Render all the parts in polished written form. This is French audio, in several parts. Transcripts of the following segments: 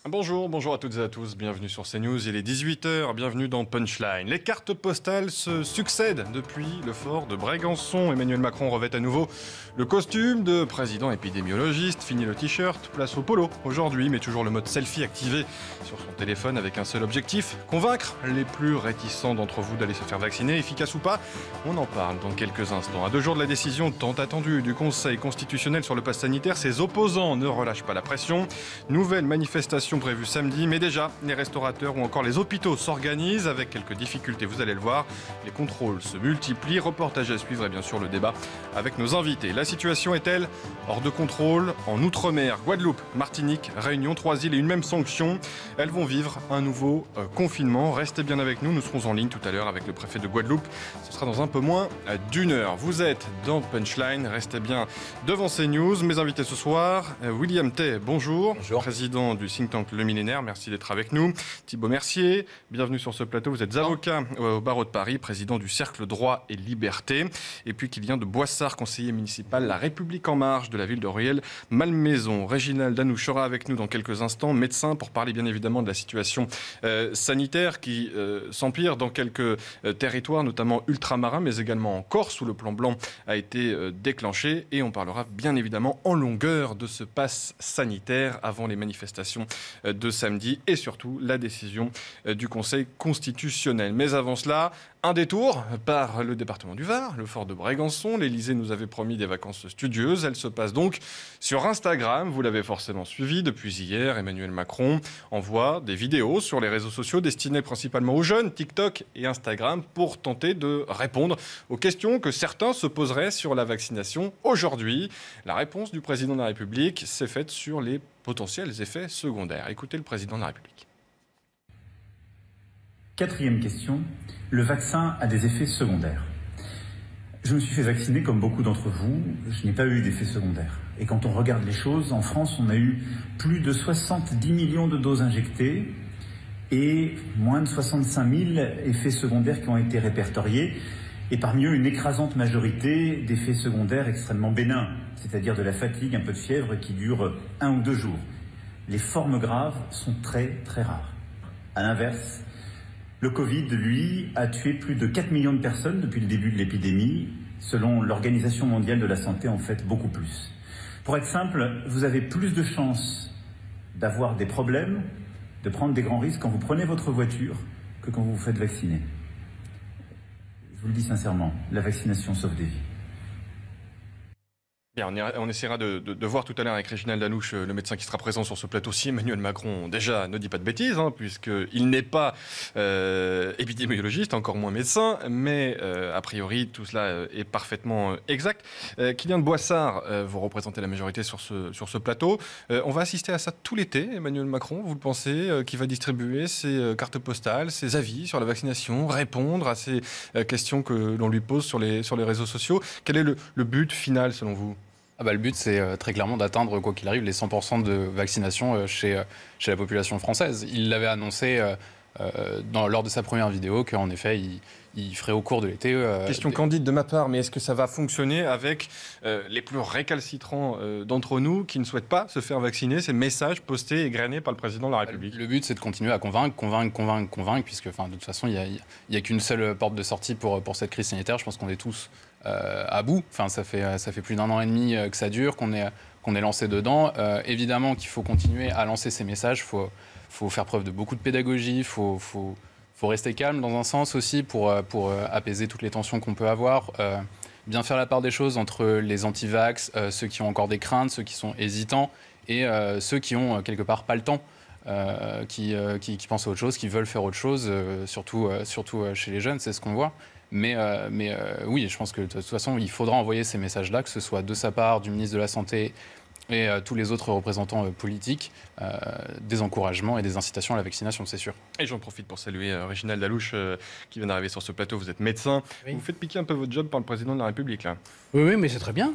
Bonjour à toutes et à tous, bienvenue sur CNews, il est 18 h, bienvenue dans Punchline. Les cartes postales se succèdent depuis le fort de Brégançon. Emmanuel Macron revêt à nouveau le costume de président épidémiologiste, fini le t-shirt, place au polo aujourd'hui, mais toujours le mode selfie activé sur son téléphone avec un seul objectif, convaincre les plus réticents d'entre vous d'aller se faire vacciner, efficace ou pas. On en parle dans quelques instants. À 2 jours de la décision tant attendue du Conseil constitutionnel sur le pass sanitaire, ses opposants ne relâchent pas la pression. Nouvelle manifestation prévue samedi, mais déjà, les restaurateurs ou encore les hôpitaux s'organisent avec quelques difficultés, vous allez le voir. Les contrôles se multiplient, reportage à suivre et bien sûr le débat avec nos invités. La situation est-elle hors de contrôle en Outre-mer? Guadeloupe, Martinique, Réunion, 3 îles et une même sanction. Elles vont vivre un nouveau confinement. Restez bien avec nous, nous serons en ligne tout à l'heure avec le préfet de Guadeloupe. Ce sera dans un peu moins d'1 heure. Vous êtes dans Punchline, restez bien devant CNews. Mes invités ce soir, William Tay, bonjour. Bonjour. Président du think tank Le Millénaire, merci d'être avec nous. Thibaut Mercier, bienvenue sur ce plateau. Vous êtes avocat au barreau de Paris, président du Cercle Droit et Liberté. Et puis Kylian de Boissard, conseiller municipal La République En Marche de la ville de Rueil-Malmaison. Réginald Danouche sera avec nous dans quelques instants, médecin, pour parler bien évidemment de la situation sanitaire qui s'empire dans quelques territoires, notamment ultramarins, mais également en Corse, où le plan blanc a été déclenché. Et on parlera bien évidemment en longueur de ce pass sanitaire avant les manifestations de samedi et surtout la décision du Conseil constitutionnel. Mais avant cela, un détour par le département du Var, le fort de Brégançon. L'Élysée nous avait promis des vacances studieuses. Elles se passent donc sur Instagram. Vous l'avez forcément suivi depuis hier. Emmanuel Macron envoie des vidéos sur les réseaux sociaux destinées principalement aux jeunes, TikTok et Instagram, pour tenter de répondre aux questions que certains se poseraient sur la vaccination aujourd'hui. La réponse du président de la République s'est faite sur les potentiels effets secondaires. Écoutez le président de la République. 4e question, le vaccin a des effets secondaires. Je me suis fait vacciner comme beaucoup d'entre vous, je n'ai pas eu d'effets secondaires. Et quand on regarde les choses, en France, on a eu plus de 70 millions de doses injectées et moins de 65 000 effets secondaires qui ont été répertoriés. Et parmi eux, une écrasante majorité d'effets secondaires extrêmement bénins, c'est-à-dire de la fatigue, un peu de fièvre qui dure 1 ou 2 jours. Les formes graves sont très très rares. À l'inverse, le Covid, lui, a tué plus de 4 millions de personnes depuis le début de l'épidémie. Selon l'Organisation mondiale de la santé, en fait, beaucoup plus. Pour être simple, vous avez plus de chances d'avoir des problèmes, de prendre des grands risques quand vous prenez votre voiture que quand vous vous faites vacciner. Je vous le dis sincèrement, la vaccination sauve des vies. Bien, on essaiera de voir tout à l'heure avec Réginald Danouche, le médecin qui sera présent sur ce plateau, si Emmanuel Macron déjà ne dit pas de bêtises, puisqu'il n'est pas épidémiologiste, encore moins médecin, mais a priori tout cela est parfaitement exact. Kylian de Boissard, vous représentez la majorité sur ce plateau. On va assister à ça tout l'été, Emmanuel Macron, vous le pensez, qui va distribuer ses cartes postales, ses avis sur la vaccination, répondre à ces questions que l'on lui pose sur les réseaux sociaux. Quel est le but final selon vous ? Le but, c'est très clairement d'atteindre, quoi qu'il arrive, les 100% de vaccination chez la population française. Il l'avait annoncé lors de sa première vidéo qu'en effet, il ferait au cours de l'été... Question candide de ma part, mais est-ce que ça va fonctionner avec les plus récalcitrants d'entre nous qui ne souhaitent pas se faire vacciner, ces messages postés et grainés par le président de la République? Le but, c'est de continuer à convaincre, puisque de toute façon, il n'y a qu'une seule porte de sortie pour cette crise sanitaire. Je pense qu'on est tous à bout. Ça fait plus d'1 an et demi que ça dure, qu'on est lancé dedans. Évidemment qu'il faut continuer à lancer ces messages. Il faut faire preuve de beaucoup de pédagogie. Il faut rester calme dans un sens aussi pour apaiser toutes les tensions qu'on peut avoir. Bien faire la part des choses entre les anti-vax, ceux qui ont encore des craintes, ceux qui sont hésitants et ceux qui ont quelque part pas le temps. Qui pensent à autre chose, qui veulent faire autre chose, surtout chez les jeunes, c'est ce qu'on voit. Mais oui, je pense que de toute façon, il faudra envoyer ces messages-là, que ce soit de sa part, du ministre de la Santé et tous les autres représentants politiques, des encouragements et des incitations à la vaccination, c'est sûr. Et j'en profite pour saluer Réginald Danouche qui vient d'arriver sur ce plateau. Vous êtes médecin. Oui. Vous faites piquer un peu votre job par le président de la République, là. Oui, mais c'est très bien.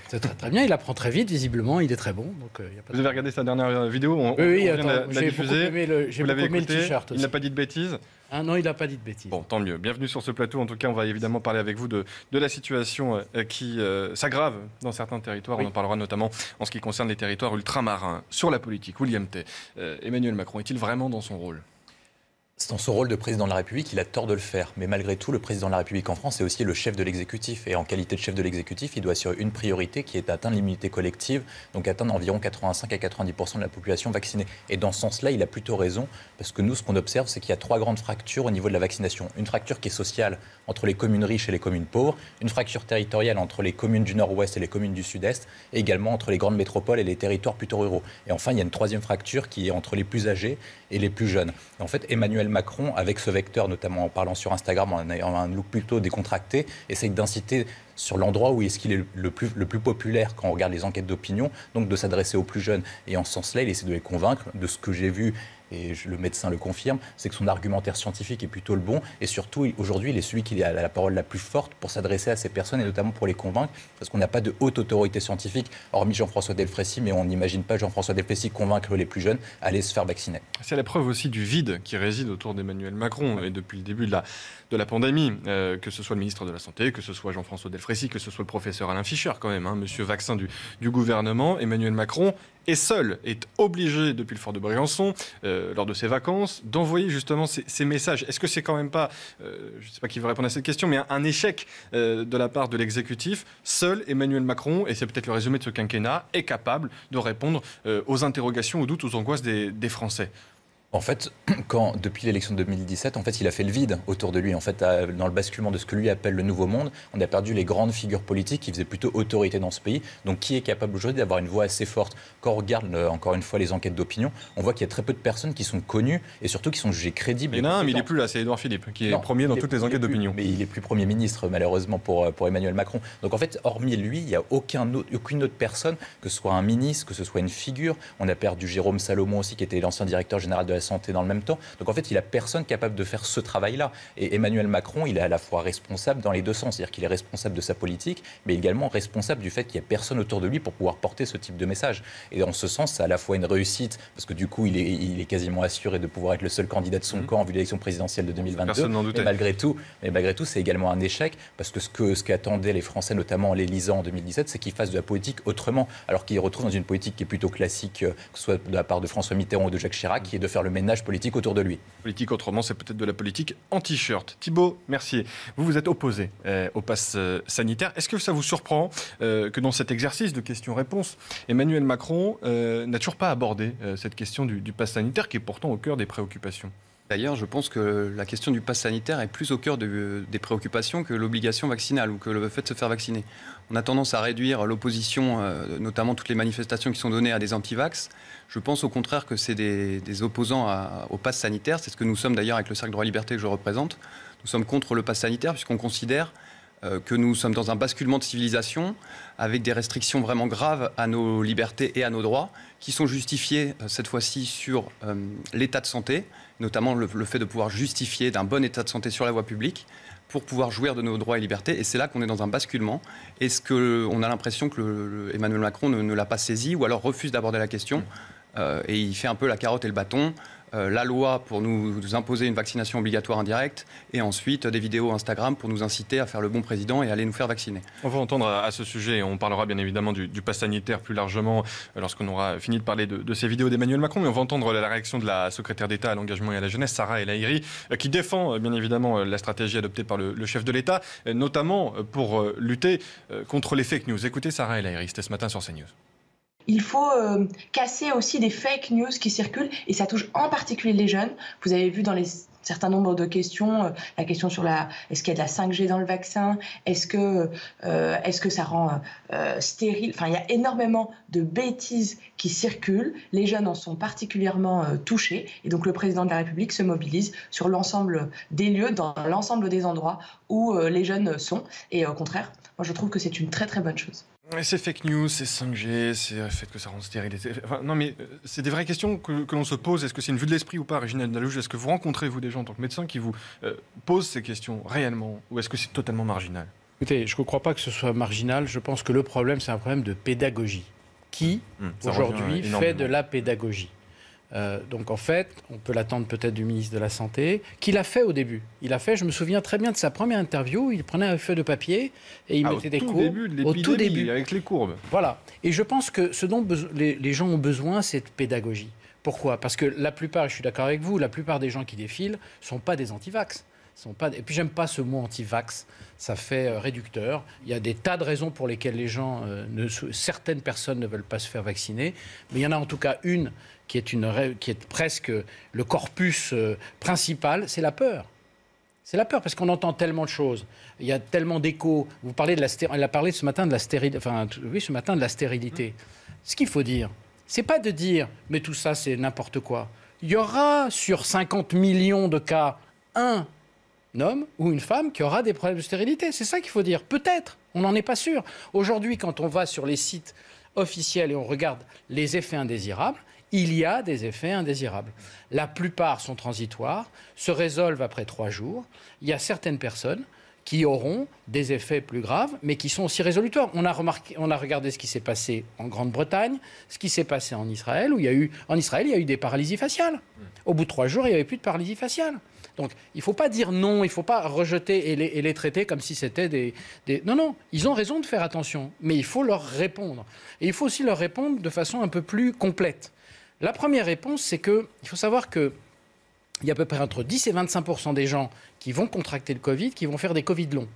C'est très bien. Il apprend très vite, visiblement. Il est très bon. Donc, y a pas Vous avez regardé sa dernière vidéo? Oui, on vient de la diffuser. J'ai beaucoup aimé le t-shirt aussi. Il n'a pas dit de bêtises. Ah non, il n'a pas dit de bêtises. Bon, tant mieux. Bienvenue sur ce plateau. En tout cas, on va évidemment parler avec vous de la situation qui s'aggrave dans certains territoires. Oui. On en parlera notamment en ce qui concerne les territoires ultramarins. Sur la politique, William Tay, Emmanuel Macron est-il vraiment dans son rôle ? Dans son rôle de président de la République, il a tort de le faire. Mais malgré tout, le président de la République en France est aussi le chef de l'exécutif. Et en qualité de chef de l'exécutif, il doit assurer une priorité qui est d'atteindre l'immunité collective, donc atteindre environ 85 à 90% de la population vaccinée. Et dans ce sens-là, il a plutôt raison, parce que nous, ce qu'on observe, c'est qu'il y a 3 grandes fractures au niveau de la vaccination. Une fracture qui est sociale entre les communes riches et les communes pauvres, une fracture territoriale entre les communes du nord-ouest et les communes du sud-est, et également entre les grandes métropoles et les territoires plutôt ruraux. Et enfin, il y a une 3e fracture qui est entre les plus âgés et les plus jeunes. Et en fait, Emmanuel Macron, avec ce vecteur, notamment en parlant sur Instagram, en ayant un look plutôt décontracté, essaye d'inciter sur l'endroit où est-ce qu'il est le plus populaire quand on regarde les enquêtes d'opinion, donc de s'adresser aux plus jeunes. Et en ce sens-là, il essaie de les convaincre de ce que j'ai vu, et le médecin le confirme, c'est que son argumentaire scientifique est plutôt le bon. Et surtout, aujourd'hui, il est celui qui a la parole la plus forte pour s'adresser à ces personnes et notamment pour les convaincre. Parce qu'on n'a pas de haute autorité scientifique, hormis Jean-François Delfraissy, mais on n'imagine pas Jean-François Delfraissy convaincre les plus jeunes à aller se faire vacciner. C'est la preuve aussi du vide qui réside autour d'Emmanuel Macron. Et depuis le début de la pandémie, que ce soit le ministre de la Santé, que ce soit Jean-François Delfraissy, que ce soit le professeur Alain Fischer quand même, monsieur vaccin du gouvernement, Emmanuel Macron est seul, est obligé depuis le fort de Briançon, lors de ses vacances, d'envoyer justement ces messages. Est-ce que c'est quand même pas, je ne sais pas qui veut répondre à cette question, mais un échec de la part de l'exécutif? Seul Emmanuel Macron, et c'est peut-être le résumé de ce quinquennat, est capable de répondre aux interrogations, aux doutes, aux angoisses des Français. En fait, depuis l'élection de 2017, en fait, il a fait le vide autour de lui. En fait, dans le basculement de ce que lui appelle le nouveau monde, on a perdu les grandes figures politiques qui faisaient plutôt autorité dans ce pays. Donc, qui est capable aujourd'hui d'avoir une voix assez forte? Quand on regarde, encore une fois, les enquêtes d'opinion, on voit qu'il y a très peu de personnes qui sont connues et surtout qui sont jugées crédibles. Il y en a un, mais il n'est plus là, c'est Édouard Philippe, qui est premier dans toutes les enquêtes d'opinion. Mais il n'est plus Premier ministre, malheureusement, pour Emmanuel Macron. Donc, en fait, hormis lui, il n'y a aucune autre personne, que ce soit un ministre, que ce soit une figure. On a perdu Jérôme Salomon aussi, qui était l'ancien directeur général de la Santé dans le même temps. Donc en fait, il n'a personne capable de faire ce travail-là. Et Emmanuel Macron, il est à la fois responsable dans les deux sens. C'est-à-dire qu'il est responsable de sa politique, mais également responsable du fait qu'il n'y a personne autour de lui pour pouvoir porter ce type de message. Et en ce sens, c'est à la fois une réussite, parce que du coup, il est quasiment assuré de pouvoir être le seul candidat de son camp en vue de l'élection présidentielle de 2022. Personne n'en doutait. Mais malgré tout, c'est également un échec, parce que ce qu'attendaient les Français, notamment en les lisant en 2017, c'est qu'ils fassent de la politique autrement, alors qu'ils retrouvent dans une politique qui est plutôt classique, que ce soit de la part de François Mitterrand ou de Jacques Chirac, qui est de faire le ménage politique autour de lui. Politique autrement, c'est peut-être de la politique en t-shirt. Thibault Mercier, vous êtes opposé au pass sanitaire. Est-ce que ça vous surprend que dans cet exercice de questions-réponses, Emmanuel Macron n'a toujours pas abordé cette question du pass sanitaire qui est pourtant au cœur des préoccupations? D'ailleurs, je pense que la question du pass sanitaire est plus au cœur des préoccupations que l'obligation vaccinale ou que le fait de se faire vacciner. On a tendance à réduire l'opposition, notamment toutes les manifestations qui sont données à des anti-vax. Je pense au contraire que c'est des opposants au pass sanitaire. C'est ce que nous sommes d'ailleurs avec le Cercle Droit et Liberté que je représente. Nous sommes contre le pass sanitaire puisqu'on considère que nous sommes dans un basculement de civilisation avec des restrictions vraiment graves à nos libertés et à nos droits qui sont justifiées cette fois-ci sur l'état de santé, notamment le fait de pouvoir justifier d'un bon état de santé sur la voie publique pour pouvoir jouir de nos droits et libertés. Et c'est là qu'on est dans un basculement. Est-ce qu'on a l'impression que Emmanuel Macron ne l'a pas saisi ou alors refuse d'aborder la question et il fait un peu la carotte et le bâton. La loi pour nous imposer une vaccination obligatoire indirecte et ensuite des vidéos Instagram pour nous inciter à faire le bon président et aller nous faire vacciner. On va entendre à ce sujet, on parlera bien évidemment du pass sanitaire plus largement lorsqu'on aura fini de parler de ces vidéos d'Emmanuel Macron, mais on va entendre la réaction de la secrétaire d'État à l'engagement et à la jeunesse, Sarah El Haïry, qui défend bien évidemment la stratégie adoptée par le chef de l'État, notamment pour lutter contre les fake news. Écoutez Sarah El Haïry, c'était ce matin sur CNews. Il faut casser aussi des fake news qui circulent et ça touche en particulier les jeunes. Vous avez vu dans les certain nombre de questions, la question sur est-ce qu'il y a de la 5G dans le vaccin, est-ce que ça rend stérile. Enfin, il y a énormément de bêtises qui circulent. Les jeunes en sont particulièrement touchés et donc le président de la République se mobilise sur l'ensemble des lieux, dans l'ensemble des endroits où les jeunes sont. Et au contraire, moi je trouve que c'est une très très bonne chose. C'est fake news, c'est 5G, c'est le fait que ça rend stérile. Enfin, non, mais c'est des vraies questions que l'on se pose. Est-ce que c'est une vue de l'esprit ou pas, Régine Dallouche? Est-ce que vous rencontrez, vous, des gens en tant que médecin qui vous posent ces questions réellement? Ou est-ce que c'est totalement marginal? Écoutez, je ne crois pas que ce soit marginal. Je pense que le problème, c'est un problème de pédagogie. Qui, aujourd'hui, fait de la pédagogie? Donc en fait, on peut l'attendre peut-être du ministre de la Santé, qu'il a fait au début. Il a fait, je me souviens très bien de sa première interview, il prenait un feuille de papier et il mettait des courbes. Au tout début, avec les courbes. Voilà. Et je pense que ce dont les gens ont besoin, c'est de pédagogie. Pourquoi ? Parce que la plupart, je suis d'accord avec vous, la plupart des gens qui défilent ne sont pas des anti-vax. Et puis j'aime pas ce mot anti-vax, ça fait réducteur. Il y a des tas de raisons pour lesquelles les gens, certaines personnes ne veulent pas se faire vacciner, mais il y en a en tout cas une qui est presque le corpus principal, c'est la peur. C'est la peur, parce qu'on entend tellement de choses. Il y a tellement d'échos. Vous parlez elle a parlé ce matin de la stérilité. Enfin, oui, ce matin de la stérilité. Ce qu'il faut dire, c'est pas de dire, mais tout ça, c'est n'importe quoi. Il y aura sur 50 millions de cas un homme ou une femme qui aura des problèmes de stérilité. C'est ça qu'il faut dire. Peut-être. On n'en est pas sûr. Aujourd'hui, quand on va sur les sites officiels et on regarde les effets indésirables, il y a des effets indésirables. La plupart sont transitoires, se résolvent après 3 jours. Il y a certaines personnes qui auront des effets plus graves, mais qui sont aussi résolutoires. On a regardé ce qui s'est passé en Grande-Bretagne, ce qui s'est passé en Israël, où il y a eu des paralysies faciales. Au bout de 3 jours, il n'y avait plus de paralysie faciale. Donc, il ne faut pas dire non, il ne faut pas rejeter et les traiter comme si c'était des... Non, non, ils ont raison de faire attention, mais il faut leur répondre. Et il faut aussi leur répondre de façon un peu plus complète. La première réponse, c'est qu'il faut savoir qu'il y a à peu près entre 10 et 25% des gens qui vont contracter le Covid, qui vont faire des Covid longs.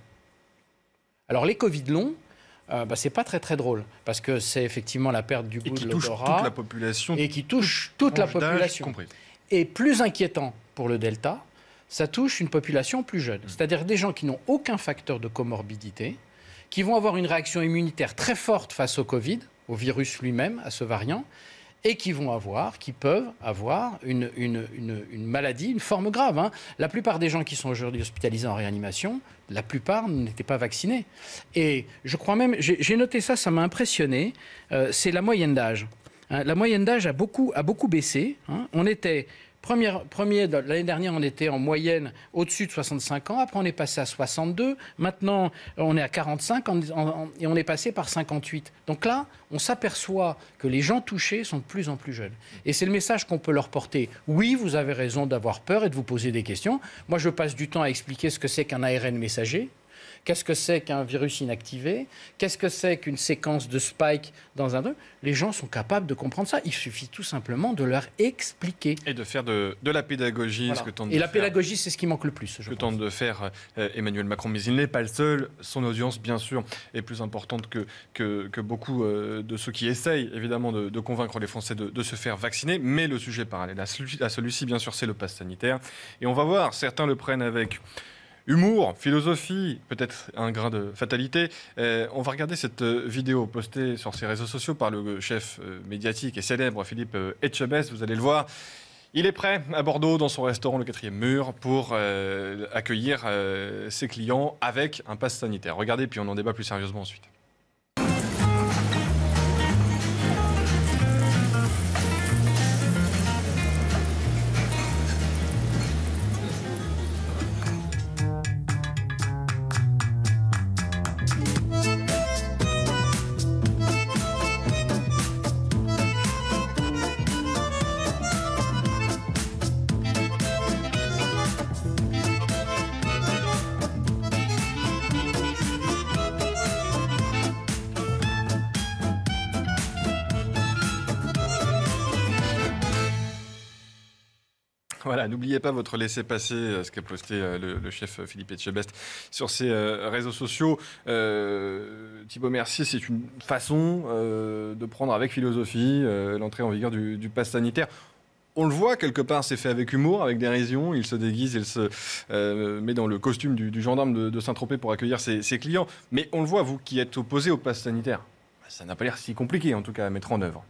Alors, les Covid longs, c'est pas très très drôle, parce que c'est effectivement la perte du goût de l'odorat. Et qui touche toute la population. Et qui touche toute la population. Compris. Et plus inquiétant pour le Delta, ça touche une population plus jeune. C'est-à-dire des gens qui n'ont aucun facteur de comorbidité, qui vont avoir une réaction immunitaire très forte face au Covid, au virus lui-même, à ce variant, et qui peuvent avoir une maladie, une forme grave. Hein. La plupart des gens qui sont aujourd'hui hospitalisés en réanimation, la plupart n'étaient pas vaccinés. Et je crois même, j'ai noté ça, ça m'a impressionné, c'est la moyenne d'âge. Hein, la moyenne d'âge a beaucoup baissé. Hein. On était... L'année dernière, on était en moyenne au-dessus de 65 ans. Après, on est passé à 62. Maintenant, on est à 45 et on est passé par 58. Donc là, on s'aperçoit que les gens touchés sont de plus en plus jeunes. Et c'est le message qu'on peut leur porter. Oui, vous avez raison d'avoir peur et de vous poser des questions. Moi, je passe du temps à expliquer ce que c'est qu'un ARN messager. Qu'est-ce que c'est qu'un virus inactivé? Qu'est-ce que c'est qu'une séquence de spike dans un... Les gens sont capables de comprendre ça. Il suffit tout simplement de leur expliquer. Et de faire de la pédagogie. Voilà. Ce que tente et de la faire, pédagogie, c'est ce qui manque le plus. Ce que tente de faire Emmanuel Macron. Mais il n'est pas le seul. Son audience, bien sûr, est plus importante que beaucoup de ceux qui essayent, évidemment, de convaincre les Français de se faire vacciner. Mais le sujet parallèle à celui-ci, bien sûr, c'est le pass sanitaire. Et on va voir, certains le prennent avec... humour, philosophie, peut-être un grain de fatalité. On va regarder cette vidéo postée sur ses réseaux sociaux par le chef médiatique et célèbre Philippe Etchebest. Vous allez le voir. Il est prêt à Bordeaux, dans son restaurant Le 4e Mur, pour accueillir ses clients avec un pass sanitaire. Regardez, puis on en débat plus sérieusement ensuite. Voilà, n'oubliez pas votre laissez-passer, ce qu'a posté le chef Philippe Etchebest sur ses réseaux sociaux. Thibault Mercier, c'est une façon de prendre avec philosophie l'entrée en vigueur du pass sanitaire. On le voit quelque part, c'est fait avec humour, avec dérision. Il se déguise, il se met dans le costume du gendarme de Saint-Tropez pour accueillir ses clients. Mais on le voit, vous qui êtes opposé au pass sanitaire, ça n'a pas l'air si compliqué en tout cas à mettre en œuvre.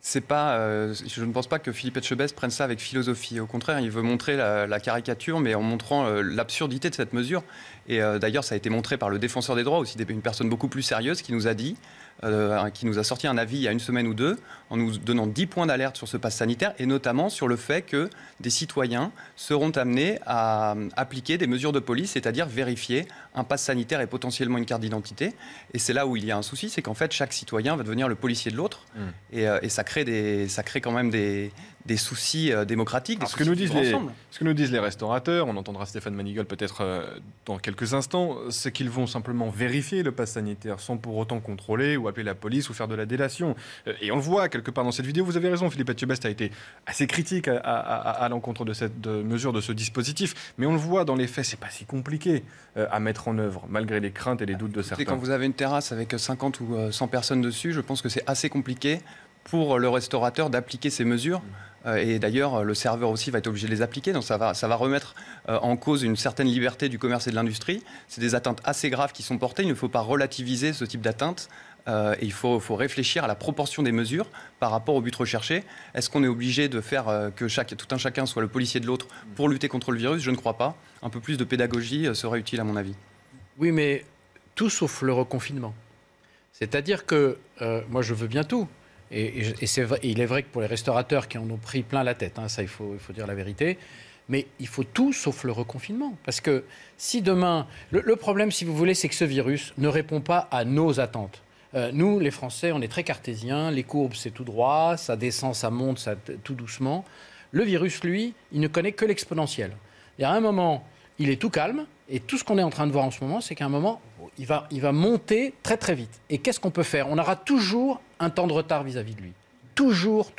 C'est pas, je ne pense pas que Philippe Etchebest prenne ça avec philosophie. Au contraire, il veut montrer la caricature, mais en montrant l'absurdité de cette mesure. Et d'ailleurs, ça a été montré par le défenseur des droits, aussi une personne beaucoup plus sérieuse, qui nous a dit, qui nous a sorti un avis il y a 1 semaine ou 2, en nous donnant 10 points d'alerte sur ce pass sanitaire, et notamment sur le fait que des citoyens seront amenés à appliquer des mesures de police, c'est-à-dire vérifier un pass sanitaire et potentiellement une carte d'identité. Et c'est là où il y a un souci, c'est qu'en fait, chaque citoyen va devenir le policier de l'autre, et ça crée quand même des des soucis démocratiques, des Ce soucis que nous disent les restaurateurs, on entendra Stéphane Manigold peut-être dans quelques instants, c'est qu'ils vont simplement vérifier le pass sanitaire sans pour autant contrôler ou appeler la police ou faire de la délation. Et on le voit quelque part dans cette vidéo. Vous avez raison, Philippe Etchebest a été assez critique à l'encontre de cette mesure, de ce dispositif. Mais on le voit dans les faits, c'est pas si compliqué à mettre en œuvre, malgré les craintes et les doutes de certains. Quand vous avez une terrasse avec 50 ou 100 personnes dessus, je pense que c'est assez compliqué pour le restaurateur d'appliquer ces mesures. Et d'ailleurs, le serveur aussi va être obligé de les appliquer. Donc ça va remettre en cause une certaine liberté du commerce et de l'industrie. C'est des atteintes assez graves qui sont portées. Il ne faut pas relativiser ce type d'atteinte. Et il faut réfléchir à la proportion des mesures par rapport au but recherché. Est-ce qu'on est obligé de faire que tout un chacun soit le policier de l'autre pour lutter contre le virus? Je ne crois pas. Un peu plus de pédagogie serait utile à mon avis. Oui, mais tout sauf le reconfinement. C'est-à-dire que moi, je veux bien tout. Et il est vrai que pour les restaurateurs qui en ont pris plein la tête, ça il faut dire la vérité, mais il faut tout sauf le reconfinement. Parce que si demain... Le problème, si vous voulez, c'est que ce virus ne répond pas à nos attentes. Nous, les Français, on est très cartésiens, les courbes, c'est tout droit, ça descend, ça monte, ça, tout doucement. Le virus, lui, il ne connaît que l'exponentiel. Il y a un moment, il est tout calme, et tout ce qu'on est en train de voir en ce moment, c'est qu'à un moment, il va monter très très vite. Et qu'est-ce qu'on peut faire? On aura toujours un temps de retard vis-à-vis de lui. Toujours,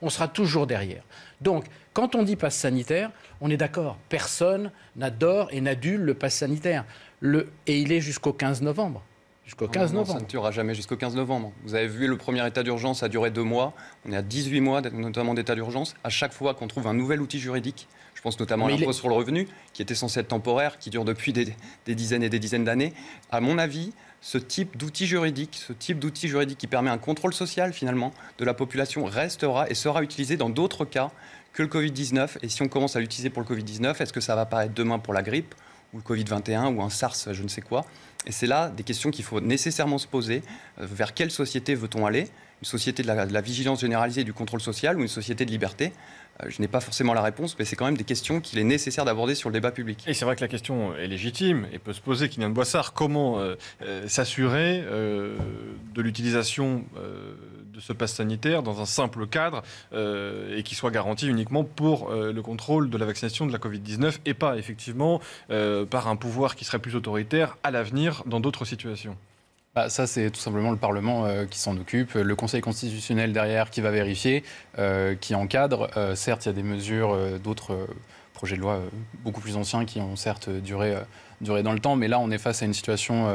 on sera toujours derrière. Donc, quand on dit passe sanitaire, on est d'accord. Personne n'adore et n'adule le passe sanitaire. Et il est jusqu'au 15 novembre. Jusqu'au 15 novembre. Ça ne durera jamais jusqu'au 15 novembre. Vous avez vu, le premier état d'urgence a duré 2 mois. On est à 18 mois, notamment d'état d'urgence. À chaque fois qu'on trouve un nouvel outil juridique, je pense notamment à l'impôt sur le revenu, qui était censé être temporaire, qui dure depuis des dizaines et des dizaines d'années. À mon avis, ce type d'outil juridique qui permet un contrôle social, finalement, de la population, restera et sera utilisé dans d'autres cas que le Covid-19. Et si on commence à l'utiliser pour le Covid-19, est-ce que ça va pas être demain pour la grippe ou le Covid-21 ou un SARS, je ne sais quoi? Et c'est là des questions qu'il faut nécessairement se poser. Vers quelle société veut-on aller? Une société de la vigilance généralisée et du contrôle social ou une société de liberté? Je n'ai pas forcément la réponse, mais c'est quand même des questions qu'il est nécessaire d'aborder sur le débat public. Et c'est vrai que la question est légitime et peut se poser, Kylian Boissard, comment s'assurer de l'utilisation de ce pass sanitaire dans un simple cadre et qui soit garanti uniquement pour le contrôle de la vaccination de la Covid-19 et pas effectivement par un pouvoir qui serait plus autoritaire à l'avenir dans d'autres situations? Ça, c'est tout simplement le Parlement qui s'en occupe, le Conseil constitutionnel derrière qui va vérifier, qui encadre. Certes, il y a des mesures, d'autres projets de loi beaucoup plus anciens qui ont certes duré dans le temps, mais là, on est face à une situation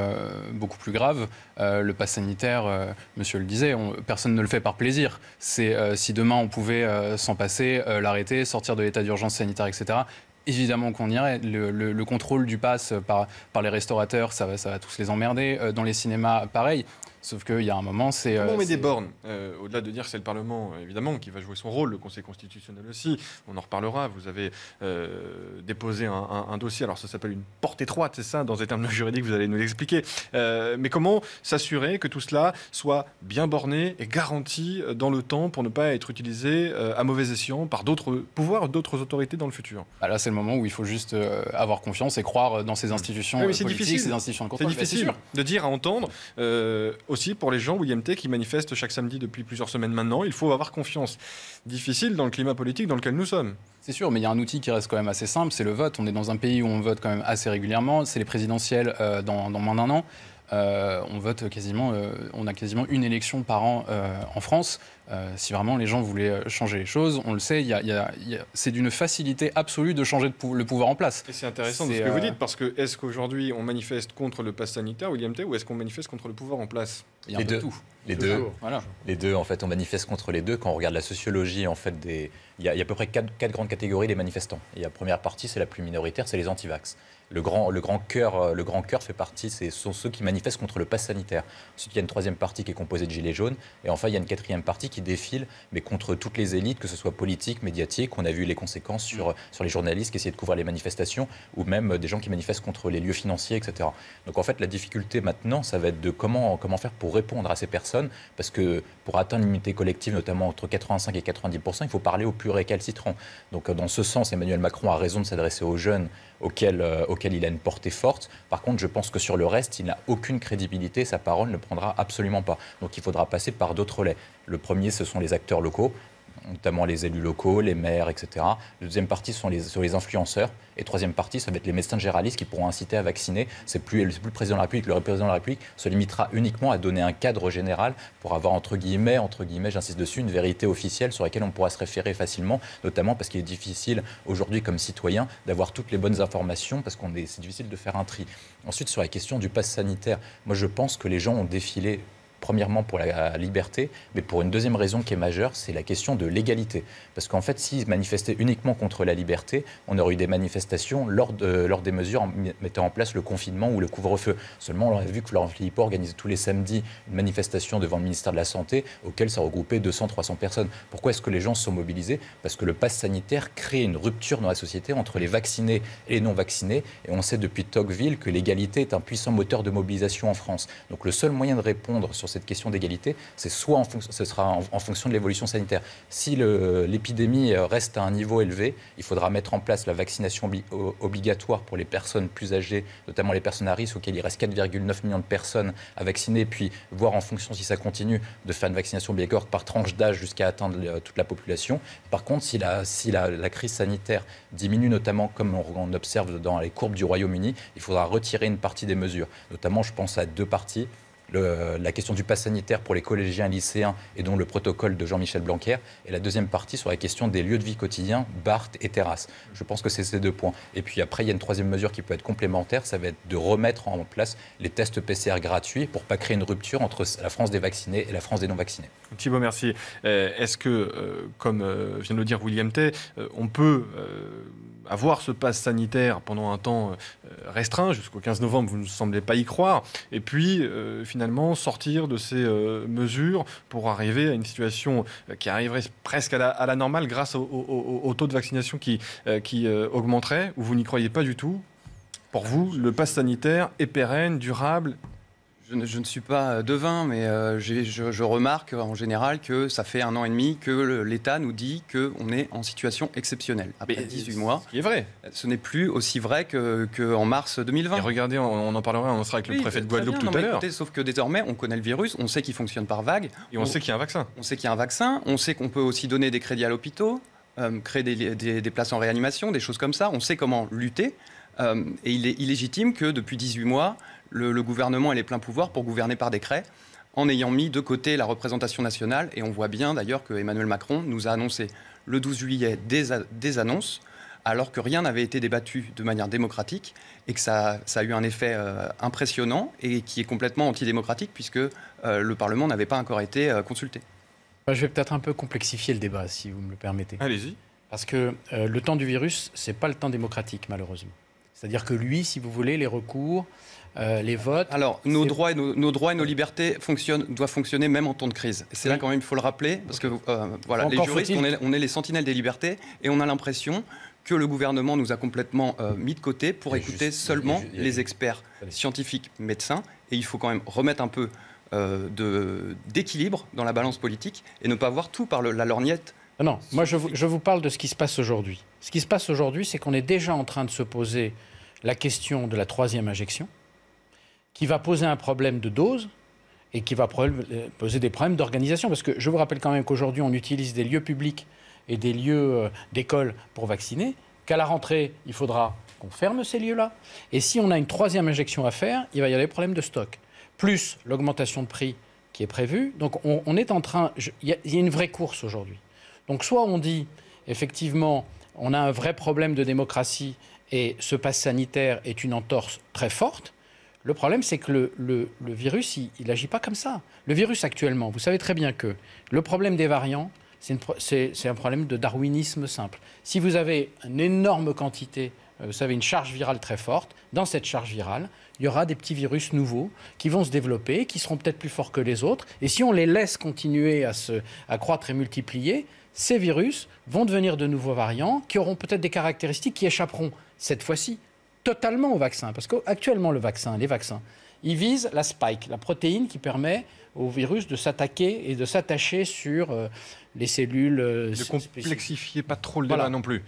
beaucoup plus grave. Le pass sanitaire, monsieur le disait, personne ne le fait par plaisir. C'est si demain on pouvait s'en passer, l'arrêter, sortir de l'état d'urgence sanitaire, etc., évidemment qu'on irait. Le contrôle du pass par les restaurateurs, ça va tous les emmerder. Dans les cinémas, pareil. Sauf qu'il y a un moment, c'est... Comment on met des bornes au-delà de dire que c'est le Parlement, évidemment, qui va jouer son rôle, le Conseil constitutionnel aussi, on en reparlera. Vous avez déposé un dossier, alors ça s'appelle une porte étroite, c'est ça, dans des termes juridiques, vous allez nous l'expliquer. Mais comment s'assurer que tout cela soit bien borné et garanti dans le temps pour ne pas être utilisé à mauvais escient par d'autres pouvoirs, d'autres autorités dans le futur? Là, c'est le moment où il faut juste avoir confiance et croire dans ces institutions politiques, ces institutions de contrôle. C'est difficile de dire, à entendre... aussi pour les gens, l'IMT, qui manifestent chaque samedi depuis plusieurs semaines maintenant, il faut avoir confiance. Difficile dans le climat politique dans lequel nous sommes. C'est sûr, mais il y a un outil qui reste quand même assez simple, c'est le vote. On est dans un pays où on vote quand même assez régulièrement. C'est les présidentielles dans moins d'un an. On vote quasiment, on a quasiment une élection par an en France. Si vraiment les gens voulaient changer les choses, on le sait, c'est d'une facilité absolue de changer le pouvoir en place. Et c'est intéressant de ce que vous dites, parce que est-ce qu'aujourd'hui on manifeste contre le pass sanitaire ou l'IMT, ou est-ce qu'on manifeste contre le pouvoir en place? Il y a un peu tout. Les deux. Voilà. Les deux, en fait, on manifeste contre les deux. Quand on regarde la sociologie, en fait, il y a à peu près quatre grandes catégories des manifestants. Et la première partie, c'est la plus minoritaire, c'est les anti-vax. Le grand cœur fait partie, ce sont ceux qui manifestent contre le pass sanitaire. Ensuite, il y a une troisième partie qui est composée de gilets jaunes. Et enfin, il y a une quatrième partie qui défile, mais contre toutes les élites, que ce soit politiques, médiatiques. On a vu les conséquences sur les journalistes qui essayaient de couvrir les manifestations, ou même des gens qui manifestent contre les lieux financiers, etc. Donc en fait, la difficulté maintenant, ça va être de comment faire pour répondre à ces personnes, parce que pour atteindre l'immunité collective, notamment entre 85 et 90%, il faut parler aux plus récalcitrants. Donc dans ce sens, Emmanuel Macron a raison de s'adresser aux jeunes auxquels il a une portée forte. Par contre, je pense que sur le reste, il n'a aucune crédibilité, sa parole ne prendra absolument pas. Donc il faudra passer par d'autres relais. Le premier, ce sont les acteurs locaux. notamment les élus locaux, les maires, etc. La deuxième partie sont les influenceurs. Et troisième partie, ça va être les médecins généralistes qui pourront inciter à vacciner. C'est plus le président de la République. Le président de la République se limitera uniquement à donner un cadre général pour avoir, entre guillemets, j'insiste dessus, une vérité officielle sur laquelle on pourra se référer facilement, notamment parce qu'il est difficile aujourd'hui comme citoyen d'avoir toutes les bonnes informations parce que c'est difficile de faire un tri. Ensuite, sur la question du pass sanitaire, moi je pense que les gens ont défilé premièrement pour la liberté, mais pour une deuxième raison qui est majeure, c'est la question de l'égalité. Parce qu'en fait, s'ils manifestaient uniquement contre la liberté, on aurait eu des manifestations lors des mesures mettant en place le confinement ou le couvre-feu. Seulement, on a vu que Florent Philippot organisait tous les samedis une manifestation devant le ministère de la Santé, auquel ça regroupait 200-300 personnes. Pourquoi est-ce que les gens se sont mobilisés? Parce que le pass sanitaire crée une rupture dans la société entre les vaccinés et les non-vaccinés. Et on sait depuis Tocqueville que l'égalité est un puissant moteur de mobilisation en France. Donc le seul moyen de répondre sur cette question d'égalité, c'est soit ce sera en fonction de l'évolution sanitaire. Si l'épidémie reste à un niveau élevé, il faudra mettre en place la vaccination obligatoire pour les personnes plus âgées, notamment les personnes à risque, auxquelles il reste 4,9 millions de personnes à vacciner, puis voir en fonction, si ça continue, de faire une vaccination obligatoire par tranche d'âge jusqu'à atteindre toute la population. Par contre, si la crise sanitaire diminue, notamment comme on observe dans les courbes du Royaume-Uni, il faudra retirer une partie des mesures. Notamment, je pense à deux parties. La question du pass sanitaire pour les collégiens et lycéens et dont le protocole de Jean-Michel Blanquer, et la deuxième partie sur la question des lieux de vie quotidiens, bar et terrasses. Je pense que c'est ces deux points. Et puis après, il y a une troisième mesure qui peut être complémentaire, ça va être de remettre en place les tests PCR gratuits pour ne pas créer une rupture entre la France des vaccinés et la France des non-vaccinés. Thibault Mercier, est-ce que, comme vient de le dire William Tay, on peut avoir ce pass sanitaire pendant un temps restreint, jusqu'au 15 novembre, vous ne semblez pas y croire, et puis finalement sortir de ces mesures pour arriver à une situation qui arriverait presque à la normale grâce au taux de vaccination qui augmenterait, ou vous n'y croyez pas du tout? Pour vous, le pass sanitaire est pérenne, durable? Je ne suis pas devin, mais je remarque en général que ça fait 1 an et demi que l'État nous dit qu'on est en situation exceptionnelle. Après 18 mois, ce qui est vrai. Ce n'est plus aussi vrai qu'en mars 2020. Et regardez, on en parlera, on sera avec le préfet de Guadeloupe tout à l'heure. Sauf que désormais, on connaît le virus, on sait qu'il fonctionne par vagues. Et on sait qu'il y a un vaccin. On sait qu'il y a un vaccin, on sait qu'on peut aussi donner des crédits à l'hôpital, créer des places en réanimation, des choses comme ça. On sait comment lutter. Et il est illégitime que depuis 18 mois, le gouvernement ait les pleins pouvoirs pour gouverner par décret, en ayant mis de côté la représentation nationale. Et on voit bien d'ailleurs que Emmanuel Macron nous a annoncé le 12 juillet des annonces, alors que rien n'avait été débattu de manière démocratique, et que ça a eu un effet impressionnant et qui est complètement antidémocratique, puisque le Parlement n'avait pas encore été consulté. Je vais peut-être un peu complexifier le débat, si vous me le permettez. Allez-y. Parce que le temps du virus, ce n'est pas le temps démocratique, malheureusement. C'est-à-dire que lui, si vous voulez, les recours, les votes... Alors, nos droits et nos libertés doivent fonctionner même en temps de crise. C'est là quand même, il faut le rappeler, parce que voilà, les juristes, on est les sentinelles des libertés, et on a l'impression que le gouvernement nous a complètement mis de côté pour écouter seulement les experts scientifiques, médecins, et il faut quand même remettre un peu d'équilibre dans la balance politique, et ne pas voir tout par la lorgnette. Non, moi je vous parle de ce qui se passe aujourd'hui. Ce qui se passe aujourd'hui, c'est qu'on est déjà en train de se poser la question de la 3e injection, qui va poser un problème de dose et qui va poser des problèmes d'organisation. Parce que je vous rappelle quand même qu'aujourd'hui, on utilise des lieux publics et des lieux d'école pour vacciner, qu'à la rentrée, il faudra qu'on ferme ces lieux-là. Et si on a une 3e injection à faire, il va y avoir des problèmes de stock. Plus l'augmentation de prix qui est prévue. Donc on est en train... Il y a une vraie course aujourd'hui. Donc soit on dit, effectivement, on a un vrai problème de démocratie et ce pass sanitaire est une entorse très forte. Le problème, c'est que le virus, il n'agit pas comme ça. Le virus, actuellement, vous savez très bien que le problème des variants, c'est un problème de darwinisme simple. Si vous avez une énorme quantité, vous savez, une charge virale très forte, dans cette charge virale, il y aura des petits virus nouveaux qui vont se développer, qui seront peut-être plus forts que les autres. Et si on les laisse continuer à croître et multiplier, ces virus vont devenir de nouveaux variants qui auront peut-être des caractéristiques qui échapperont, cette fois-ci, totalement au vaccin. Parce qu'actuellement, les vaccins, ils visent la spike, la protéine qui permet au virus de s'attaquer et de s'attacher sur les cellules spécifiques. Ne complexifiez pas trop le débat non plus.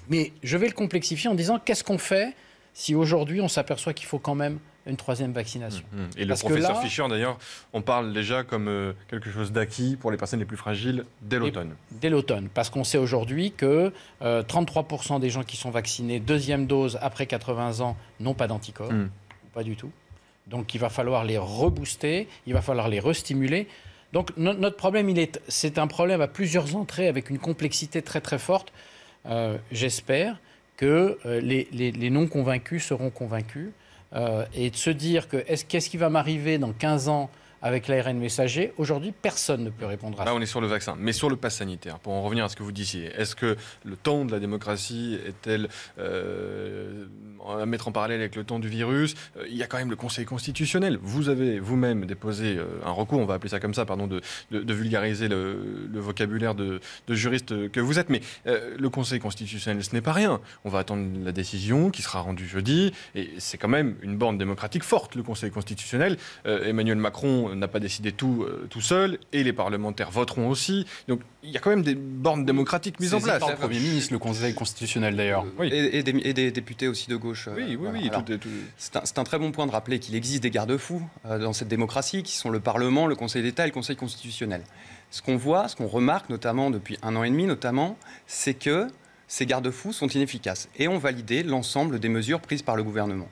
Mais je vais le complexifier en disant qu'est-ce qu'on fait si aujourd'hui on s'aperçoit qu'il faut quand même une 3e vaccination. Et le Parce que professeur là- Fischer, d'ailleurs, on parle déjà comme quelque chose d'acquis pour les personnes les plus fragiles dès l'automne. Dès l'automne, parce qu'on sait aujourd'hui que 33% des gens qui sont vaccinés 2e dose après 80 ans n'ont pas d'anticorps, pas du tout. Donc il va falloir les rebooster, il va falloir les restimuler. Donc notre problème, c'est un problème à plusieurs entrées avec une complexité très très forte. J'espère que les non-convaincus seront convaincus. Et de se dire que qu'est-ce qui va m'arriver dans 15 ans avec l'ARN messager, aujourd'hui, personne ne peut répondre à ça. Là, on est sur le vaccin, mais sur le pass sanitaire, pour en revenir à ce que vous disiez, est-ce que le temps de la démocratie est-elle à mettre en parallèle avec le temps du virus? Il y a quand même le Conseil constitutionnel. Vous avez vous-même déposé un recours, on va appeler ça comme ça, pardon, de vulgariser le vocabulaire de juriste que vous êtes, mais le Conseil constitutionnel, ce n'est pas rien. On va attendre la décision qui sera rendue jeudi, et c'est quand même une borne démocratique forte, le Conseil constitutionnel. Emmanuel Macron n'a pas décidé tout seul, et les parlementaires voteront aussi. Donc il y a quand même des bornes démocratiques mises en place. Par le Premier ministre, le Conseil constitutionnel d'ailleurs. Oui. Et des députés aussi de gauche. Oui, Alors, tout. c'est un très bon point de rappeler qu'il existe des garde-fous dans cette démocratie, qui sont le Parlement, le Conseil d'État et le Conseil constitutionnel. Ce qu'on voit, ce qu'on remarque, notamment depuis 1 an et demi, c'est que ces garde-fous sont inefficaces et ont validé l'ensemble des mesures prises par le gouvernement.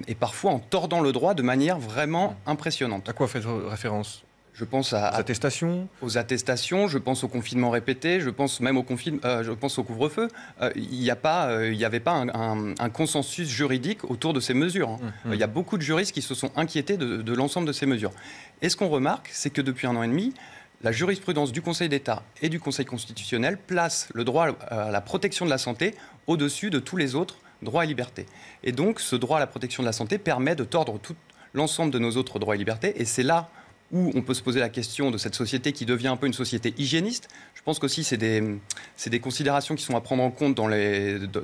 Et parfois en tordant le droit de manière vraiment impressionnante. À quoi faites-vous référence? Je pense aux attestations, je pense au confinement répété, je pense même je pense au couvre-feu. Il n'y avait pas un consensus juridique autour de ces mesures. Il y a beaucoup de juristes qui se sont inquiétés de l'ensemble de ces mesures. Et ce qu'on remarque, c'est que depuis 1 an et demi, la jurisprudence du Conseil d'État et du Conseil constitutionnel place le droit à la protection de la santé au-dessus de tous les autres droits et libertés. Et donc, ce droit à la protection de la santé permet de tordre tout l'ensemble de nos autres droits et libertés. Et c'est là où on peut se poser la question de cette société qui devient un peu une société hygiéniste. Je pense qu'aussi, c'est des considérations qui sont à prendre en compte,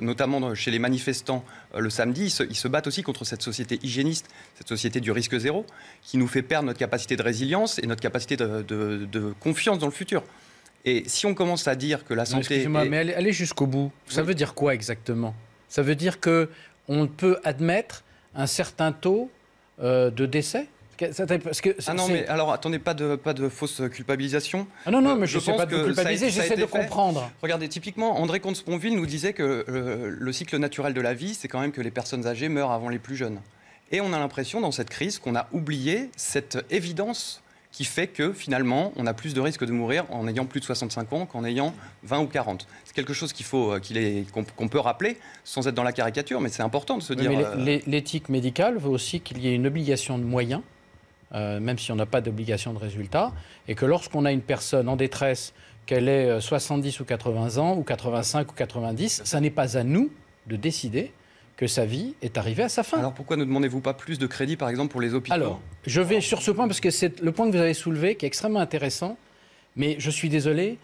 notamment chez les manifestants le samedi. Ils se battent aussi contre cette société hygiéniste, cette société du risque zéro, qui nous fait perdre notre capacité de résilience et notre capacité de confiance dans le futur. Et si on commence à dire que la santé... Excusez-moi, mais allez jusqu'au bout. Ça veut dire quoi exactement? Ça veut dire qu'on peut admettre un certain taux de décès? Mais alors attendez, pas de fausse culpabilisation. Ah non, mais je ne sais pas de culpabiliser, j'essaie de comprendre. Regardez, typiquement, André Comte-Sponville nous disait que le cycle naturel de la vie, c'est quand même que les personnes âgées meurent avant les plus jeunes. Et on a l'impression, dans cette crise, qu'on a oublié cette évidence qui fait que, finalement, on a plus de risques de mourir en ayant plus de 65 ans qu'en ayant 20 ou 40. C'est quelque chose qu'on peut rappeler, sans être dans la caricature, mais c'est important de se dire... Mais l'éthique médicale veut aussi qu'il y ait une obligation de moyens, même si on n'a pas d'obligation de résultat, et que lorsqu'on a une personne en détresse, qu'elle ait 70 ou 80 ans, ou 85 ou 90, ça n'est pas à nous de décider que sa vie est arrivée à sa fin. Alors pourquoi ne demandez-vous pas plus de crédit, par exemple, pour les hôpitaux? Alors, je vais sur ce point, parce que c'est le point que vous avez soulevé, qui est extrêmement intéressant, mais je suis désolé,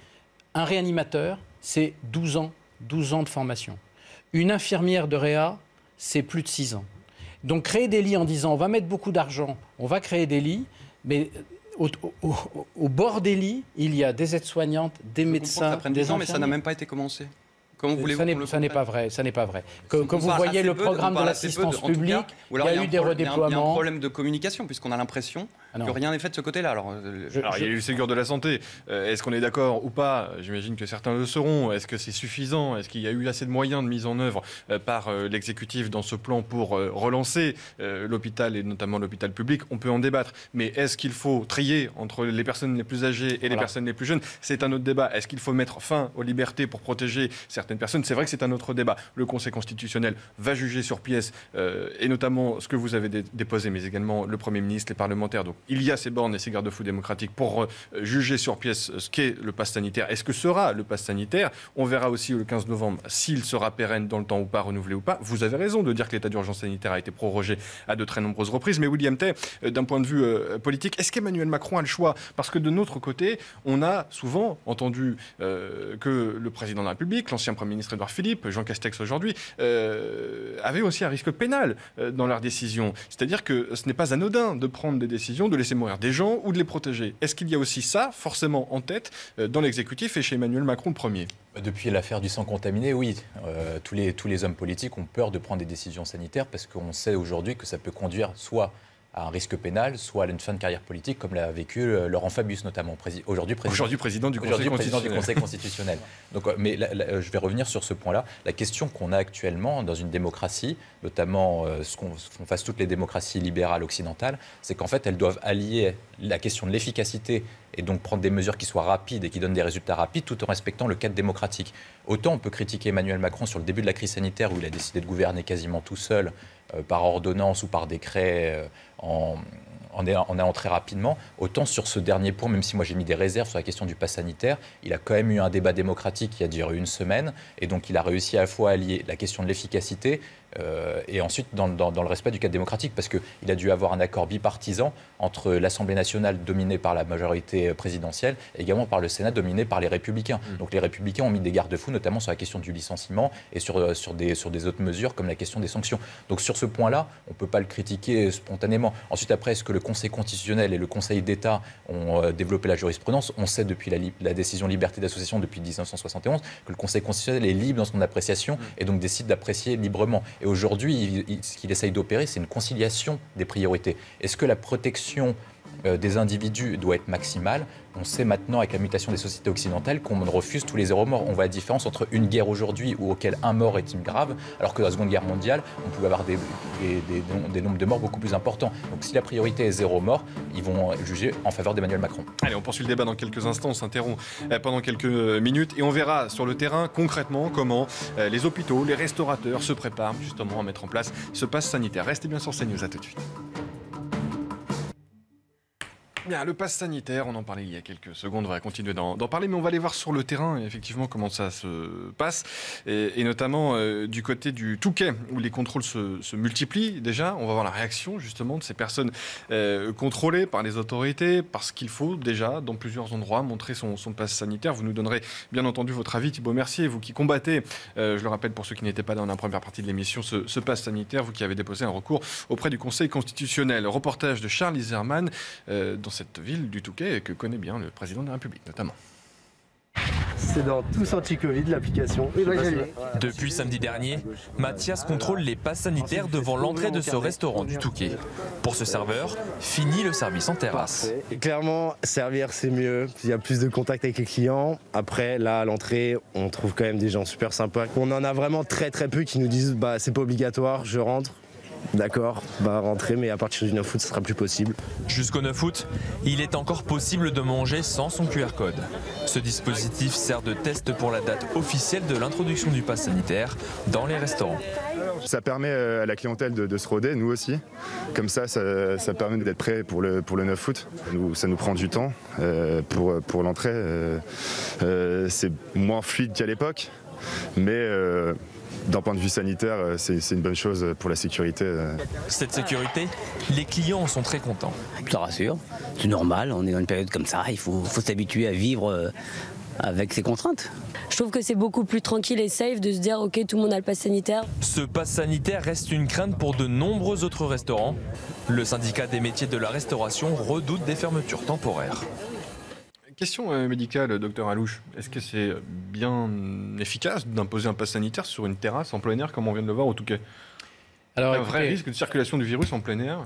un réanimateur, c'est 12 ans de formation. Une infirmière de réa, c'est plus de 6 ans. Donc créer des lits en disant on va mettre beaucoup d'argent, on va créer des lits, mais au bord des lits, il y a des aides-soignantes, des médecins, des infirmiers. Mais ça n'a même pas été commencé. Ça n'est pas vrai. Quand vous voyez le programme de l'assistance publique, il y a eu des redéploiements. Il y a un problème de communication, puisqu'on a l'impression que rien n'est fait de ce côté-là. Alors, il y a eu le Ségur de la santé. Est-ce qu'on est d'accord ou pas? J'imagine que certains le seront. Est-ce que c'est suffisant? Est-ce qu'il y a eu assez de moyens de mise en œuvre par l'exécutif dans ce plan pour relancer l'hôpital et notamment l'hôpital public? On peut en débattre. Mais est-ce qu'il faut trier entre les personnes les plus âgées et les personnes les plus jeunes? C'est un autre débat. Est-ce qu'il faut mettre fin aux libertés pour protéger certaines personnes? C'est vrai que c'est un autre débat. Le Conseil constitutionnel va juger sur pièce, et notamment ce que vous avez déposé, mais également le Premier ministre, les parlementaires. Donc il y a ces bornes et ces garde-fous démocratiques pour juger sur pièce ce qu'est le pass sanitaire. Est-ce que sera le pass sanitaire? On verra aussi le 15 novembre s'il sera pérenne dans le temps ou pas, renouvelé ou pas. Vous avez raison de dire que l'état d'urgence sanitaire a été prorogé à de très nombreuses reprises. Mais William Tay, d'un point de vue politique, est-ce qu'Emmanuel Macron a le choix? Parce que de notre côté, on a souvent entendu que le président de la République, l'ancien Premier ministre Édouard Philippe, Jean Castex aujourd'hui, avaient aussi un risque pénal dans leurs décisions. C'est-à-dire que ce n'est pas anodin de prendre des décisions, de laisser mourir des gens ou de les protéger. Est-ce qu'il y a aussi ça, forcément, en tête dans l'exécutif et chez Emmanuel Macron le premier ? Depuis l'affaire du sang contaminé, oui. Tous les hommes politiques ont peur de prendre des décisions sanitaires parce qu'on sait aujourd'hui que ça peut conduire soit à un risque pénal, soit à une fin de carrière politique, comme l'a vécu Laurent Fabius notamment, aujourd'hui président du Conseil constitutionnel. Donc, mais je vais revenir sur ce point-là. La question qu'on a actuellement dans une démocratie, notamment ce qu'on fasse toutes les démocraties libérales occidentales, c'est qu'en fait, elles doivent allier la question de l'efficacité et donc prendre des mesures qui soient rapides et qui donnent des résultats rapides tout en respectant le cadre démocratique. Autant on peut critiquer Emmanuel Macron sur le début de la crise sanitaire où il a décidé de gouverner quasiment tout seul, par ordonnance ou par décret, en allant très rapidement. Autant sur ce dernier point, même si moi j'ai mis des réserves sur la question du pass sanitaire, il a quand même eu un débat démocratique qui a duré une semaine et donc il a réussi à la fois à allier la question de l'efficacité et ensuite dans le respect du cadre démocratique parce qu'il a dû avoir un accord bipartisan entre l'Assemblée nationale dominée par la majorité présidentielle et également par le Sénat dominé par les Républicains. Donc les Républicains ont mis des garde-fous notamment sur la question du licenciement et sur des autres mesures comme la question des sanctions. Donc sur ce point-là, on ne peut pas le critiquer spontanément. Ensuite après, est-ce que le Conseil constitutionnel et le Conseil d'État ont développé la jurisprudence? On sait depuis la décision liberté d'association depuis 1971 que le Conseil constitutionnel est libre dans son appréciation et donc décide d'apprécier librement. Et aujourd'hui, ce qu'il essaye d'opérer, c'est une conciliation des priorités. Est-ce que la protection des individus doit être maximale? On sait maintenant, avec la mutation des sociétés occidentales, qu'on refuse tous les zéro morts. On voit la différence entre une guerre aujourd'hui auquel un mort est grave, alors que dans la Seconde Guerre mondiale, on pouvait avoir des nombres de morts beaucoup plus importants. Donc si la priorité est zéro mort, ils vont juger en faveur d'Emmanuel Macron. Allez, on poursuit le débat dans quelques instants. On s'interrompt pendant quelques minutes et on verra sur le terrain concrètement comment les hôpitaux, les restaurateurs se préparent justement à mettre en place ce pass sanitaire. Restez bien sur CNews, à tout de suite. Bien, le pass sanitaire, on en parlait il y a quelques secondes, on va continuer d'en parler, mais on va aller voir sur le terrain, effectivement, comment ça se passe, et notamment du côté du Touquet, où les contrôles se multiplient déjà. On va voir la réaction, justement, de ces personnes contrôlées par les autorités, parce qu'il faut déjà, dans plusieurs endroits, montrer son pass sanitaire. Vous nous donnerez, bien entendu, votre avis, Thibault Mercier, vous qui combattez, je le rappelle pour ceux qui n'étaient pas dans la première partie de l'émission, ce pass sanitaire, vous qui avez déposé un recours auprès du Conseil constitutionnel. Reportage de Charles Iserman, dans cette ville du Touquet que connaît bien le président de la République notamment. C'est dans Tous Anti-Covid, l'application. Depuis samedi dernier, Mathias contrôle les passes sanitaires devant l'entrée de ce restaurant du Touquet. Pour ce serveur, fini le service en terrasse. Et clairement, servir c'est mieux, il y a plus de contact avec les clients. Après, là, à l'entrée, on trouve quand même des gens super sympas. On en a vraiment très peu qui nous disent bah c'est pas obligatoire, je rentre. D'accord, rentrer, mais à partir du 9 août, ce sera plus possible. Jusqu'au 9 août, il est encore possible de manger sans son QR code. Ce dispositif sert de test pour la date officielle de l'introduction du pass sanitaire dans les restaurants. Ça permet à la clientèle de se roder, nous aussi. Comme ça permet d'être prêt pour le 9 août. Ça nous prend du temps pour l'entrée. C'est moins fluide qu'à l'époque, mais d'un point de vue sanitaire, c'est une bonne chose pour la sécurité. Cette sécurité, les clients en sont très contents. Ça rassure, c'est normal, on est dans une période comme ça, il faut s'habituer à vivre avec ces contraintes. Je trouve que c'est beaucoup plus tranquille et safe de se dire ok, tout le monde a le pass sanitaire. Ce pass sanitaire reste une crainte pour de nombreux autres restaurants. Le syndicat des métiers de la restauration redoute des fermetures temporaires. Question médicale, docteur Alouche. Est-ce que c'est bien efficace d'imposer un pass sanitaire sur une terrasse en plein air, comme on vient de le voir au Touquet? Alors, un vrai risque de circulation du virus en plein air?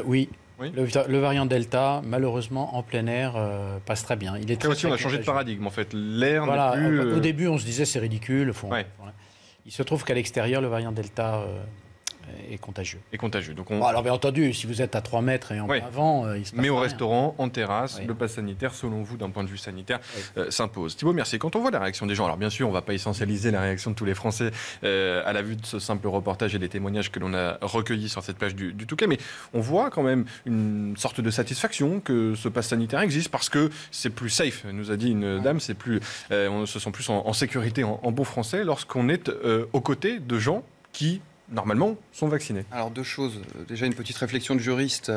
Oui. Le variant Delta, malheureusement, en plein air, passe très bien. Il est très, aussi, on a changé de paradigme, en fait. L'air voilà, n'est plus... Au début, on se disait c'est ridicule. Il se trouve qu'à l'extérieur, le variant Delta est contagieux. Donc alors bien entendu, si vous êtes à 3 mètres et en avant, il se passe mais au rien. restaurant, en terrasse, le pass sanitaire, selon vous, d'un point de vue sanitaire, s'impose. Thibault Mercier, quand on voit la réaction des gens, alors bien sûr, on ne va pas essentialiser la réaction de tous les Français à la vue de ce simple reportage et des témoignages que l'on a recueillis sur cette page du Touquet, mais on voit quand même une sorte de satisfaction que ce pass sanitaire existe parce que c'est plus safe, nous a dit une dame, c'est plus, on se sent plus en sécurité en bon français lorsqu'on est aux côtés de gens qui normalement, sont vaccinés. Alors, deux choses. Déjà, une petite réflexion de juriste.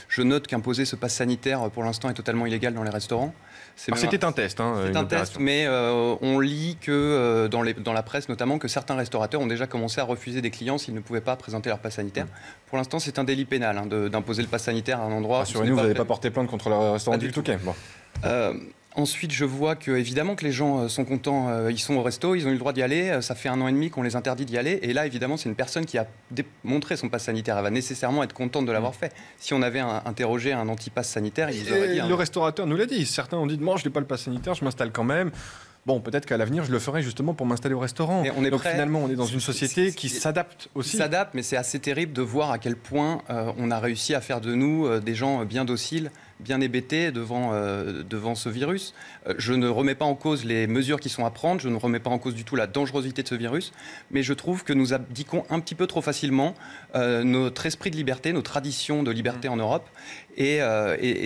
Je note qu'imposer ce pass sanitaire, pour l'instant, est totalement illégal dans les restaurants. C'était un test. C'est un test, mais on lit que dans la presse notamment que certains restaurateurs ont déjà commencé à refuser des clients s'ils ne pouvaient pas présenter leur pass sanitaire. Pour l'instant, c'est un délit pénal d'imposer le pass sanitaire à un endroit. Rassurez-nous, vous n'avez pas porté plainte contre le restaurant du Touquet. Bon. Ensuite, je vois que évidemment que les gens sont contents, ils sont au resto, ils ont eu le droit d'y aller, ça fait 1 an et demi qu'on les interdit d'y aller, et là évidemment c'est une personne qui a montré son pass sanitaire, elle va nécessairement être contente de l'avoir fait. Si on avait interrogé un anti-pass sanitaire, il nous aurait dit... Le restaurateur nous l'a dit, certains ont dit « moi je n'ai pas le pass sanitaire, je m'installe quand même ». Bon, peut-être qu'à l'avenir, je le ferai justement pour m'installer au restaurant. Donc finalement, on est dans une société qui s'adapte aussi. Qui s'adapte, mais c'est assez terrible de voir à quel point on a réussi à faire de nous des gens bien dociles, bien hébétés devant ce virus. Je ne remets pas en cause les mesures qui sont à prendre, je ne remets pas en cause du tout la dangerosité de ce virus, mais je trouve que nous abdiquons un petit peu trop facilement notre esprit de liberté, nos traditions de liberté en Europe, et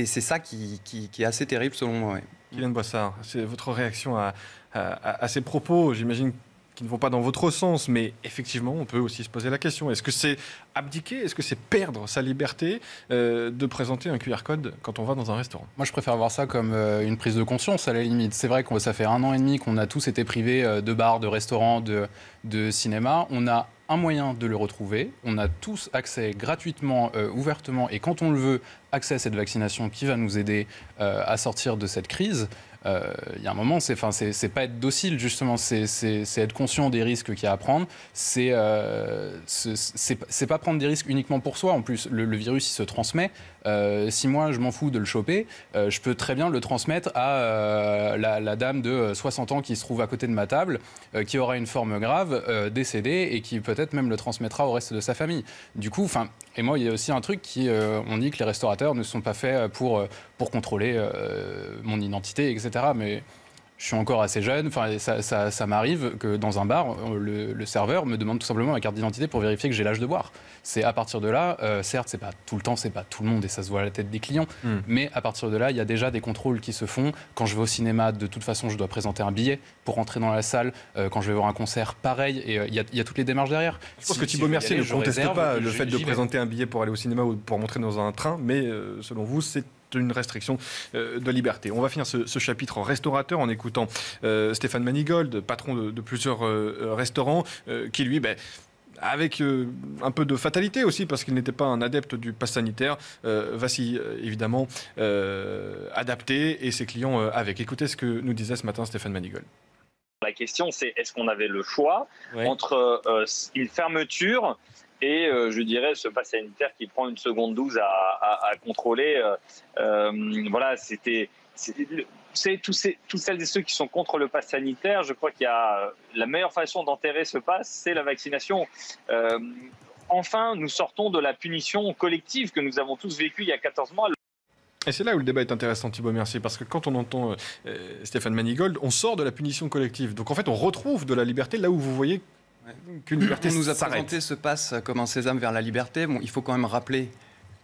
c'est ça qui est assez terrible selon moi. Ouais. Kylian Boissard, c'est votre réaction à ces propos, j'imagine, qui ne vont pas dans votre sens, mais effectivement, on peut aussi se poser la question. Est-ce que c'est abdiquer, est-ce que c'est perdre sa liberté de présenter un QR code quand on va dans un restaurant? Moi, je préfère voir ça comme une prise de conscience, à la limite. C'est vrai que ça fait 1 an et demi qu'on a tous été privés de bars, de restaurants, de cinéma. On a un moyen de le retrouver. On a tous accès gratuitement, ouvertement, et quand on le veut, accès à cette vaccination qui va nous aider à sortir de cette crise. Il y a un moment, c'est pas être docile, justement, c'est être conscient des risques qu'il y a à prendre. C'est pas prendre des risques uniquement pour soi. En plus, le virus, il se transmet. Si moi, je m'en fous de le choper, je peux très bien le transmettre à la dame de 60 ans qui se trouve à côté de ma table, qui aura une forme grave, décédée, et qui peut-être même le transmettra au reste de sa famille. Du coup, et moi, il y a aussi un truc on dit que les restaurateurs ne sont pas faits pour contrôler mon identité, etc. Mais je suis encore assez jeune. Ça m'arrive que dans un bar, le serveur me demande tout simplement ma carte d'identité pour vérifier que j'ai l'âge de boire. C'est à partir de là, certes, c'est pas tout le temps, c'est pas tout le monde et ça se voit à la tête des clients. Mais à partir de là, il y a déjà des contrôles qui se font. Quand je vais au cinéma, de toute façon, je dois présenter un billet pour rentrer dans la salle. Quand je vais voir un concert, pareil. Et il y a toutes les démarches derrière. Je pense que Thibaut Mercier ne conteste pas le fait de présenter un billet pour aller au cinéma ou pour rentrer dans un train, mais selon vous, c'est une restriction de liberté. On va finir ce chapitre en restaurateur en écoutant Stéphane Manigold, patron de plusieurs restaurants, qui lui, avec un peu de fatalité aussi, parce qu'il n'était pas un adepte du pass sanitaire, va s'y évidemment adapter et ses clients avec. Écoutez ce que nous disait ce matin Stéphane Manigold. La question, c'est est-ce qu'on avait le choix entre une fermeture et je dirais ce pass sanitaire qui prend une seconde 12 à contrôler. Voilà, c'est toutes celles et ceux qui sont contre le pass sanitaire. Je crois qu'il y a la meilleure façon d'enterrer ce pass, c'est la vaccination. Enfin, nous sortons de la punition collective que nous avons tous vécue il y a 14 mois. Et c'est là où le débat est intéressant, Thibaut Mercier, parce que quand on entend Stéphane Manigold, on sort de la punition collective. Donc en fait, on retrouve de la liberté là où vous voyez qu'une liberté s'arrête. On nous a présenté ce pass comme un sésame vers la liberté. Bon, il faut quand même rappeler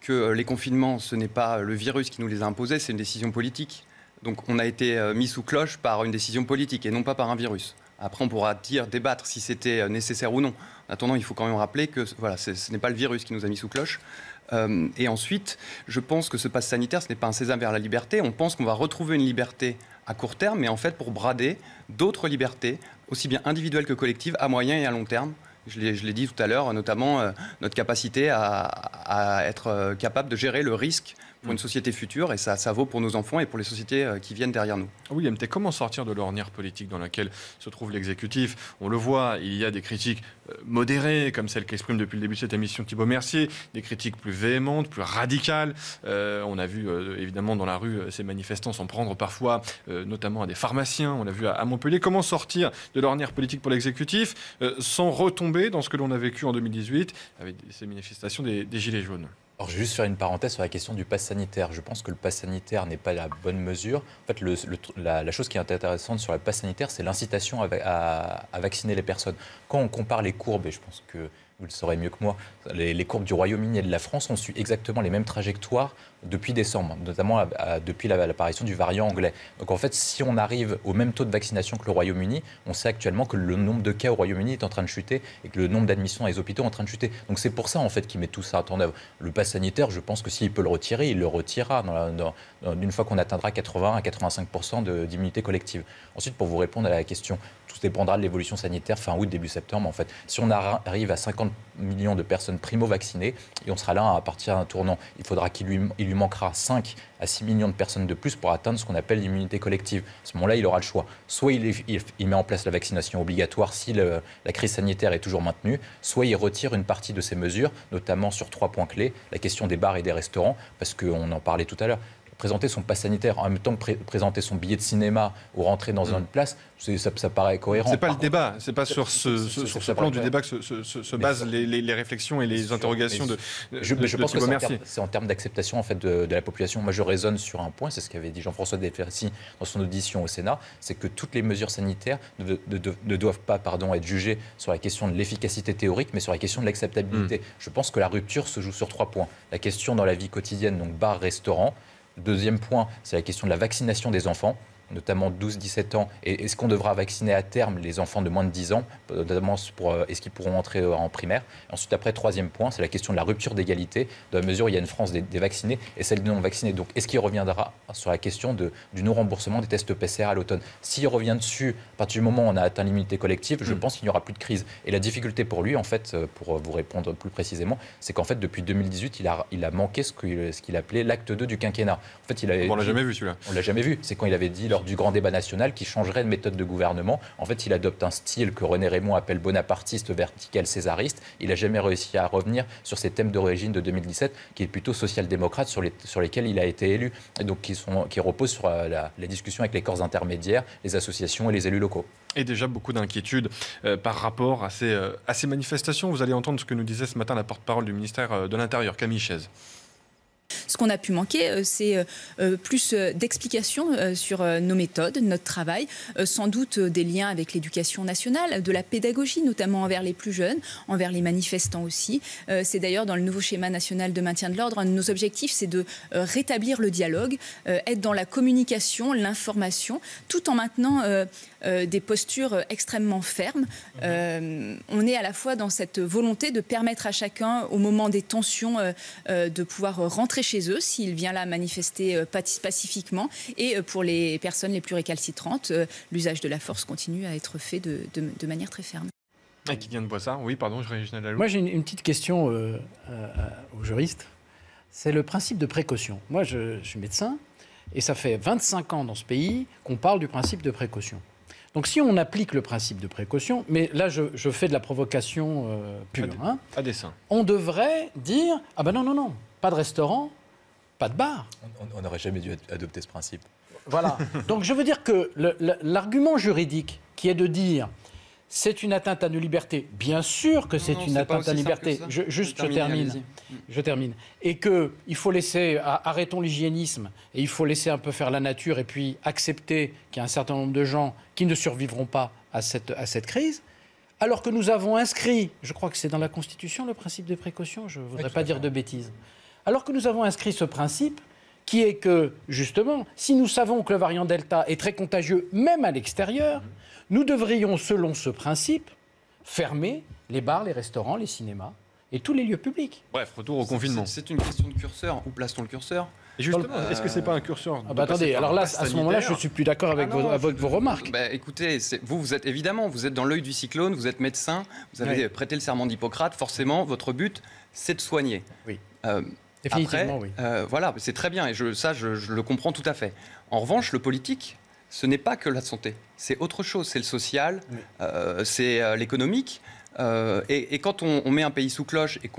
que les confinements, ce n'est pas le virus qui nous les a imposés, c'est une décision politique. Donc on a été mis sous cloche par une décision politique et non pas par un virus. Après, on pourra débattre si c'était nécessaire ou non. En attendant, il faut quand même rappeler que voilà, ce n'est pas le virus qui nous a mis sous cloche. Et ensuite, je pense que ce pass sanitaire, ce n'est pas un sésame vers la liberté. On pense qu'on va retrouver une liberté à court terme, mais en fait pour brader d'autres libertés, aussi bien individuelles que collectives, à moyen et à long terme. Je l'ai dit tout à l'heure, notamment notre capacité à être capable de gérer le risque pour une société future, et ça vaut pour nos enfants et pour les sociétés qui viennent derrière nous. William Tay, comment sortir de l'ornière politique dans laquelle se trouve l'exécutif? On le voit, il y a des critiques modérées, comme celle qu'exprime depuis le début de cette émission Thibaut Mercier, des critiques plus véhémentes, plus radicales. On a vu évidemment dans la rue ces manifestants s'en prendre parfois, notamment à des pharmaciens, on l'a vu à Montpellier. Comment sortir de l'ornière politique pour l'exécutif sans retomber dans ce que l'on a vécu en 2018 avec ces manifestations des Gilets jaunes? Alors, je vais juste faire une parenthèse sur la question du pass sanitaire. Je pense que le pass sanitaire n'est pas la bonne mesure. En fait, la chose qui est intéressante sur le pass sanitaire, c'est l'incitation à vacciner les personnes. Quand on compare les courbes, et je pense que vous le saurez mieux que moi, les courbes du Royaume-Uni et de la France, on suit exactement les mêmes trajectoires depuis décembre, notamment depuis l'apparition du variant anglais. Donc en fait, si on arrive au même taux de vaccination que le Royaume-Uni, on sait actuellement que le nombre de cas au Royaume-Uni est en train de chuter et que le nombre d'admissions dans les hôpitaux est en train de chuter. Donc c'est pour ça en fait qu'il met tout ça en œuvre. Le pass sanitaire, je pense que s'il peut le retirer, il le retirera une fois qu'on atteindra 80 à 85% d'immunité collective. Ensuite, pour vous répondre à la question, tout dépendra de l'évolution sanitaire fin août, début septembre. En fait, si on arrive à 50 millions de personnes primo-vaccinées, et on sera là à partir d'un tournant, il faudra qu'il lui manquera 5 à 6 millions de personnes de plus pour atteindre ce qu'on appelle l'immunité collective. À ce moment-là, il aura le choix. Soit il met en place la vaccination obligatoire si la crise sanitaire est toujours maintenue, soit il retire une partie de ces mesures, notamment sur 3 points clés, la question des bars et des restaurants, parce qu'on en parlait tout à l'heure. Présenter son pass sanitaire en même temps que présenter son billet de cinéma ou rentrer dans une place, ça paraît cohérent. C'est pas le débat, c'est pas sur ce plan du débat que se basent les réflexions et les interrogations de Je pense que Thibault Mercier. c'est en termes d'acceptation en fait, de la population. Moi, je raisonne sur un point, c'est ce qu'avait dit Jean-François Delfraissy dans son audition au Sénat, c'est que toutes les mesures sanitaires ne doivent pas être jugées sur la question de l'efficacité théorique, mais sur la question de l'acceptabilité. Je pense que la rupture se joue sur 3 points. La question dans la vie quotidienne, donc bar, restaurant. Deuxième point, c'est la question de la vaccination des enfants, notamment 12-17 ans. Et est-ce qu'on devra vacciner à terme les enfants de moins de 10 ans, notamment est-ce qu'ils pourront entrer en primaire? Ensuite, après, troisième point, c'est la question de la rupture d'égalité, dans la mesure où il y a une France des vaccinés et celle des non-vaccinés. Donc, est-ce qu'il reviendra sur la question du non-remboursement des tests PCR à l'automne? S'il revient dessus, à partir du moment où on a atteint l'immunité collective, je pense qu'il n'y aura plus de crise. Et la difficulté pour lui, en fait, pour vous répondre plus précisément, c'est qu'en fait, depuis 2018, il a manqué ce qu'il appelait l'acte 2 du quinquennat. En fait, on l'a jamais vu, celui-là. On l'a jamais vu. C'est quand il avait dit lors du grand débat national qu'il changerait de méthode de gouvernement. En fait, il adopte un style que René Raymond appelle bonapartiste, vertical, césariste. Il n'a jamais réussi à revenir sur ses thèmes d'origine de 2017, qui est plutôt social-démocrate, sur lesquels il a été élu, et donc qui reposent sur la discussion avec les corps intermédiaires, les associations et les élus locaux. Et déjà beaucoup d'inquiétudes par rapport à ces manifestations. Vous allez entendre ce que nous disait ce matin la porte-parole du ministère de l'Intérieur, Camille Chaise. Ce qu'on a pu manquer, c'est plus d'explications sur nos méthodes, notre travail, sans doute des liens avec l'éducation nationale, de la pédagogie, notamment envers les plus jeunes, envers les manifestants aussi. C'est d'ailleurs dans le nouveau schéma national de maintien de l'ordre, un de nos objectifs, c'est de rétablir le dialogue, être dans la communication, l'information, tout en maintenant des postures extrêmement fermes. On est à la fois dans cette volonté de permettre à chacun, au moment des tensions, de pouvoir rentrer chez eux s'il vient là manifester pacifiquement. Et pour les personnes les plus récalcitrantes, l'usage de la force continue à être fait de manière très ferme. Et qui vient de Boissard? Oui, pardon, Réginald Laloux. Moi, j'ai une petite question aux juristes. C'est le principe de précaution. Moi, je suis médecin et ça fait 25 ans dans ce pays qu'on parle du principe de précaution. Donc si on applique le principe de précaution, mais là je fais de la provocation pure, à dessein. On devrait dire « Ah ben non, pas de restaurant, pas de bar ». On n'aurait jamais dû adopter ce principe. Voilà. Donc je veux dire que l'argument juridique qui est de dire c'est une atteinte à nos libertés, bien sûr que c'est une atteinte à nos libertés. Je termine. Et qu'il faut laisser, arrêtons l'hygiénisme, et il faut laisser un peu faire la nature, et puis accepter qu'il y a un certain nombre de gens qui ne survivront pas à cette crise, alors que nous avons inscrit, je crois que c'est dans la Constitution le principe de précaution, je ne voudrais pas dire de bêtises, alors que nous avons inscrit ce principe qui est que, justement, si nous savons que le variant Delta est très contagieux, même à l'extérieur, nous devrions, selon ce principe, fermer les bars, les restaurants, les cinémas et tous les lieux publics. Bref, retour au confinement. C'est une question de curseur. Où place-t-on le curseur? Et justement, est-ce que c'est pas un curseur? Attendez, alors là, à ce moment-là, je ne suis plus d'accord avec vos remarques. Écoutez, vous êtes évidemment, vous êtes dans l'œil du cyclone, vous êtes médecin, vous avez prêté le serment d'Hippocrate, forcément, votre but, c'est de soigner. Oui. Définitivement, oui. Voilà, c'est très bien, et je le comprends tout à fait. En revanche, le politique, ce n'est pas que la santé, c'est autre chose, c'est le social, c'est l'économique. Et quand on met un pays sous cloche et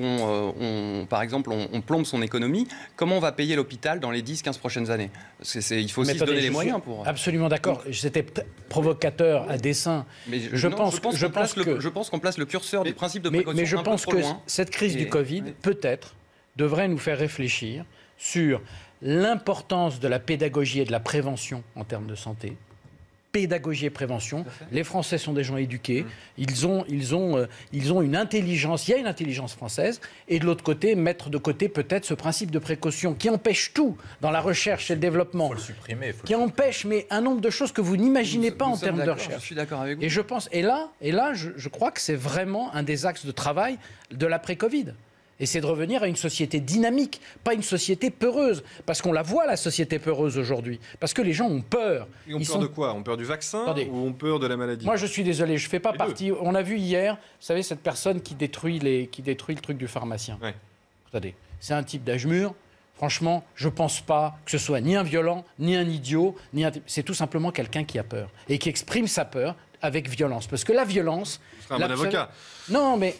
par exemple, on plombe son économie, comment on va payer l'hôpital dans les 10-15 prochaines années? Il faut aussi se donner les moyens pour... Absolument d'accord. C'était provocateur à dessein. Mais je pense qu'on place le curseur du principe de précaution mais je un peu pense trop que loin. cette crise du Covid, peut-être, devrait nous faire réfléchir sur l'importance de la pédagogie et de la prévention en termes de santé. pédagogie et prévention. Les Français sont des gens éduqués, ils ont une intelligence, il y a une intelligence française, et de l'autre côté, mettre de côté peut-être ce principe de précaution qui empêche tout dans la recherche et le développement, qui empêche mais un nombre de choses que vous n'imaginez pas en termes de recherche. Je suis d'accord avec vous. Et je pense, et là, je crois que c'est vraiment un des axes de travail de l'après-Covid. Et c'est de revenir à une société dynamique, pas une société peureuse. Parce qu'on la voit, la société peureuse aujourd'hui. Parce que les gens ont peur. Et ont peur de quoi? Ont peur du vaccin ou ont peur de la maladie? Moi, je suis désolé, je ne fais pas partie... On a vu hier, vous savez, cette personne qui détruit le truc du pharmacien. Ouais. Attendez, c'est un type d'âge mûr. Franchement, je ne pense pas que ce soit ni un violent, ni un idiot, ni un... C'est tout simplement quelqu'un qui a peur. Et qui exprime sa peur avec violence. Parce que la violence... C'est un bon avocat. Non, mais...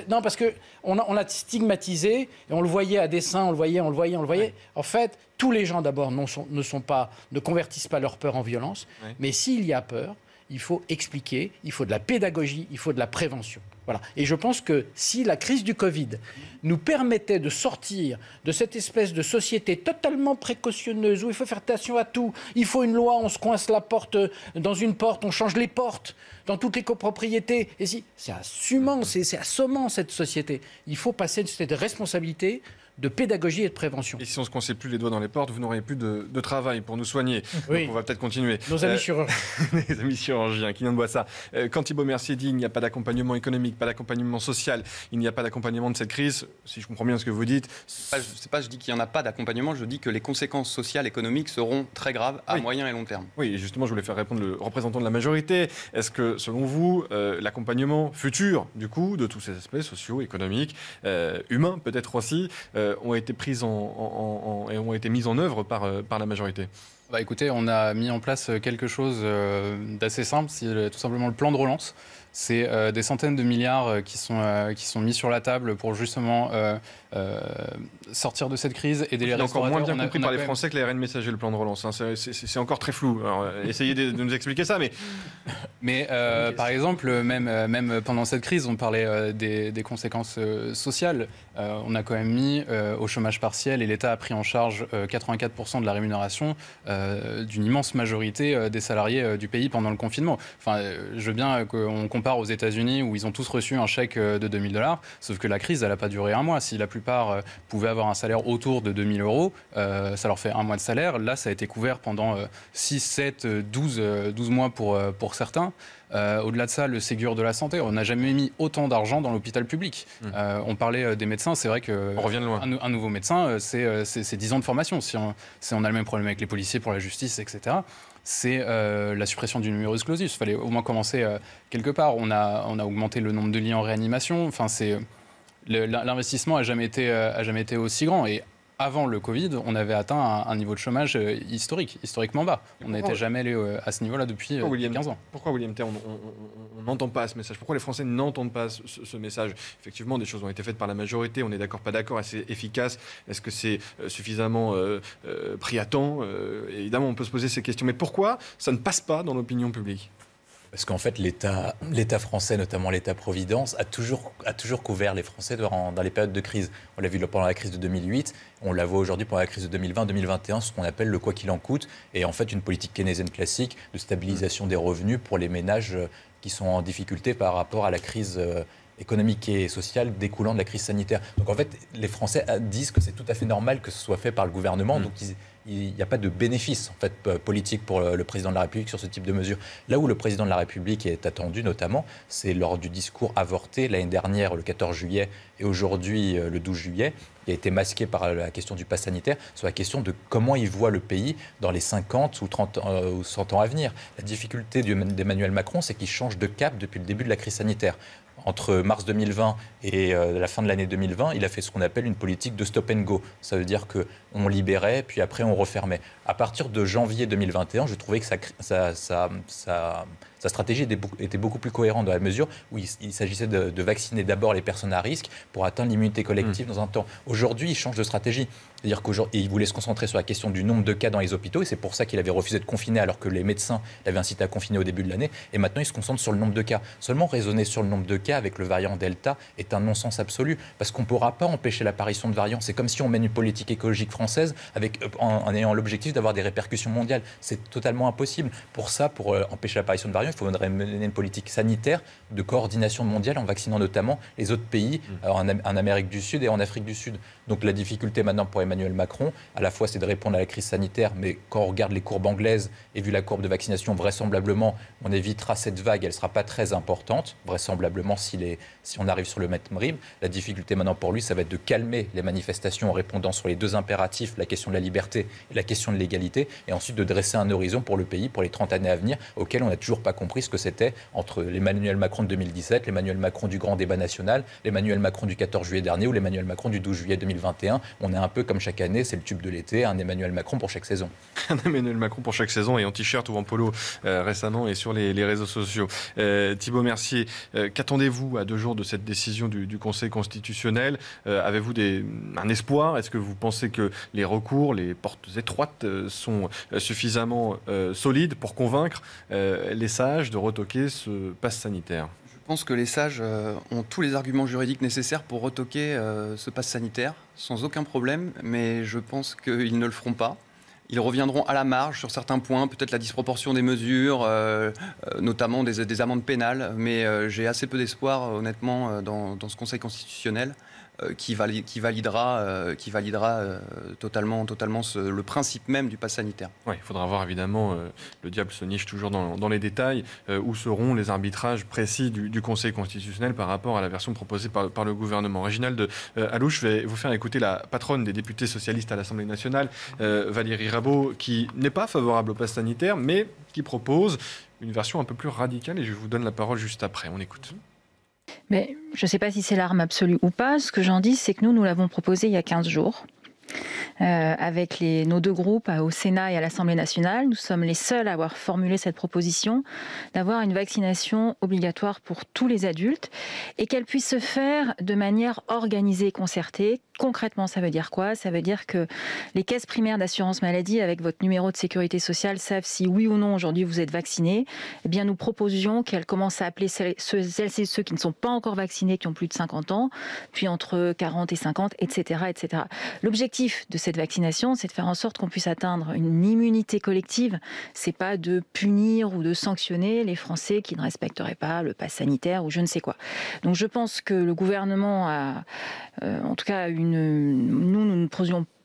Non, parce qu'on l'a stigmatisé, et on le voyait à dessein, on le voyait. Ouais. En fait, tous les gens, d'abord, ne convertissent pas leur peur en violence. Ouais. Mais s'il y a peur, il faut expliquer, il faut de la pédagogie, il faut de la prévention. Voilà. Et je pense que si la crise du Covid nous permettait de sortir de cette espèce de société totalement précautionneuse où il faut faire attention à tout, il faut une loi, on se coince la porte dans une porte, on change les portes dans toutes les copropriétés. Et si, c'est assumant, c'est assommant cette société. Il faut passer de cette responsabilité de pédagogie et de prévention. Et si on ne se coinçait plus les doigts dans les portes, vous n'auriez plus de travail pour nous soigner. Oui. Donc on va peut-être continuer. Nos amis chirurgiens. Les amis chirurgiens, Kylian de Boissard. Quand Thibault Mercier dit qu'il n'y a pas d'accompagnement économique, pas d'accompagnement social, il n'y a pas d'accompagnement de cette crise, si je comprends bien ce que vous dites... Je dis qu'il n'y en a pas d'accompagnement, je dis que les conséquences sociales, économiques seront très graves à moyen et long terme. Oui, et justement, je voulais faire répondre le représentant de la majorité. Est-ce que, selon vous, l'accompagnement futur, du coup, de tous ces aspects sociaux, économiques, humains peut-être aussi, ont été prises et ont été mises en œuvre par la majorité? Bah écoutez, on a mis en place quelque chose d'assez simple, c'est tout simplement le plan de relance. C'est des centaines de milliards qui sont mis sur la table pour justement sortir de cette crise, aider les restaurateurs. C'est encore moins bien compris par les Français que l'ARN messager, le plan de relance. Hein. C'est encore très flou. Alors, essayez de nous expliquer ça, mais... Mais par exemple, même pendant cette crise, on parlait des conséquences sociales. On a quand même mis au chômage partiel, et l'État a pris en charge 84% de la rémunération d'une immense majorité des salariés du pays pendant le confinement. Enfin, je veux bien qu'on compare aux États-Unis où ils ont tous reçu un chèque de $2000, sauf que la crise, elle n'a pas duré un mois. Si la plupart pouvaient avoir un salaire autour de 2000 €, ça leur fait un mois de salaire. Là, ça a été couvert pendant 6, 7, 12 mois pour certains. Au-delà de ça, le Ségur de la santé, on n'a jamais mis autant d'argent dans l'hôpital public. On parlait des médecins, c'est vrai que on revient de loin. Un nouveau médecin, c'est 10 ans de formation. Si on a le même problème avec les policiers pour la justice, etc., c'est la suppression du numerus clausus. Il fallait au moins commencer quelque part. On a augmenté le nombre de lits en réanimation. Enfin, l'investissement n'a jamais été aussi grand. Et avant le Covid, on avait atteint un niveau de chômage historiquement bas. On n'était jamais allé à ce niveau-là depuis 15 ans. Pourquoi, William Tay, on n'entend pas ce message? Pourquoi les Français n'entendent pas ce message? Effectivement, des choses ont été faites par la majorité. On est d'accord, pas d'accord? Est-ce efficace? Est-ce que c'est suffisamment pris à temps? Évidemment, on peut se poser ces questions. Mais pourquoi ça ne passe pas dans l'opinion publique? Parce qu'en fait, l'État français, notamment l'État-providence, a toujours couvert les Français dans les périodes de crise. On l'a vu pendant la crise de 2008, on la voit aujourd'hui pendant la crise de 2020-2021, ce qu'on appelle le « quoi qu'il en coûte », et en fait une politique keynésienne classique de stabilisation des revenus pour les ménages qui sont en difficulté par rapport à la crise économique et sociale découlant de la crise sanitaire. Donc en fait, les Français disent que c'est tout à fait normal que ce soit fait par le gouvernement, donc il n'y a pas de bénéfice en fait, politique pour le président de la République sur ce type de mesures. Là où le président de la République est attendu notamment, c'est lors du discours avorté l'année dernière, le 14 juillet, et aujourd'hui le 12 juillet, qui a été masqué par la question du pass sanitaire, sur la question de comment il voit le pays dans les 50 ou 30 ou 100 ans à venir. La difficulté d'Emmanuel Macron, c'est qu'il change de cap depuis le début de la crise sanitaire. Entre mars 2020 et la fin de l'année 2020, il a fait ce qu'on appelle une politique de stop and go. Ça veut dire qu'on libérait, puis après on refermait. À partir de janvier 2021, je trouvais que ça Sa stratégie était beaucoup plus cohérente dans la mesure où il s'agissait de vacciner d'abord les personnes à risque pour atteindre l'immunité collective dans un temps. Aujourd'hui, il change de stratégie. C'est-à-dire qu'il voulait se concentrer sur la question du nombre de cas dans les hôpitaux, et c'est pour ça qu'il avait refusé de confiner alors que les médecins l'avaient incité à confiner au début de l'année. Et maintenant, il se concentre sur le nombre de cas. Seulement, raisonner sur le nombre de cas avec le variant Delta est un non-sens absolu, parce qu'on ne pourra pas empêcher l'apparition de variants. C'est comme si on mène une politique écologique française en ayant l'objectif d'avoir des répercussions mondiales. C'est totalement impossible. Pour ça, pour empêcher l'apparition de variants, il faudrait mener une politique sanitaire de coordination mondiale en vaccinant notamment les autres pays en Amérique du Sud et en Afrique du Sud. Donc la difficulté maintenant pour Emmanuel Macron, à la fois c'est de répondre à la crise sanitaire, mais quand on regarde les courbes anglaises et vu la courbe de vaccination, vraisemblablement on évitera cette vague, elle ne sera pas très importante, vraisemblablement si on arrive sur le même rythme. La difficulté maintenant pour lui, ça va être de calmer les manifestations en répondant sur les deux impératifs, la question de la liberté et la question de l'égalité, et ensuite de dresser un horizon pour le pays, pour les 30 années à venir, auquel on n'a toujours pas compris ce que c'était entre l'Emmanuel Macron de 2017, l'Emmanuel Macron du grand débat national, l'Emmanuel Macron du 14 juillet dernier ou l'Emmanuel Macron du 12 juillet 2021. On est un peu comme chaque année, c'est le tube de l'été, un Emmanuel Macron pour chaque saison. Un Emmanuel Macron pour chaque saison, et en t-shirt ou en polo récemment et sur les réseaux sociaux. Thibault Mercier, qu'attendez-vous à 2 jours de cette décision du Conseil constitutionnel? Avez-vous un espoir? Est-ce que vous pensez que les recours, les portes étroites sont suffisamment solides pour convaincre les sages de retoquer ce pass sanitaire? Je pense que les sages ont tous les arguments juridiques nécessaires pour retoquer ce pass sanitaire sans aucun problème, mais je pense qu'ils ne le feront pas. Ils reviendront à la marge sur certains points, peut-être la disproportion des mesures, notamment des amendes pénales, mais j'ai assez peu d'espoir, honnêtement, dans ce Conseil constitutionnel qui validera totalement le principe même du pass sanitaire. Oui, il faudra voir évidemment, le diable se niche toujours dans les détails, où seront les arbitrages précis du Conseil constitutionnel par rapport à la version proposée par le gouvernement. Réginald Allouche, je vais vous faire écouter la patronne des députés socialistes à l'Assemblée nationale, Valérie Rabault, qui n'est pas favorable au pass sanitaire, mais qui propose une version un peu plus radicale, et je vous donne la parole juste après. On écoute. Mais je ne sais pas si c'est l'arme absolue ou pas. Ce que j'en dis, c'est que nous l'avons proposé il y a 15 jours. Avec nos 2 groupes au Sénat et à l'Assemblée nationale. Nous sommes les seuls à avoir formulé cette proposition d'avoir une vaccination obligatoire pour tous les adultes et qu'elle puisse se faire de manière organisée et concertée. Concrètement, ça veut dire quoi? Ça veut dire que les caisses primaires d'assurance maladie, avec votre numéro de sécurité sociale, savent si oui ou non aujourd'hui vous êtes vacciné. Eh bien, nous proposions qu'elles commencent à appeler celles et ceux qui ne sont pas encore vaccinés, qui ont plus de 50 ans, puis entre 40 et 50, etc. etc. L'objectif de cette vaccination, c'est de faire en sorte qu'on puisse atteindre une immunité collective. C'est pas de punir ou de sanctionner les Français qui ne respecteraient pas le pass sanitaire ou je ne sais quoi. Donc je pense que le gouvernement a, en tout cas,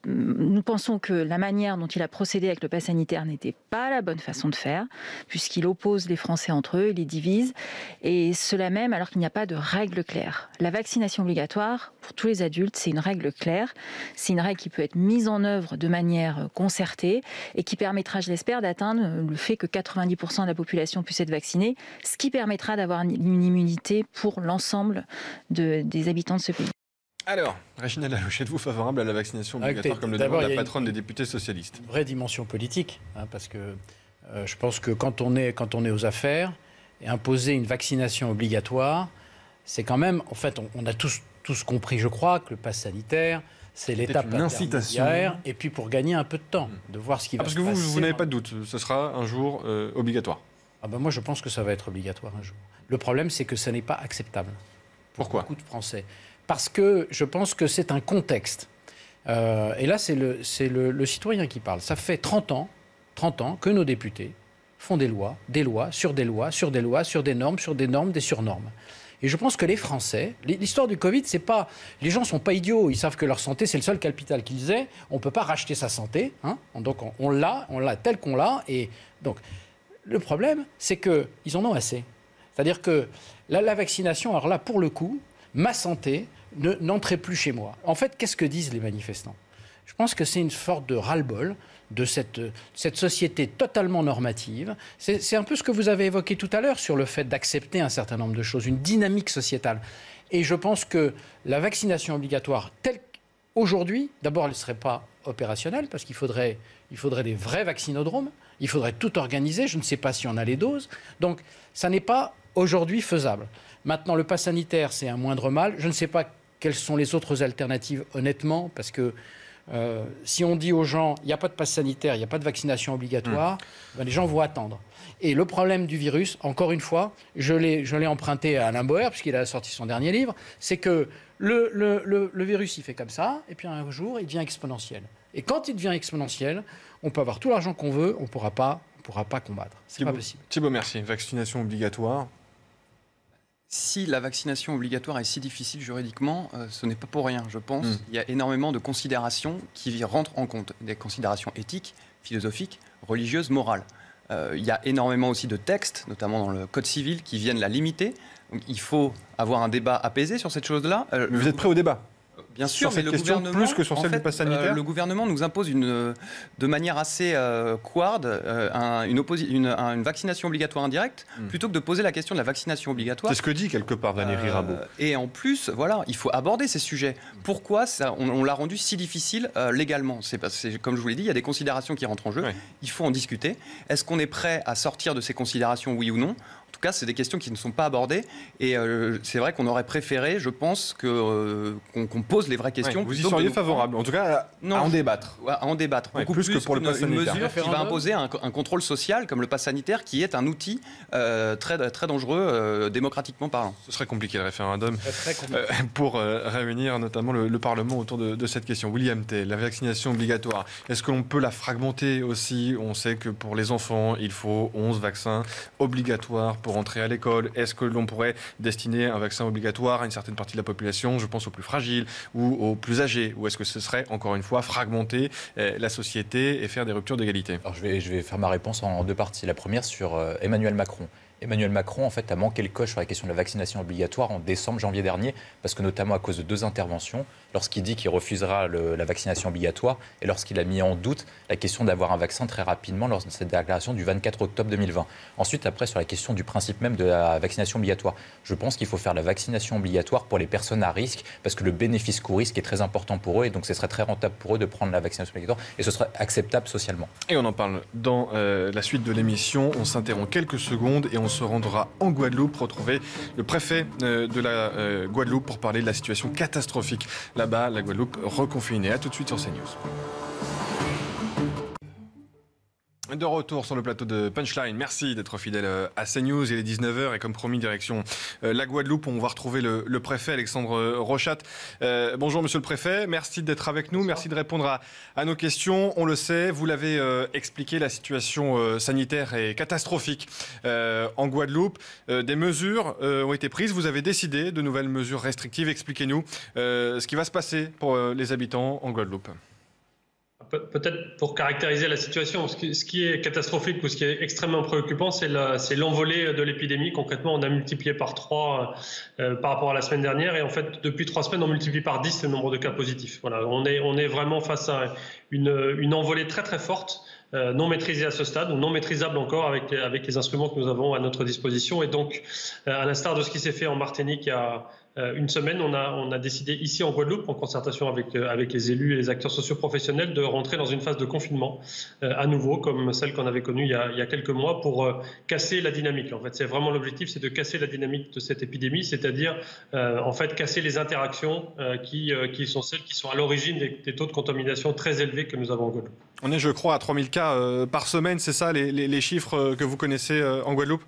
nous pensons que la manière dont il a procédé avec le pass sanitaire n'était pas la bonne façon de faire, puisqu'il oppose les Français entre eux, il les divise, et cela même alors qu'il n'y a pas de règle claire. La vaccination obligatoire pour tous les adultes, c'est une règle claire, c'est une règle qui peut être mise en œuvre de manière concertée et qui permettra, je l'espère, d'atteindre le fait que 90% de la population puisse être vaccinée, ce qui permettra d'avoir une immunité pour l'ensemble des habitants de ce pays. Alors, Réginald Allouche, êtes-vous favorable à la vaccination obligatoire comme le demande la patronne des députés socialistes? Une vraie dimension politique, parce que je pense que quand on est aux affaires, et imposer une vaccination obligatoire, c'est quand même, en fait, on a tous compris, je crois, que le pass sanitaire, c'est l'étape intermédiaire, et puis pour gagner un peu de temps, de voir ce qui va se passer. Parce que vous n'avez pas de doute, ce sera un jour obligatoire. Moi, je pense que ça va être obligatoire un jour. Le problème, c'est que ça n'est pas acceptable. Pourquoi? Beaucoup de Français. Parce que je pense que c'est un contexte. Et là, c'est le citoyen qui parle. Ça fait 30 ans que nos députés font des lois sur des lois, sur des lois, sur des normes, des surnormes. Et je pense que les Français, l'histoire du Covid, c'est pas... Les gens sont pas idiots, ils savent que leur santé, c'est le seul capital qu'ils aient. On ne peut pas racheter sa santé. Hein, donc on l'a tel qu'on l'a. Et donc, le problème, c'est qu'ils en ont assez. C'est-à-dire que la vaccination, alors là, pour le coup, ma santé... n'entrez plus chez moi. En fait, qu'est-ce que disent les manifestants? Je pense que c'est une sorte de ras-le-bol de cette société totalement normative. C'est un peu ce que vous avez évoqué tout à l'heure sur le fait d'accepter un certain nombre de choses, une dynamique sociétale. Et je pense que la vaccination obligatoire, telle aujourd'hui, d'abord, elle ne serait pas opérationnelle parce qu'il faudrait des vrais vaccinodromes. Il faudrait tout organiser. Je ne sais pas si on a les doses. Donc, ça n'est pas aujourd'hui faisable. Maintenant, le pass sanitaire, c'est un moindre mal. Je ne sais pas quelles sont les autres alternatives, honnêtement, parce que si on dit aux gens, il n'y a pas de pass sanitaire, il n'y a pas de vaccination obligatoire, ben, les gens vont attendre. Et le problème du virus, encore une fois, je l'ai emprunté à Alain Boer, puisqu'il a sorti son dernier livre, c'est que le virus, il fait comme ça, et puis un jour, il devient exponentiel. Et quand il devient exponentiel, on peut avoir tout l'argent qu'on veut, on ne pourra pas combattre. C'est pas possible. Thibault Mercier, vaccination obligatoire. Si la vaccination obligatoire est si difficile juridiquement, ce n'est pas pour rien, je pense. Il y a énormément de considérations qui rentrent en compte. Des considérations éthiques, philosophiques, religieuses, morales. Il y a énormément aussi de textes, notamment dans le Code civil, qui viennent la limiter. Donc, il faut avoir un débat apaisé sur cette chose-là. Vous êtes prêt au débat ? Bien sûr, mais le gouvernement, plus que sur celle du pass sanitaire. Le gouvernement nous impose de manière assez couarde une vaccination obligatoire indirecte, plutôt que de poser la question de la vaccination obligatoire. C'est ce que dit quelque part Valérie Rabault. Et en plus, voilà, il faut aborder ces sujets. Pourquoi on l'a rendu si difficile légalement ? Comme je vous l'ai dit, il y a des considérations qui rentrent en jeu. Il faut en discuter. Est-ce qu'on est prêt à sortir de ces considérations, oui ou non ? En tout cas, c'est des questions qui ne sont pas abordées. Et c'est vrai qu'on aurait préféré, je pense, qu'on pose les vraies questions. Vous y seriez favorable, en tout cas, à en débattre. À en débattre. Beaucoup plus que pour le pass sanitaire. Une mesure qui va imposer un contrôle social, comme le pass sanitaire, qui est un outil très, très dangereux, démocratiquement parlant. Ce serait compliqué, le référendum, pour réunir notamment le Parlement autour de cette question. William Tay, la vaccination obligatoire, est-ce que l'on peut la fragmenter aussi ? On sait que pour les enfants, il faut 11 vaccins obligatoires pour entrer à l'école. Est-ce que l'on pourrait destiner un vaccin obligatoire à une certaine partie de la population, je pense aux plus fragiles ou aux plus âgés, ou est-ce que ce serait, encore une fois, fragmenter la société et faire des ruptures d'égalité ? Alors je vais faire ma réponse en deux parties. La première sur Emmanuel Macron. Emmanuel Macron, en fait, a manqué le coche sur la question de la vaccination obligatoire en décembre, janvier dernier, parce que notamment à cause de deux interventions, lorsqu'il dit qu'il refusera la vaccination obligatoire et lorsqu'il a mis en doute la question d'avoir un vaccin très rapidement lors de cette déclaration du 24 octobre 2020. Ensuite, après, sur la question du principe même de la vaccination obligatoire, je pense qu'il faut faire la vaccination obligatoire pour les personnes à risque, parce que le bénéfice coût-risque est très important pour eux, et donc ce serait très rentable pour eux de prendre la vaccination obligatoire, et ce serait acceptable socialement. Et on en parle dans la suite de l'émission. On s'interrompt quelques secondes et on se rendra en Guadeloupe, retrouver le préfet de la Guadeloupe pour parler de la situation catastrophique là-bas, la Guadeloupe reconfinée. A tout de suite sur CNews. De retour sur le plateau de Punchline. Merci d'être fidèle à CNews. Il est 19h et comme promis, direction la Guadeloupe. On va retrouver le préfet Alexandre Rochat. Bonjour monsieur le préfet, merci d'être avec nous. Bonsoir. Merci de répondre à nos questions. On le sait, vous l'avez expliqué, la situation sanitaire est catastrophique en Guadeloupe. Des mesures ont été prises. Vous avez décidé de nouvelles mesures restrictives. Expliquez-nous ce qui va se passer pour les habitants en Guadeloupe. Peut-être pour caractériser la situation, ce qui est catastrophique ou ce qui est extrêmement préoccupant, c'est l'envolée de l'épidémie. Concrètement, on a multiplié par 3 par rapport à la semaine dernière. Et en fait, depuis 3 semaines, on multiplie par 10 le nombre de cas positifs. Voilà, on est vraiment face à une envolée très très forte, non maîtrisée à ce stade, ou non maîtrisable encore avec les instruments que nous avons à notre disposition. Et donc, à l'instar de ce qui s'est fait en Martinique il y a une semaine, on a décidé ici en Guadeloupe, en concertation avec les élus et les acteurs socio-professionnels, de rentrer dans une phase de confinement à nouveau, comme celle qu'on avait connue il y a quelques mois, pour casser la dynamique. En fait, c'est vraiment l'objectif, c'est de casser la dynamique de cette épidémie, c'est-à-dire en fait casser les interactions qui sont celles qui sont à l'origine des taux de contamination très élevés que nous avons en Guadeloupe. On est, je crois, à 3000 cas par semaine, c'est ça les chiffres que vous connaissez en Guadeloupe ?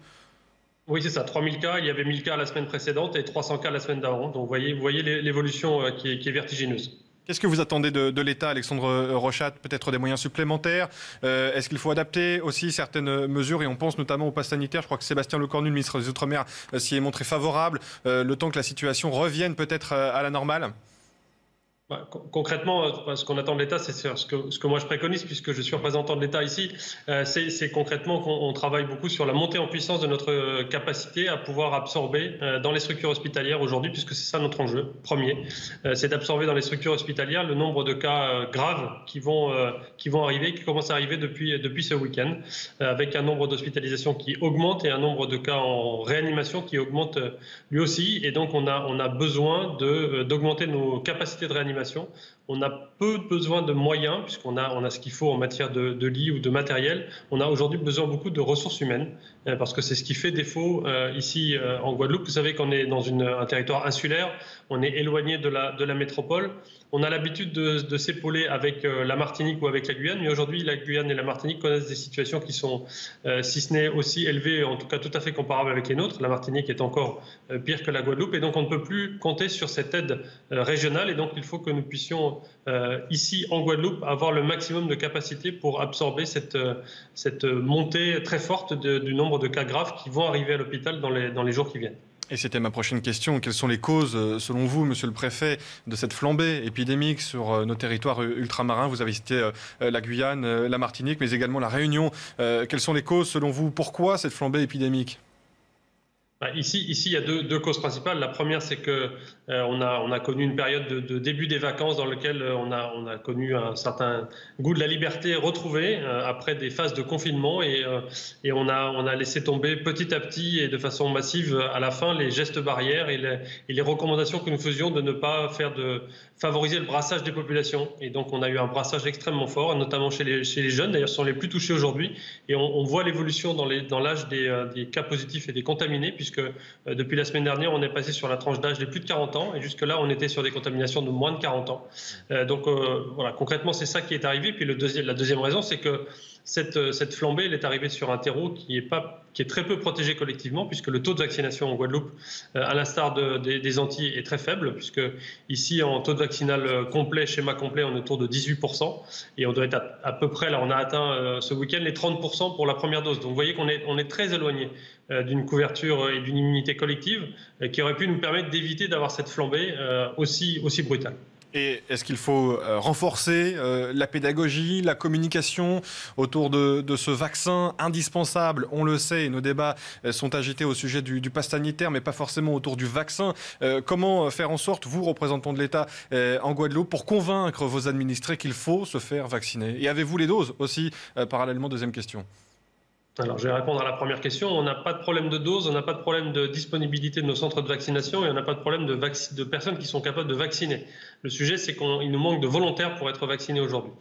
Oui, c'est ça, 3000 cas, il y avait 1000 cas la semaine précédente et 300 cas la semaine d'avant. Donc vous voyez l'évolution qui est vertigineuse. Qu'est-ce que vous attendez de l'État, Alexandre Rochat ? Peut-être des moyens supplémentaires ? Est-ce qu'il faut adapter aussi certaines mesures ? Et on pense notamment au pass sanitaire. Je crois que Sébastien Lecornu, le ministre des Outre-mer, s'y est montré favorable. Le temps que la situation revienne peut-être à la normale ? Concrètement, ce qu'on attend de l'État, c'est ce que moi je préconise, puisque je suis représentant de l'État ici, c'est concrètement qu'on travaille beaucoup sur la montée en puissance de notre capacité à pouvoir absorber dans les structures hospitalières aujourd'hui, puisque c'est ça notre enjeu premier, c'est d'absorber dans les structures hospitalières le nombre de cas graves qui vont arriver, qui commencent à arriver depuis ce week-end, avec un nombre d'hospitalisations qui augmente et un nombre de cas en réanimation qui augmente lui aussi. Et donc on a besoin d'augmenter nos capacités de réanimation On a peu besoin de moyens, puisqu'on a ce qu'il faut en matière de lits ou de matériel. On a aujourd'hui besoin beaucoup de ressources humaines, parce que c'est ce qui fait défaut ici en Guadeloupe. Vous savez qu'on est dans un territoire insulaire, on est éloigné de la métropole. On a l'habitude de s'épauler avec la Martinique ou avec la Guyane, mais aujourd'hui, la Guyane et la Martinique connaissent des situations qui sont, si ce n'est aussi élevées, en tout cas tout à fait comparables avec les nôtres. La Martinique est encore pire que la Guadeloupe, et donc on ne peut plus compter sur cette aide régionale, et donc il faut que nous puissions, ici en Guadeloupe, avoir le maximum de capacité pour absorber cette montée très forte du nombre de cas graves qui vont arriver à l'hôpital dans les jours qui viennent. Et c'était ma prochaine question. Quelles sont les causes, selon vous, monsieur le préfet, de cette flambée épidémique sur nos territoires ultramarins? Vous avez cité la Guyane, la Martinique, mais également la Réunion. Quelles sont les causes, selon vous? Pourquoi cette flambée épidémique? Ici, il y a deux causes principales. La première, c'est que on a connu une période de début des vacances dans laquelle on a connu un certain goût de la liberté retrouvé après des phases de confinement, et on a laissé tomber petit à petit et de façon massive à la fin les gestes barrières et les recommandations que nous faisions de ne pas favoriser le brassage des populations. Et donc on a eu un brassage extrêmement fort, notamment chez les jeunes. D'ailleurs, ce sont les plus touchés aujourd'hui, et on voit l'évolution dans l'âge des cas positifs et des contaminés, puisque depuis la semaine dernière, on est passé sur la tranche d'âge des plus de 40 ans, et jusque-là, on était sur des contaminations de moins de 40 ans. Donc voilà, concrètement, c'est ça qui est arrivé. Puis la deuxième raison, c'est que cette flambée, elle est arrivée sur un terreau qui est très peu protégé collectivement, puisque le taux de vaccination en Guadeloupe, à l'instar des Antilles, est très faible, puisque ici, en taux de vaccinal complet, schéma complet, on est autour de 18%, et on doit être à peu près, là, on a atteint ce week-end les 30% pour la première dose. Donc vous voyez qu'on est très éloigné d'une couverture et d'une immunité collective qui aurait pu nous permettre d'éviter d'avoir cette flambée aussi brutale. Et est-ce qu'il faut renforcer la pédagogie, la communication autour de ce vaccin indispensable? On le sait, nos débats sont agités au sujet du pass sanitaire, mais pas forcément autour du vaccin. Comment faire en sorte, vous, représentants de l'État en Guadeloupe, pour convaincre vos administrés qu'il faut se faire vacciner? Et avez-vous les doses aussi, parallèlement? Deuxième question. Alors, je vais répondre à la première question. On n'a pas de problème de dose, on n'a pas de problème de disponibilité de nos centres de vaccination, et on n'a pas de problème de personnes qui sont capables de vacciner. Le sujet, c'est qu'il nous manque de volontaires pour être vaccinés aujourd'hui.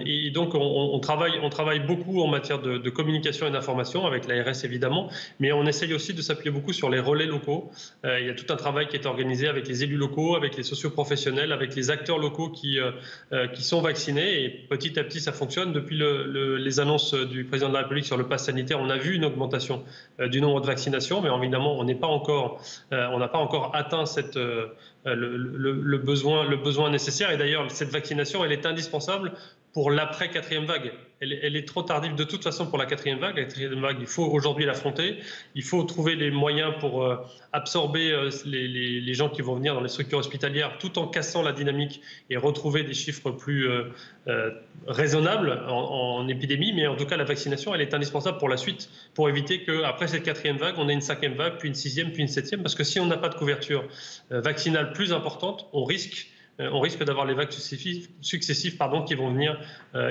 Et donc, on travaille beaucoup en matière de communication et d'information, avec l'ARS évidemment, mais on essaye aussi de s'appuyer beaucoup sur les relais locaux. Il y a tout un travail qui est organisé avec les élus locaux, avec les socioprofessionnels, avec les acteurs locaux qui sont vaccinés, et petit à petit, ça fonctionne. Depuis les annonces du président de la République sur le pass sanitaire, on a vu une augmentation du nombre de vaccinations, mais évidemment, on n'a pas encore atteint le besoin nécessaire. Et d'ailleurs, cette vaccination, elle est indispensable pour l'après 4e vague. Elle est trop tardive de toute façon pour la 4e vague. La 4e vague, il faut aujourd'hui l'affronter. Il faut trouver les moyens pour absorber les gens qui vont venir dans les structures hospitalières, tout en cassant la dynamique et retrouver des chiffres plus raisonnables en épidémie. Mais en tout cas, la vaccination, elle est indispensable pour la suite, pour éviter qu'après cette 4e vague, on ait une 5e vague, puis une 6e, puis une 7e. Parce que si on n'a pas de couverture vaccinale plus importante, on risque d'avoir les vagues successives qui vont venir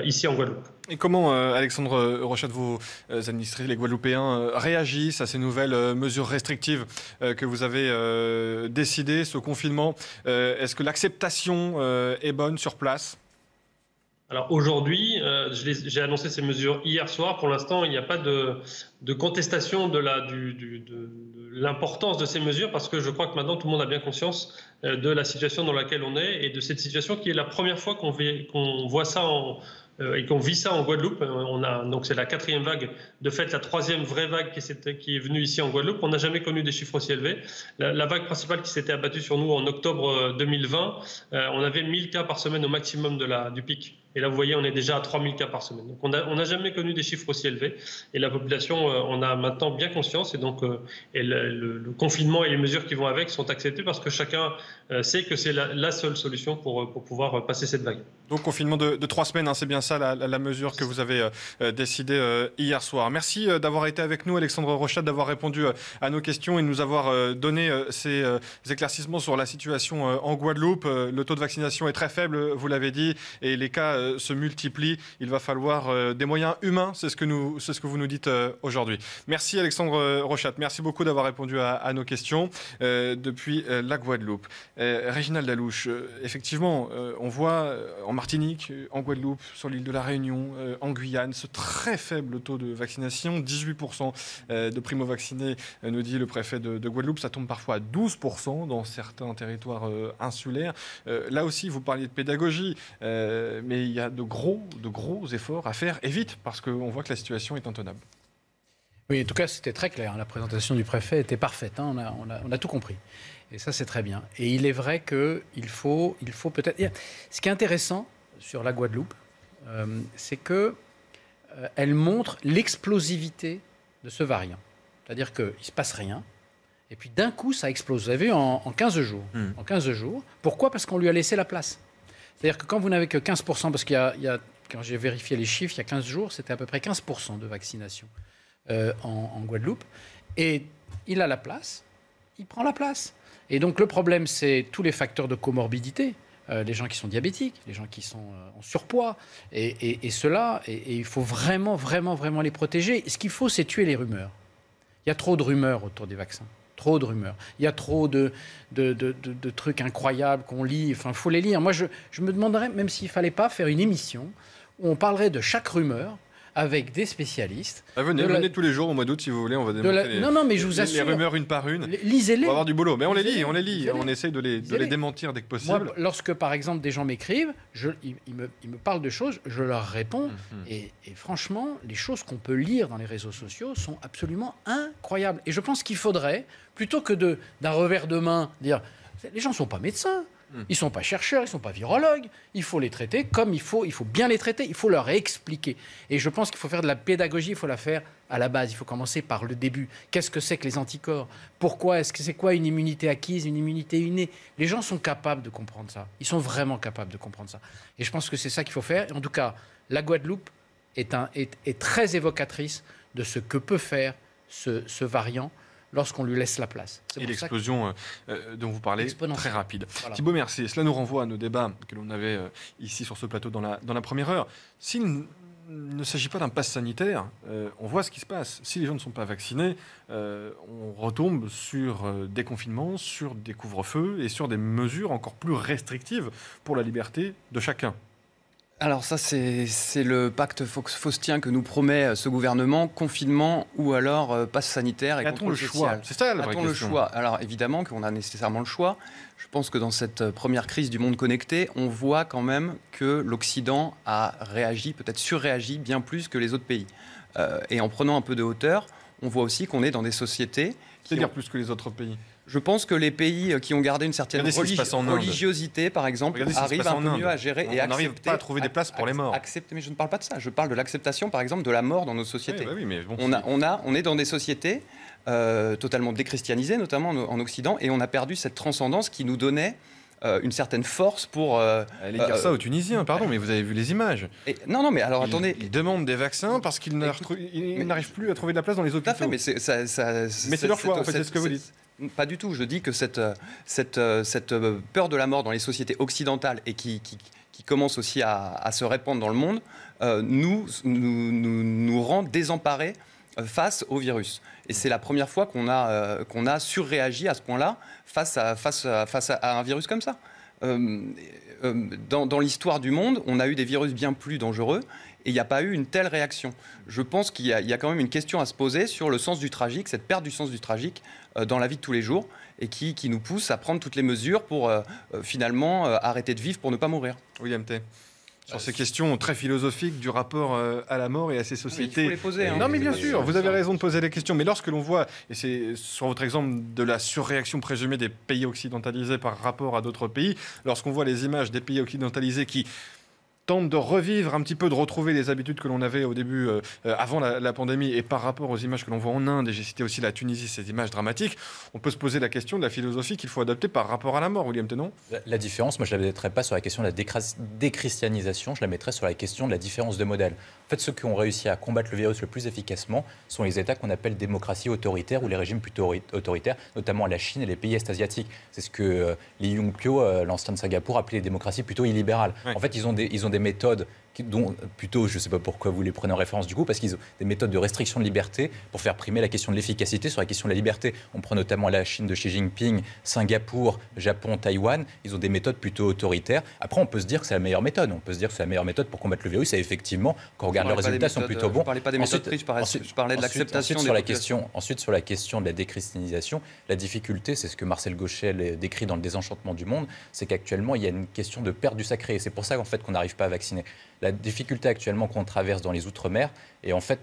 ici en Guadeloupe. Et comment, Alexandre Rochette, vos administrés, les Guadeloupéens, réagissent à ces nouvelles mesures restrictives que vous avez décidées, ce confinement? Est-ce que l'acceptation est bonne sur place? Alors aujourd'hui, j'ai annoncé ces mesures hier soir. Pour l'instant, il n'y a pas de contestation de l'importance de ces mesures, parce que je crois que maintenant tout le monde a bien conscience de la situation dans laquelle on est, et de cette situation qui est la première fois qu'on voit ça et qu'on vit ça en Guadeloupe. Donc c'est la 4e vague, de fait la 3e vraie vague qui est venue ici en Guadeloupe. On n'a jamais connu des chiffres aussi élevés. La vague principale qui s'était abattue sur nous en octobre 2020, on avait 1000 cas par semaine au maximum du pic. Et là, vous voyez, on est déjà à 3000 cas par semaine. Donc on n'a jamais connu des chiffres aussi élevés. Et la population en a maintenant bien conscience. Et donc le confinement et les mesures qui vont avec sont acceptées, parce que chacun sait que c'est la seule solution pour pouvoir passer cette vague. Donc confinement de 3 semaines, hein, c'est bien ça la mesure que vous avez décidée hier soir. Merci d'avoir été avec nous, Alexandre Rochat, d'avoir répondu à nos questions et de nous avoir donné ces éclaircissements sur la situation en Guadeloupe. Le taux de vaccination est très faible, vous l'avez dit, et les cas se multiplient. Il va falloir des moyens humains, c'est ce que vous nous dites aujourd'hui. Merci Alexandre Rochat, merci beaucoup d'avoir répondu à nos questions depuis la Guadeloupe. Réginald Dalouche, effectivement, on voit en Martinique, en Guadeloupe, sur l'île de la Réunion, en Guyane, ce très faible taux de vaccination, 18% de primo-vaccinés, nous dit le préfet de Guadeloupe. Ça tombe parfois à 12% dans certains territoires insulaires. Là aussi, vous parliez de pédagogie, mais il y a de gros efforts à faire, et vite, parce qu'on voit que la situation est intenable. Oui, en tout cas, c'était très clair. La présentation du préfet était parfaite. Hein. On a tout compris. Et ça, c'est très bien. Et il est vrai qu'il faut peut-être... Ce qui est intéressant sur la Guadeloupe, c'est qu'elle montre l'explosivité de ce variant. C'est-à-dire qu'il ne se passe rien. Et puis d'un coup, ça explose. Vous avez vu, en 15 jours. En 15 jours. Pourquoi ? Parce qu'on lui a laissé la place. C'est-à-dire que quand vous n'avez que 15%, parce quand j'ai vérifié les chiffres, il y a 15 jours, c'était à peu près 15% de vaccination en Guadeloupe. Et il a la place, il prend la place. Et donc le problème, c'est tous les facteurs de comorbidité, les gens qui sont diabétiques, les gens qui sont en surpoids, et ceux-là, et il faut vraiment les protéger. Et ce qu'il faut, c'est tuer les rumeurs. Il y a trop de rumeurs autour des vaccins. Trop de rumeurs. Il y a trop de trucs incroyables qu'on lit. Enfin, il faut les lire. Moi, je me demanderais, même s'il ne fallait pas faire une émission où on parlerait de chaque rumeur avec des spécialistes. Venez tous les jours au mois d'août si vous voulez, on va démonter mais je vous assure, les rumeurs une par une. Lisez-les. On va avoir du boulot, mais on les lit, on essaye de les démentir dès que possible. Moi, lorsque par exemple des gens m'écrivent, ils me parlent de choses, je leur réponds, et franchement, les choses qu'on peut lire dans les réseaux sociaux sont absolument incroyables. Et je pense qu'il faudrait, plutôt que d'un revers de main, dire, les gens ne sont pas médecins. Ils ne sont pas chercheurs, ils ne sont pas virologues. Il faut les traiter comme il faut bien les traiter, il faut leur expliquer. Et je pense qu'il faut faire de la pédagogie, il faut la faire à la base, il faut commencer par le début. Qu'est-ce que c'est que les anticorps ? Pourquoi ? C'est quoi une immunité acquise, une immunité innée ? Les gens sont capables de comprendre ça. Ils sont vraiment capables de comprendre ça. Et je pense que c'est ça qu'il faut faire. Et en tout cas, la Guadeloupe est très évocatrice de ce que peut faire ce variant lorsqu'on lui laisse la place. Et l'explosion dont vous parlez, très rapide. Voilà. Thibaut Mercier, cela nous renvoie à nos débats que l'on avait ici sur ce plateau dans la première heure. S'il ne s'agit pas d'un pass sanitaire, on voit ce qui se passe. Si les gens ne sont pas vaccinés, on retombe sur des confinements, sur des couvre-feux et sur des mesures encore plus restrictives pour la liberté de chacun. Alors ça, c'est le pacte faustien que nous promet ce gouvernement, confinement ou alors passe sanitaire et contrôle social. C'est ça la vraie question. Le choix. Alors évidemment qu'on a nécessairement le choix. Je pense que dans cette première crise du monde connecté, on voit quand même que l'Occident a réagi, peut-être surréagi bien plus que les autres pays. Et en prenant un peu de hauteur, on voit aussi qu'on est dans des sociétés... C'est-à-dire plus que les autres pays ? Je pense que les pays qui ont gardé une certaine religiosité, par exemple, arrivent un peu mieux à gérer et on n'arrive pas à trouver des places pour les morts. Mais je ne parle pas de ça. Je parle de l'acceptation, par exemple, de la mort dans nos sociétés. Oui, mais bon, on est dans des sociétés totalement déchristianisées, notamment en Occident, et on a perdu cette transcendance qui nous donnait une certaine force pour... Allez dire ça aux Tunisiens, pardon, mais vous avez vu les images. Non, mais alors attendez... Ils demandent des vaccins parce qu'ils n'arrivent plus à trouver de la place dans les hôpitaux. Tout à fait, mais c'est leur choix, en fait, c'est ce que vous dites. Pas du tout. Je dis que cette peur de la mort dans les sociétés occidentales et qui commence aussi à se répandre dans le monde, nous rend désemparés face au virus. Et c'est la première fois qu'on a surréagi à ce point-là face à un virus comme ça. Dans l'histoire du monde, on a eu des virus bien plus dangereux et il n'y a pas eu une telle réaction. Je pense qu'il y a quand même une question à se poser sur le sens du tragique, cette perte du sens du tragique dans la vie de tous les jours et qui nous pousse à prendre toutes les mesures pour finalement arrêter de vivre pour ne pas mourir. William Tay. Sur ces questions très philosophiques du rapport à la mort et à ces sociétés. Il faut les poser. Non, mais bien sûr, vous avez raison de poser les questions. Mais lorsque l'on voit, et c'est sur votre exemple de la surréaction présumée des pays occidentalisés par rapport à d'autres pays, lorsqu'on voit les images des pays occidentalisés qui tente de revivre un petit peu, de retrouver les habitudes que l'on avait au début, avant la pandémie, et par rapport aux images que l'on voit en Inde, et j'ai cité aussi la Tunisie, ces images dramatiques, on peut se poser la question de la philosophie qu'il faut adopter par rapport à la mort, William Tenon. La différence, moi je ne la mettrais pas sur la question de la déchristianisation, je la mettrais sur la question de la différence de modèle. En fait, ceux qui ont réussi à combattre le virus le plus efficacement sont les États qu'on appelle démocraties autoritaires ou les régimes plutôt autoritaires, notamment la Chine et les pays est-asiatiques. C'est ce que Lee Jung-pyo, l'ancien de Singapour, appelait les démocraties plutôt illibérales. Ouais. En fait, ils ont des méthodes dont plutôt, je ne sais pas pourquoi vous les prenez en référence du coup, parce qu'ils ont des méthodes de restriction de liberté pour faire primer la question de l'efficacité sur la question de la liberté. On prend notamment la Chine de Xi Jinping, Singapour, Japon, Taïwan. Ils ont des méthodes plutôt autoritaires. Après, on peut se dire que c'est la meilleure méthode. On peut se dire que c'est la meilleure méthode pour combattre le virus. Et effectivement, quand on regarde leurs résultats, sont plutôt bons. Je ne parlais pas des méthodes prises, je parlais de l'acceptation des populations. Ensuite, sur la question de la déchristianisation, la difficulté, c'est ce que Marcel Gauchet décrit dans Le Désenchantement du monde, c'est qu'actuellement, il y a une question de perte du sacré. Et c'est pour ça qu'en fait, qu'on n'arrive pas à vacciner. La difficulté actuellement qu'on traverse dans les Outre-mer, et en fait,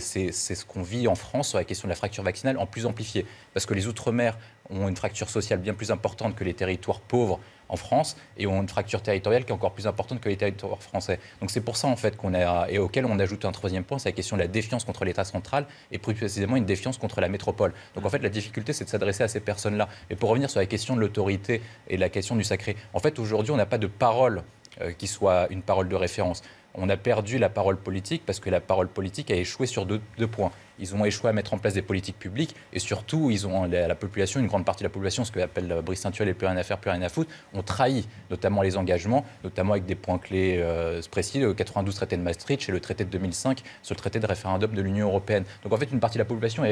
c'est ce qu'on vit en France sur la question de la fracture vaccinale en plus amplifiée. Parce que les Outre-mer ont une fracture sociale bien plus importante que les territoires pauvres en France et ont une fracture territoriale qui est encore plus importante que les territoires français. Donc c'est pour ça en fait et auquel on ajoute un troisième point, c'est la question de la défiance contre l'État central et plus précisément une défiance contre la métropole. Donc en fait la difficulté c'est de s'adresser à ces personnes-là. Et pour revenir sur la question de l'autorité et la question du sacré, en fait aujourd'hui on n'a pas de parole qui soit une parole de référence. On a perdu la parole politique parce que la parole politique a échoué sur deux points. Ils ont échoué à mettre en place des politiques publiques et surtout, ils ont la population, une grande partie de la population, ce qu'appelle Brice Saint-Tuel et plus rien à faire, plus rien à foutre, ont trahi notamment les engagements, notamment avec des points clés précis, le 92 traité de Maastricht et le traité de 2005 sur le traité de référendum de l'Union européenne. Donc en fait, une partie de la population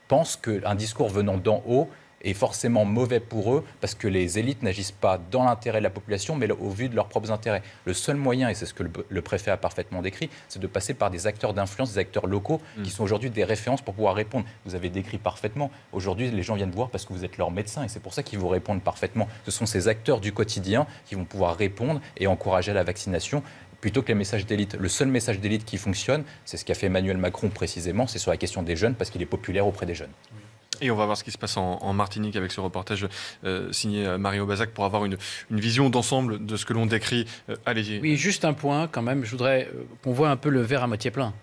pense qu'un discours venant d'en haut est forcément mauvais pour eux parce que les élites n'agissent pas dans l'intérêt de la population mais au vu de leurs propres intérêts. Le seul moyen, et c'est ce que le préfet a parfaitement décrit, c'est de passer par des acteurs d'influence, des acteurs locaux qui sont aujourd'hui des références pour pouvoir répondre. Vous avez décrit parfaitement. Aujourd'hui, les gens viennent voir parce que vous êtes leur médecin et c'est pour ça qu'ils vous répondent parfaitement. Ce sont ces acteurs du quotidien qui vont pouvoir répondre et encourager la vaccination plutôt que les messages d'élite. Le seul message d'élite qui fonctionne, c'est ce qu'a fait Emmanuel Macron précisément, c'est sur la question des jeunes parce qu'il est populaire auprès des jeunes. Et on va voir ce qui se passe en Martinique avec ce reportage signé Mario Bazac pour avoir une vision d'ensemble de ce que l'on décrit. Allez-y. Oui, juste un point quand même. Je voudrais qu'on voit un peu le verre à moitié plein.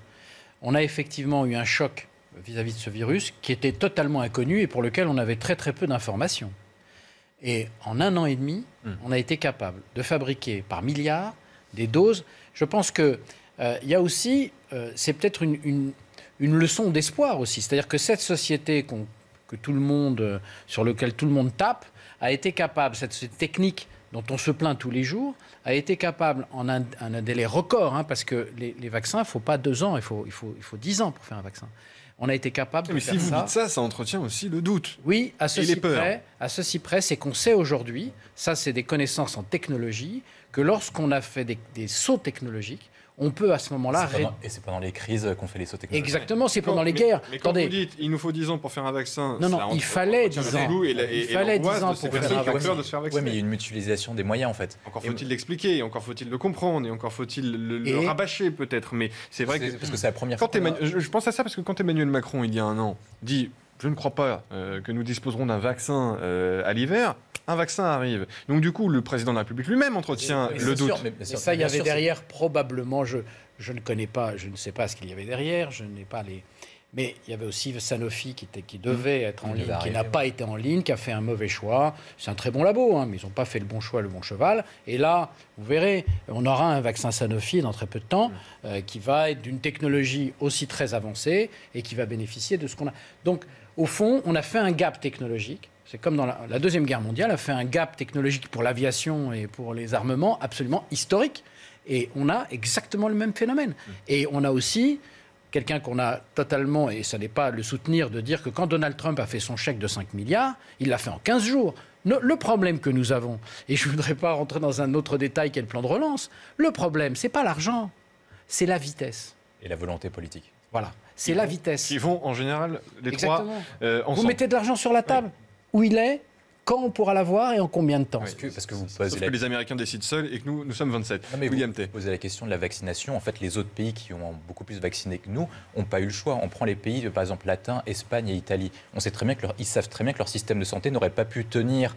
On a effectivement eu un choc vis-à-vis de ce virus qui était totalement inconnu et pour lequel on avait très très peu d'informations. Et en 1 an et demi, on a été capable de fabriquer par milliards des doses. Je pense qu'il y a aussi, c'est peut-être une leçon d'espoir aussi. C'est-à-dire que cette société sur laquelle tout le monde tape a été capable, cette technique dont on se plaint tous les jours, a été capable en un délai record, parce que les vaccins, il ne faut pas 2 ans, il faut 10 ans pour faire un vaccin. On a été capable de faire ça. Mais si vous dites ça, ça entretient aussi le doute. Oui, à ceci près, c'est qu'on sait aujourd'hui, ça c'est des connaissances en technologie, que lorsqu'on a fait des sauts technologiques, on peut à ce moment-là... Et c'est pendant les crises qu'on fait les sauts technologiques. Exactement, c'est pendant les guerres. Mais quand vous dites il nous faut 10 ans pour faire un vaccin... Non, il fallait 10 ans. Il fallait 10 ans pour faire un vaccin. Oui, mais il y a une mutualisation des moyens en fait. Encore faut-il l'expliquer, encore faut-il le comprendre, et encore faut-il le rabâcher peut-être. Mais c'est vrai que... Parce que c'est la première fois... Je pense à ça parce que quand Emmanuel Macron, il y a 1 an, dit... Je ne crois pas que nous disposerons d'un vaccin à l'hiver. Un vaccin arrive. Donc du coup, le président de la République lui-même entretient le doute. Mais ça, il y avait derrière probablement, je ne connais pas, je ne sais pas ce qu'il y avait derrière, je n'ai pas les... Mais il y avait aussi Sanofi qui devait être en ligne, qui n'a pas été en ligne, qui a fait un mauvais choix. C'est un très bon labo, mais ils n'ont pas fait le bon choix, le bon cheval. Et là, vous verrez, on aura un vaccin Sanofi dans très peu de temps qui va être d'une technologie aussi très avancée et qui va bénéficier de ce qu'on a. Donc, au fond, on a fait un gap technologique. C'est comme dans la Deuxième Guerre mondiale, a fait un gap technologique pour l'aviation et pour les armements absolument historique. Et on a exactement le même phénomène. Et on a aussi quelqu'un qu'on a totalement, et ça n'est pas le soutenir, de dire que quand Donald Trump a fait son chèque de 5 milliards, il l'a fait en 15 jours. Le problème que nous avons, et je ne voudrais pas rentrer dans un autre détail qu'est le plan de relance, le problème, ce n'est pas l'argent, c'est la vitesse. Et la volonté politique. Voilà, c'est la vitesse. Qui vont en général les trois ensemble. Vous mettez de l'argent sur la table, où il est, quand on pourra l'avoir et en combien de temps. Parce que vous Sauf que les Américains décident seuls et que nous sommes 27. William T. Vous posez la question de la vaccination. En fait, les autres pays qui ont beaucoup plus vacciné que nous n'ont pas eu le choix. On prend les pays, par exemple, latins, Espagne et Italie. On sait très bien ils savent très bien que leur système de santé n'aurait pas pu tenir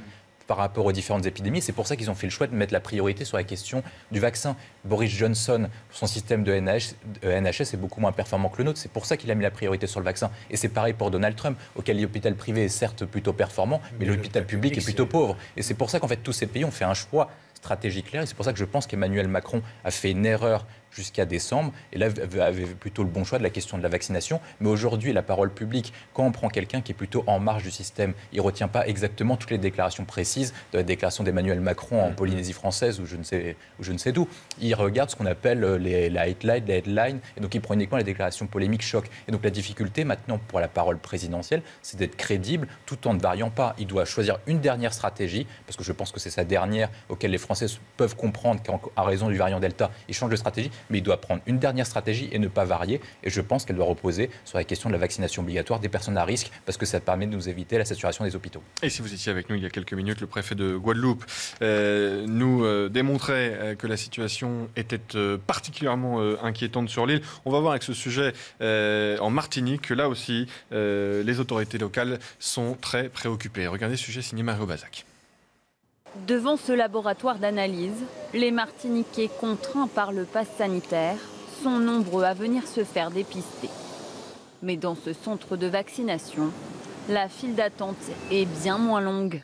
par rapport aux différentes épidémies. C'est pour ça qu'ils ont fait le choix de mettre la priorité sur la question du vaccin. Boris Johnson, son système de NHS est beaucoup moins performant que le nôtre. C'est pour ça qu'il a mis la priorité sur le vaccin. Et c'est pareil pour Donald Trump, auquel l'hôpital privé est certes plutôt performant, mais l'hôpital public est plutôt pauvre. Et c'est pour ça qu'en fait tous ces pays ont fait un choix stratégique clair. Et c'est pour ça que je pense qu'Emmanuel Macron a fait une erreur jusqu'à décembre, et là avait plutôt le bon choix de la question de la vaccination. Mais aujourd'hui, la parole publique, quand on prend quelqu'un qui est plutôt en marge du système, il ne retient pas exactement toutes les déclarations précises de la déclaration d'Emmanuel Macron en Polynésie française ou je ne sais d'où. Il regarde ce qu'on appelle les headlines, et donc il prend uniquement les déclarations polémiques choc. Et donc la difficulté maintenant pour la parole présidentielle, c'est d'être crédible tout en ne variant pas. Il doit choisir une dernière stratégie, parce que je pense que c'est sa dernière, auquel les Français peuvent comprendre qu'à raison du variant Delta, il change de stratégie. Mais il doit prendre une dernière stratégie et ne pas varier. Et je pense qu'elle doit reposer sur la question de la vaccination obligatoire des personnes à risque, parce que ça permet de nous éviter la saturation des hôpitaux. Et si vous étiez avec nous il y a quelques minutes, le préfet de Guadeloupe nous démontrait que la situation était particulièrement inquiétante sur l'île. On va voir avec ce sujet en Martinique que là aussi, les autorités locales sont très préoccupées. Regardez ce sujet signé Mario Bazac. Devant ce laboratoire d'analyse, les Martiniquais contraints par le pass sanitaire sont nombreux à venir se faire dépister. Mais dans ce centre de vaccination, la file d'attente est bien moins longue.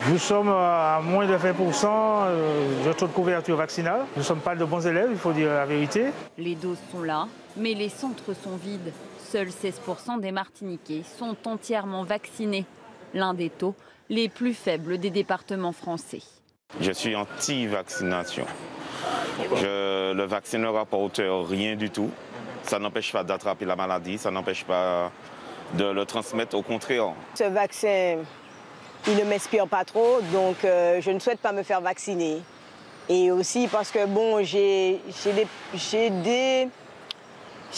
Nous sommes à moins de 20% de taux de couverture vaccinale. Nous ne sommes pas de bons élèves, il faut dire la vérité. Les doses sont là, mais les centres sont vides. Seuls 16% des Martiniquais sont entièrement vaccinés. L'un des taux les plus faibles des départements français. Je suis anti-vaccination. Le vaccin ne rapporte rien du tout. Ça n'empêche pas d'attraper la maladie, ça n'empêche pas de le transmettre, au contraire. Ce vaccin, il ne m'inspire pas trop, donc je ne souhaite pas me faire vacciner. Et aussi parce que bon, j'ai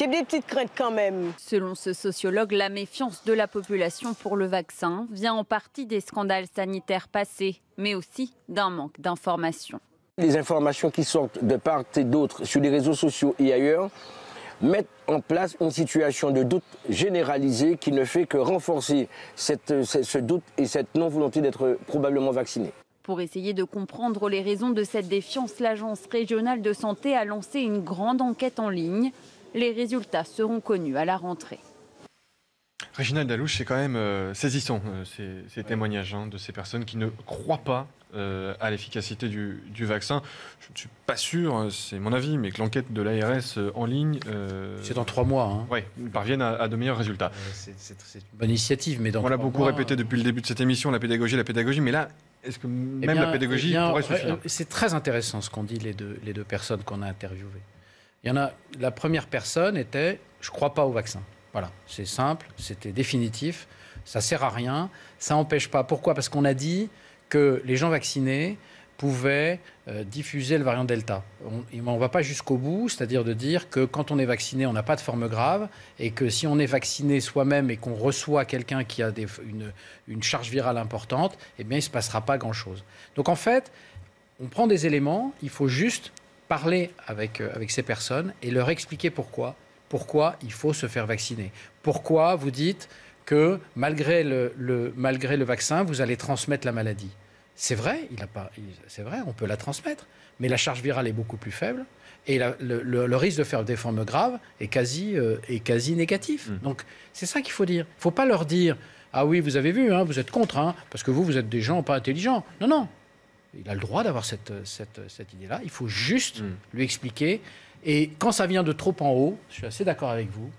des petites craintes quand même. Selon ce sociologue, la méfiance de la population pour le vaccin vient en partie des scandales sanitaires passés, mais aussi d'un manque d'informations. Les informations qui sortent de part et d'autre sur les réseaux sociaux et ailleurs mettent en place une situation de doute généralisé qui ne fait que renforcer ce doute et cette non-volonté d'être probablement vacciné. Pour essayer de comprendre les raisons de cette défiance, l'Agence régionale de santé a lancé une grande enquête en ligne. Les résultats seront connus à la rentrée. Réginald Dalouche, c'est quand même saisissant ces témoignages de ces personnes qui ne croient pas à l'efficacité du vaccin. Je ne suis pas sûr, c'est mon avis, mais que l'enquête de l'ARS en ligne... c'est dans 3 mois. Oui, parviennent à de meilleurs résultats. C'est une bonne initiative, mais dans 3 mois... On l'a beaucoup mois, répété depuis le début de cette émission, la pédagogie, mais là, est-ce que même la pédagogie pourrait suffire? C'est très intéressant ce qu'ont dit les deux personnes qu'on a interviewées. Il y en a, la première personne était « je ne crois pas au vaccin ». Voilà, c'est simple, c'était définitif, ça ne sert à rien, ça n'empêche pas. Pourquoi? Parce qu'on a dit que les gens vaccinés pouvaient diffuser le variant Delta. On ne va pas jusqu'au bout, c'est-à-dire de dire que quand on est vacciné, on n'a pas de forme grave, et que si on est vacciné soi-même et qu'on reçoit quelqu'un qui a une charge virale importante, eh bien, il ne se passera pas grand-chose. Donc en fait, on prend des éléments, il faut juste parler avec ces personnes et leur expliquer pourquoi il faut se faire vacciner. Pourquoi vous dites que malgré le vaccin, vous allez transmettre la maladie. C'est vrai, c'est vrai, on peut la transmettre, mais la charge virale est beaucoup plus faible et le risque de faire des formes graves est quasi négatif. Donc c'est ça qu'il faut dire. Il ne faut pas leur dire « Ah oui, vous avez vu, hein, vous êtes contre, parce que vous êtes des gens pas intelligents. » Non, non. Il a le droit d'avoir cette idée-là. Il faut juste lui expliquer. Et quand ça vient de trop en haut, je suis assez d'accord avec vous,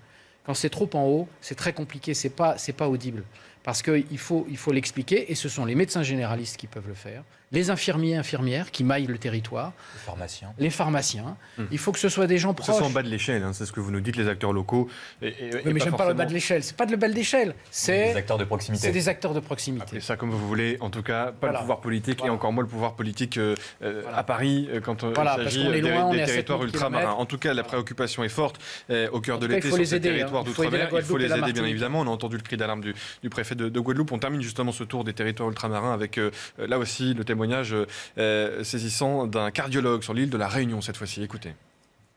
quand c'est trop en haut, c'est très compliqué, c'est pas audible. Parce qu'il faut l'expliquer, et ce sont les médecins généralistes qui peuvent le faire, les infirmiers, infirmières qui maillent le territoire, les pharmaciens. Il faut que ce soit des gens proches. Ce sont en bas de l'échelle, c'est ce que vous nous dites, les acteurs locaux. Mais j'aime pas le bas de l'échelle, c'est pas le bas de l'échelle, c'est des acteurs de proximité. C'est des acteurs de proximité. Appelez ça comme vous voulez, en tout cas, pas le pouvoir politique, et encore moins le pouvoir politique à Paris, quand il s'agit des territoires ultramarins. En tout cas, la préoccupation est forte au cœur de l'été sur ces territoires d'outre-mer. Il faut les aider, bien évidemment. On a entendu le cri d'alarme du préfet de Guadeloupe. On termine justement ce tour des territoires ultramarins avec, là aussi, le témoignage saisissant d'un cardiologue sur l'île de la Réunion cette fois-ci. Écoutez.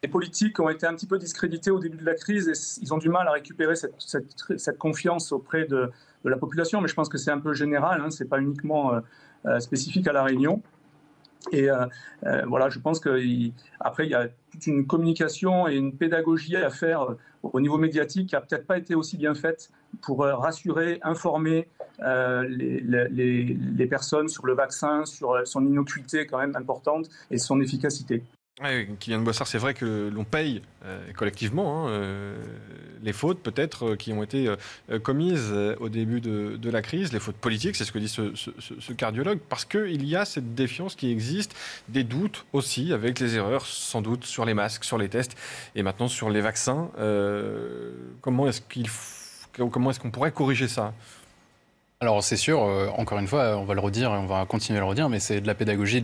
Les politiques ont été un petit peu discrédités au début de la crise et ils ont du mal à récupérer cette confiance auprès de la population, mais je pense que c'est un peu général, hein, ce n'est pas uniquement spécifique à La Réunion. Et voilà, je pense qu'après, il y a toute une communication et une pédagogie à faire au niveau médiatique qui n'a peut-être pas été aussi bien faite pour rassurer, informer les personnes sur le vaccin, sur son innocuité quand même importante et son efficacité. Ouais, Kylian Boissard, c'est vrai que l'on paye collectivement les fautes peut-être qui ont été commises au début de la crise, les fautes politiques, c'est ce que dit ce cardiologue, parce qu'il y a cette défiance qui existe, des doutes aussi avec les erreurs sans doute sur les masques, sur les tests et maintenant sur les vaccins. Comment est-ce qu'on pourrait corriger ça ? Alors c'est sûr, encore une fois, on va le redire et on va continuer à le redire, mais c'est de la pédagogie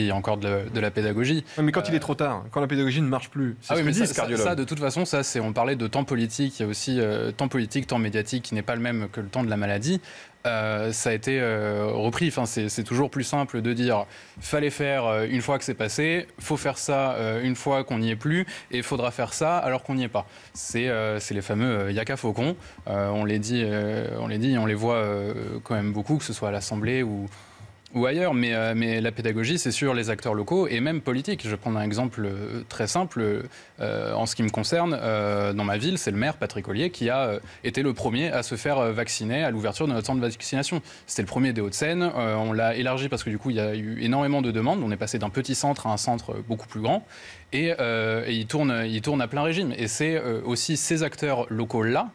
et encore de la pédagogie. Ouais, mais quand il est trop tard, quand la pédagogie ne marche plus, c'est ce que dit ce cardiologue. Ça, de toute façon, on parlait de temps politique, il y a aussi temps politique, temps médiatique qui n'est pas le même que le temps de la maladie. Ça a été repris. Enfin, c'est toujours plus simple de dire fallait faire une fois que c'est passé, faut faire ça une fois qu'on n'y est plus, et il faudra faire ça alors qu'on n'y est pas. C'est les fameux yaka faucon. On les dit, on les voit quand même beaucoup, que ce soit à l'Assemblée ou ailleurs, mais la pédagogie, c'est sur les acteurs locaux et même politiques. Je vais prendre un exemple très simple. En ce qui me concerne, dans ma ville, c'est le maire, Patrick Ollier, qui a été le premier à se faire vacciner à l'ouverture de notre centre de vaccination. C'était le premier des Hauts-de-Seine. On l'a élargi parce que du coup, il y a eu énormément de demandes. On est passé d'un petit centre à un centre beaucoup plus grand. Et il tourne à plein régime. Et c'est aussi ces acteurs locaux-là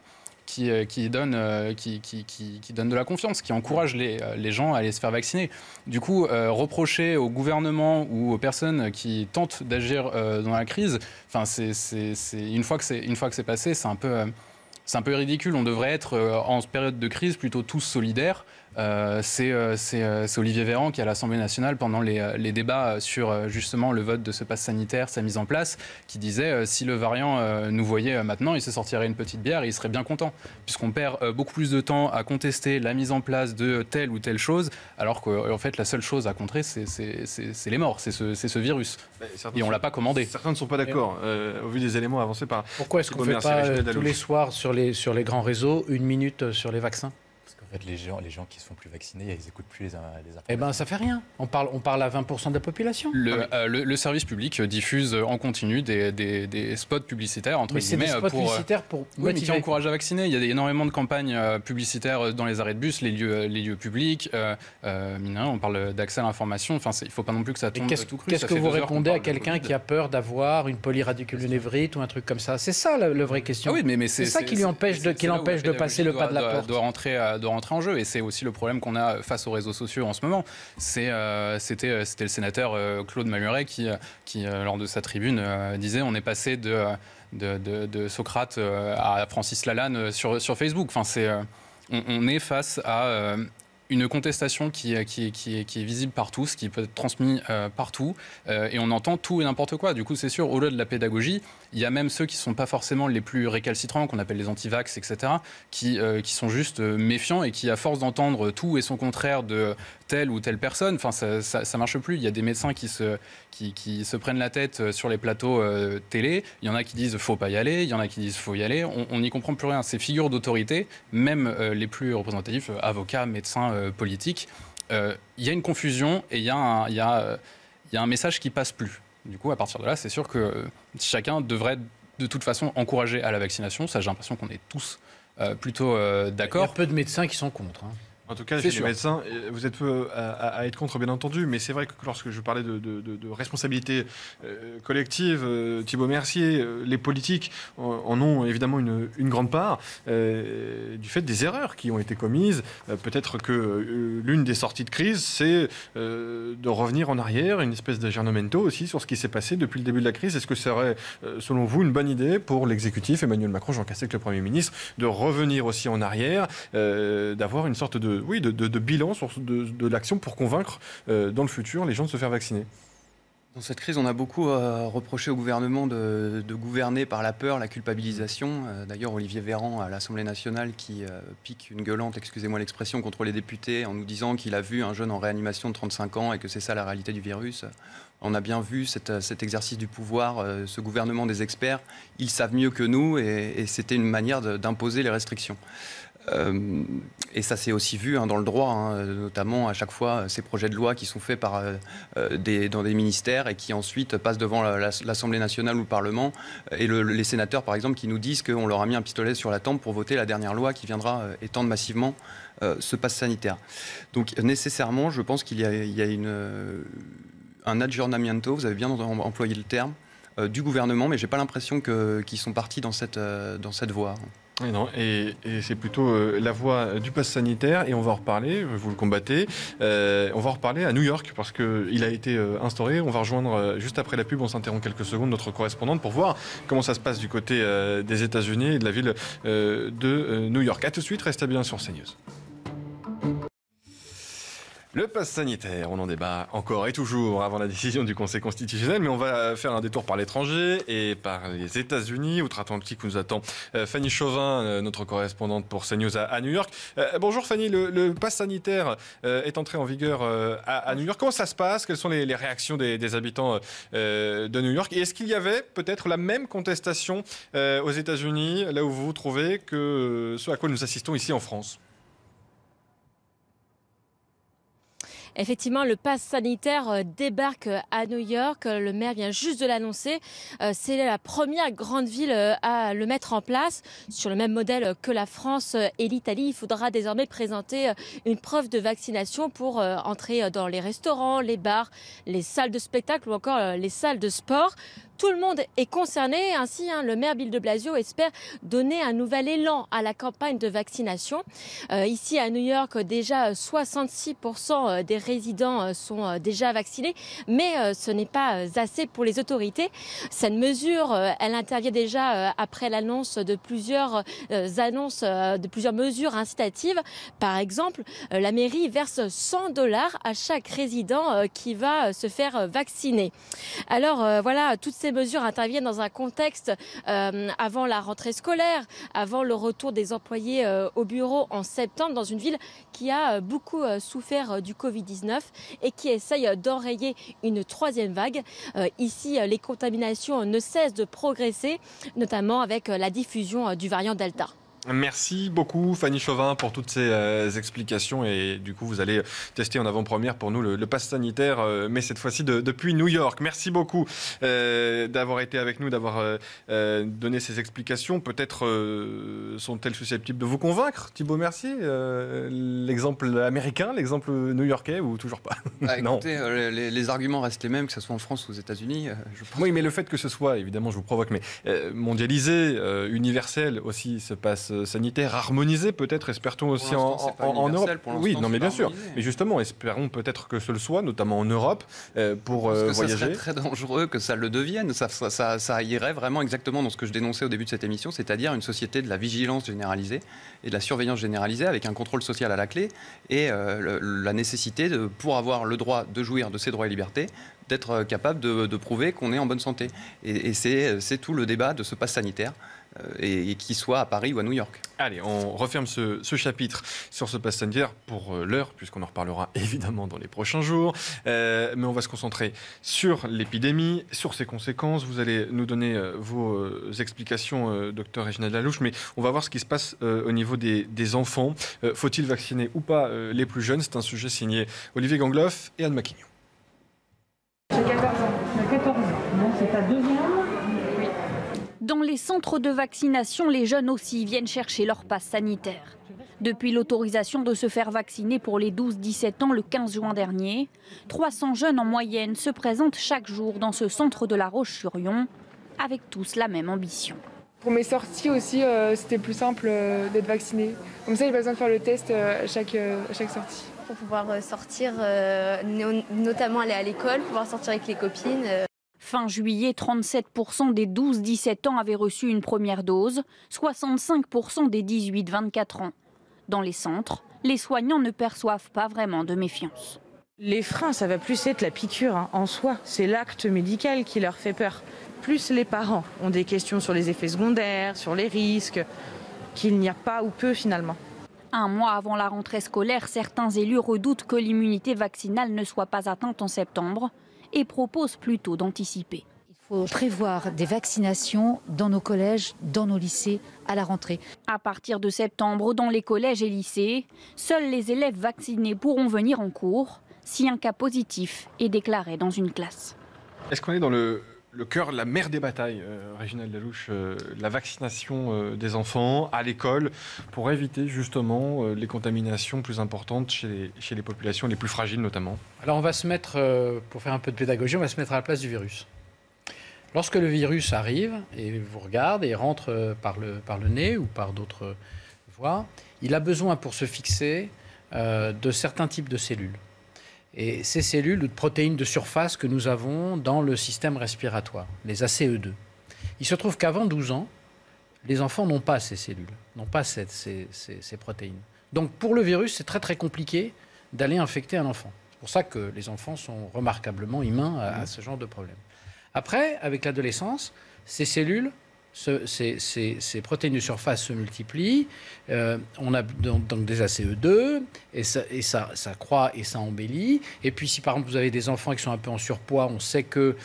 qui donne de la confiance, qui encourage les gens à aller se faire vacciner. Du coup, reprocher au gouvernement ou aux personnes qui tentent d'agir dans la crise, enfin, une fois que c'est passé, c'est un peu ridicule. On devrait être en période de crise plutôt tous solidaires. C'est Olivier Véran qui, à l'Assemblée nationale, pendant les débats sur justement le vote de ce pass sanitaire, sa mise en place, qui disait si le variant nous voyait maintenant, il se sortirait une petite bière et il serait bien content. Puisqu'on perd beaucoup plus de temps à contester la mise en place de telle ou telle chose, alors qu'en fait, la seule chose à contrer, c'est les morts, c'est ce virus. Et on ne l'a pas commandé. Certains ne sont pas d'accord, au vu des éléments avancés par... Pourquoi est-ce qu'on ne fait pas tous les soirs sur les grands réseaux, 1 minute sur les vaccins ? En fait, les gens qui se font plus vacciner, ils n'écoutent plus les informations. Eh bien, ça fait rien. On parle à 20% de la population. Le service public diffuse en continu des spots publicitaires, entre guillemets, des spots publicitaires pour motiver. Qui encouragent à vacciner. Il y a énormément de campagnes publicitaires dans les arrêts de bus, les lieux publics. On parle d'accès à l'information. Enfin, il ne faut pas non plus que ça tombe tout cru. Qu'est-ce que vous répondez à quelqu'un qui a peur d'avoir une polyradiculunévrite ou un truc comme ça? C'est ça la vraie question. Ah oui, mais c'est ça qui l'empêche de passer le pas de la porte. Doit rentrer en jeu, et c'est aussi le problème qu'on a face aux réseaux sociaux en ce moment. C'était le sénateur Claude Maluret qui lors de sa tribune disait on est passé de Socrate à Francis Lalanne sur Facebook. Enfin, on est face à une contestation qui est visible par tous, qui peut être transmise partout, et on entend tout et n'importe quoi. Du coup, c'est sûr, au-delà de la pédagogie, il y a même ceux qui ne sont pas forcément les plus récalcitrants, qu'on appelle les anti-vax, etc., qui sont juste méfiants et qui, à force d'entendre tout et son contraire de telle ou telle personne, enfin, ça marche plus. Il y a des médecins qui se prennent la tête sur les plateaux télé. Il y en a qui disent faut pas y aller, il y en a qui disent faut y aller. On n'y comprend plus rien. Ces figures d'autorité, même les plus représentatifs, avocats, médecins, politiques, il y a une confusion et il y a un message qui passe plus. Du coup, à partir de là, c'est sûr que chacun devrait de toute façon encourager à la vaccination. Ça, j'ai l'impression qu'on est tous plutôt d'accord. Il y a peu de médecins qui sont contre. En tout cas, chez les médecins, vous êtes peu à être contre, bien entendu, mais c'est vrai que lorsque je parlais de responsabilité collective, Thibault Mercier, les politiques en ont évidemment une grande part, du fait des erreurs qui ont été commises. Peut-être que l'une des sorties de crise, c'est de revenir en arrière, une espèce d'aggiornamento aussi sur ce qui s'est passé depuis le début de la crise. Est-ce que ce serait, selon vous, une bonne idée pour l'exécutif, Emmanuel Macron, Jean Castex, le Premier ministre, de revenir aussi en arrière, d'avoir une sorte de bilan de l'action pour convaincre dans le futur les gens de se faire vacciner? Dans cette crise, on a beaucoup reproché au gouvernement de gouverner par la peur, la culpabilisation. D'ailleurs, Olivier Véran à l'Assemblée nationale qui pique une gueulante, excusez-moi l'expression, contre les députés en nous disant qu'il a vu un jeune en réanimation de 35 ans et que c'est ça la réalité du virus. On a bien vu cet exercice du pouvoir, ce gouvernement des experts. Ils savent mieux que nous et c'était une manière d'imposer les restrictions. Et ça s'est aussi vu dans le droit, notamment à chaque fois ces projets de loi qui sont faits dans des ministères et qui ensuite passent devant l'Assemblée nationale ou le Parlement. Et les sénateurs, par exemple, qui nous disent qu'on leur a mis un pistolet sur la tempe pour voter la dernière loi qui viendra étendre massivement ce pass sanitaire. Donc nécessairement, je pense qu'il y a un aggiornamento, vous avez bien employé le terme, du gouvernement, mais je n'ai pas l'impression qu'ils sont partis dans cette voie. Et non, et c'est plutôt la voie du pass sanitaire, et on va en reparler, vous le combattez, on va en reparler à New York, parce qu'il a été instauré. On va rejoindre, juste après la pub, on s'interrompt quelques secondes, notre correspondante, pour voir comment ça se passe du côté des États-Unis et de la ville de New York. A tout de suite, restez bien sur CNews. Le pass sanitaire, on en débat encore et toujours avant la décision du Conseil constitutionnel, mais on va faire un détour par l'étranger et par les États-Unis, outre-Atlantique, où nous attend Fanny Chauvin, notre correspondante pour CNews à New York. Bonjour Fanny, le pass sanitaire est entré en vigueur à New York. Comment ça se passe? Quelles sont les réactions des habitants de New York? Et est-ce qu'il y avait peut-être la même contestation aux États-Unis, là où vous vous trouvez, que ce à quoi nous assistons ici en France? Effectivement, le pass sanitaire débarque à New York. Le maire vient juste de l'annoncer. C'est la première grande ville à le mettre en place. Sur le même modèle que la France et l'Italie, il faudra désormais présenter une preuve de vaccination pour entrer dans les restaurants, les bars, les salles de spectacle ou encore les salles de sport. Tout le monde est concerné. Ainsi, le maire Bill de Blasio espère donner un nouvel élan à la campagne de vaccination. Ici à New York, déjà 66% des résidents sont déjà vaccinés, mais ce n'est pas assez pour les autorités. Cette mesure, elle intervient déjà après l'annonce de plusieurs mesures incitatives. Par exemple, la mairie verse $100 à chaque résident qui va se faire vacciner. Alors voilà, toutes ces mesures interviennent dans un contexte avant la rentrée scolaire, avant le retour des employés au bureau en septembre, dans une ville qui a beaucoup souffert du Covid-19 et qui essaye d'enrayer une troisième vague. Ici, les contaminations ne cessent de progresser, notamment avec la diffusion du variant Delta. Merci beaucoup Fanny Chauvin pour toutes ces explications, et du coup vous allez tester en avant-première pour nous le pass sanitaire, mais cette fois-ci depuis New York. Merci beaucoup d'avoir été avec nous, d'avoir donné ces explications. Peut-être sont-elles susceptibles de vous convaincre, Thibault Mercier, l'exemple américain, l'exemple new-yorkais, ou toujours pas? Écoutez, les arguments restent les mêmes, que ce soit en France ou aux États-Unis. Oui, mais le fait que ce soit, évidemment je vous provoque, mais mondialisé, universel aussi, ce pass sanitaire harmonisé, peut-être, espère-t-on aussi en Europe. Oui, non, mais bien sûr. Mais justement, espérons peut-être que ce le soit, notamment en Europe, pour voyager. Ça serait très dangereux que ça le devienne. Ça irait vraiment exactement dans ce que je dénonçais au début de cette émission, c'est-à-dire une société de la vigilance généralisée et de la surveillance généralisée, avec un contrôle social à la clé et la nécessité, pour avoir le droit de jouir de ses droits et libertés, d'être capable de prouver qu'on est en bonne santé. Et c'est tout le débat de ce pass sanitaire. Et qu'il soit à Paris ou à New York. Allez, on referme ce chapitre sur ce pass sanitaire pour l'heure, puisqu'on en reparlera évidemment dans les prochains jours. Mais on va se concentrer sur l'épidémie, sur ses conséquences. Vous allez nous donner vos explications, docteur Réginald Lalouche, mais on va voir ce qui se passe au niveau des enfants. Faut-il vacciner ou pas les plus jeunes? C'est un sujet signé Olivier Gangloff et Anne Maquignon. J'ai 14 ans. J'ai 14 ans. Donc c'est ta deuxième? Dans les centres de vaccination, les jeunes aussi viennent chercher leur passe sanitaire. Depuis l'autorisation de se faire vacciner pour les 12-17 ans le 15 juin dernier, 300 jeunes en moyenne se présentent chaque jour dans ce centre de La Roche-sur-Yon, avec tous la même ambition. Pour mes sorties aussi, c'était plus simple d'être vacciné. Comme ça, il n'y a pas besoin de faire le test à chaque sortie. Pour pouvoir sortir, notamment aller à l'école, pouvoir sortir avec les copines. Fin juillet, 37% des 12-17 ans avaient reçu une première dose, 65% des 18-24 ans. Dans les centres, les soignants ne perçoivent pas vraiment de méfiance. Les freins, ça va plus être la piqûre en soi. C'est l'acte médical qui leur fait peur. Plus les parents ont des questions sur les effets secondaires, sur les risques, qu'il n'y a pas ou peu finalement. Un mois avant la rentrée scolaire, certains élus redoutent que l'immunité vaccinale ne soit pas atteinte en septembre et proposent plutôt d'anticiper. Il Il faut prévoir des vaccinations dans nos collèges, dans nos lycées, à la rentrée. À partir de septembre, dans les collèges et lycées, seuls les élèves vaccinés pourront venir en cours si un cas positif est déclaré dans une classe. Est-ce qu'on est dans le cœur, la mère des batailles, Réginald Lellouche, la vaccination des enfants à l'école pour éviter justement les contaminations plus importantes chez les populations les plus fragiles notamment? Alors on va se mettre, pour faire un peu de pédagogie, on va se mettre à la place du virus. Lorsque le virus arrive et vous regarde et rentre par le nez ou par d'autres voies, il a besoin pour se fixer de certains types de cellules. Et ces cellules ou de protéines de surface que nous avons dans le système respiratoire, les ACE2. Il se trouve qu'avant 12 ans, les enfants n'ont pas ces cellules, n'ont pas ces protéines. Donc pour le virus, c'est très très compliqué d'aller infecter un enfant. C'est pour ça que les enfants sont remarquablement immuns à ce genre de problème. Après, avec l'adolescence, ces cellules, ces protéines de surface se multiplient. On a donc des ACE2 et ça croît et ça embellit. Et puis si par exemple vous avez des enfants qui sont un peu en surpoids, on sait que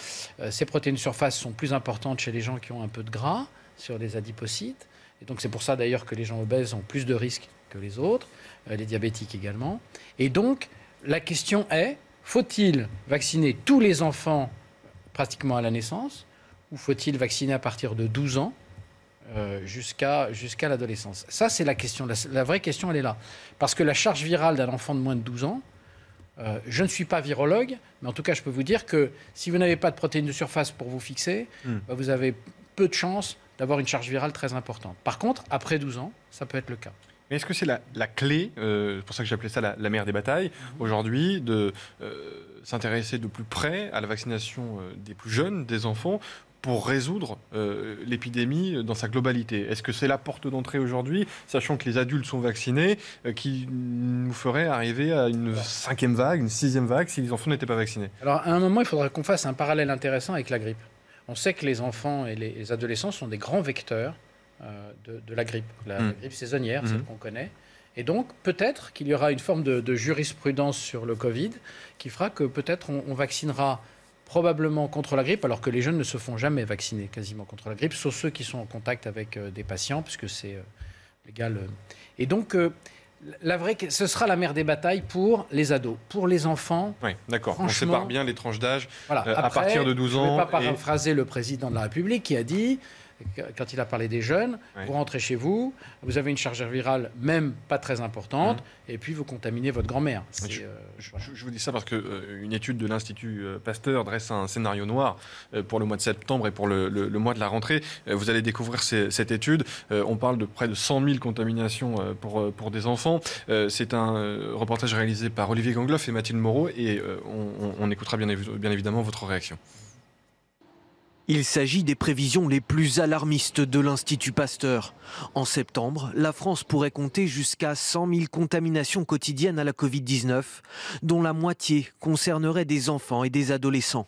ces protéines de surface sont plus importantes chez les gens qui ont un peu de gras sur les adipocytes. Et donc c'est pour ça d'ailleurs que les gens obèses ont plus de risques que les autres, les diabétiques également. Et donc la question est, faut-il vacciner tous les enfants pratiquement à la naissance, ou faut-il vacciner à partir de 12 ans jusqu'à l'adolescence? Ça, c'est la question. La vraie question, elle est là. Parce que la charge virale d'un enfant de moins de 12 ans, je ne suis pas virologue, mais en tout cas, je peux vous dire que si vous n'avez pas de protéines de surface pour vous fixer, vous avez peu de chances d'avoir une charge virale très importante. Par contre, après 12 ans, ça peut être le cas. Mais est-ce que c'est la clé, c'est pour ça que j'appelais ça la mère des batailles, aujourd'hui, de s'intéresser de plus près à la vaccination des plus jeunes, des enfants, pour résoudre l'épidémie dans sa globalité? Est-ce que c'est la porte d'entrée aujourd'hui, sachant que les adultes sont vaccinés, qui nous ferait arriver à une 5e vague, une 6e vague, si les enfants n'étaient pas vaccinés? Alors, à un moment, il faudra qu'on fasse un parallèle intéressant avec la grippe. On sait que les enfants et les adolescents sont des grands vecteurs de la grippe, la grippe saisonnière, celle qu'on connaît. Et donc, peut-être qu'il y aura une forme de jurisprudence sur le Covid qui fera que peut-être on vaccinera probablement contre la grippe, alors que les jeunes ne se font jamais vacciner quasiment contre la grippe, sauf ceux qui sont en contact avec des patients, puisque c'est légal. Et donc, ce sera la mère des batailles pour les ados. Pour les enfants, oui, d'accord. On sépare bien les tranches d'âge à Après, partir de 12 ans. Je ne vais pas paraphraser le président de la République qui a dit, quand il a parlé des jeunes, vous rentrez chez vous, vous avez une charge virale même pas très importante, et puis vous contaminez votre grand-mère. Je vous dis ça parce qu'une étude de l'Institut Pasteur dresse un scénario noir pour le mois de septembre et pour le mois de la rentrée. Vous allez découvrir cette étude. On parle de près de 100 000 contaminations pour des enfants. C'est un reportage réalisé par Olivier Gangloff et Mathilde Moreau, et on écoutera bien évidemment votre réaction. Il s'agit des prévisions les plus alarmistes de l'Institut Pasteur. En septembre, la France pourrait compter jusqu'à 100 000 contaminations quotidiennes à la Covid-19, dont la moitié concernerait des enfants et des adolescents.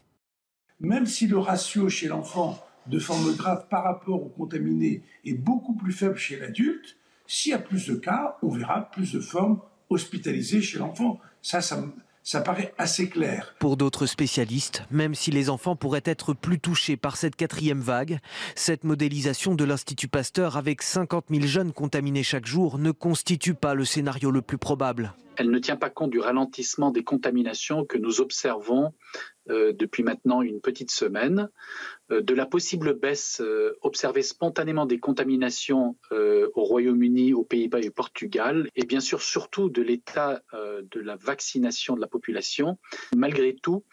Même si le ratio chez l'enfant de forme grave par rapport aux contaminés est beaucoup plus faible chez l'adulte, s'il y a plus de cas, on verra plus de formes hospitalisées chez l'enfant. Ça paraît assez clair. Pour d'autres spécialistes, même si les enfants pourraient être plus touchés par cette 4e vague, cette modélisation de l'Institut Pasteur avec 50 000 jeunes contaminés chaque jour ne constitue pas le scénario le plus probable. Elle ne tient pas compte du ralentissement des contaminations que nous observons depuis maintenant une petite semaine, de la possible baisse observée spontanément des contaminations au Royaume-Uni, aux Pays-Bas et au Portugal, et bien sûr surtout de l'état de la vaccination de la population. Malgré tout,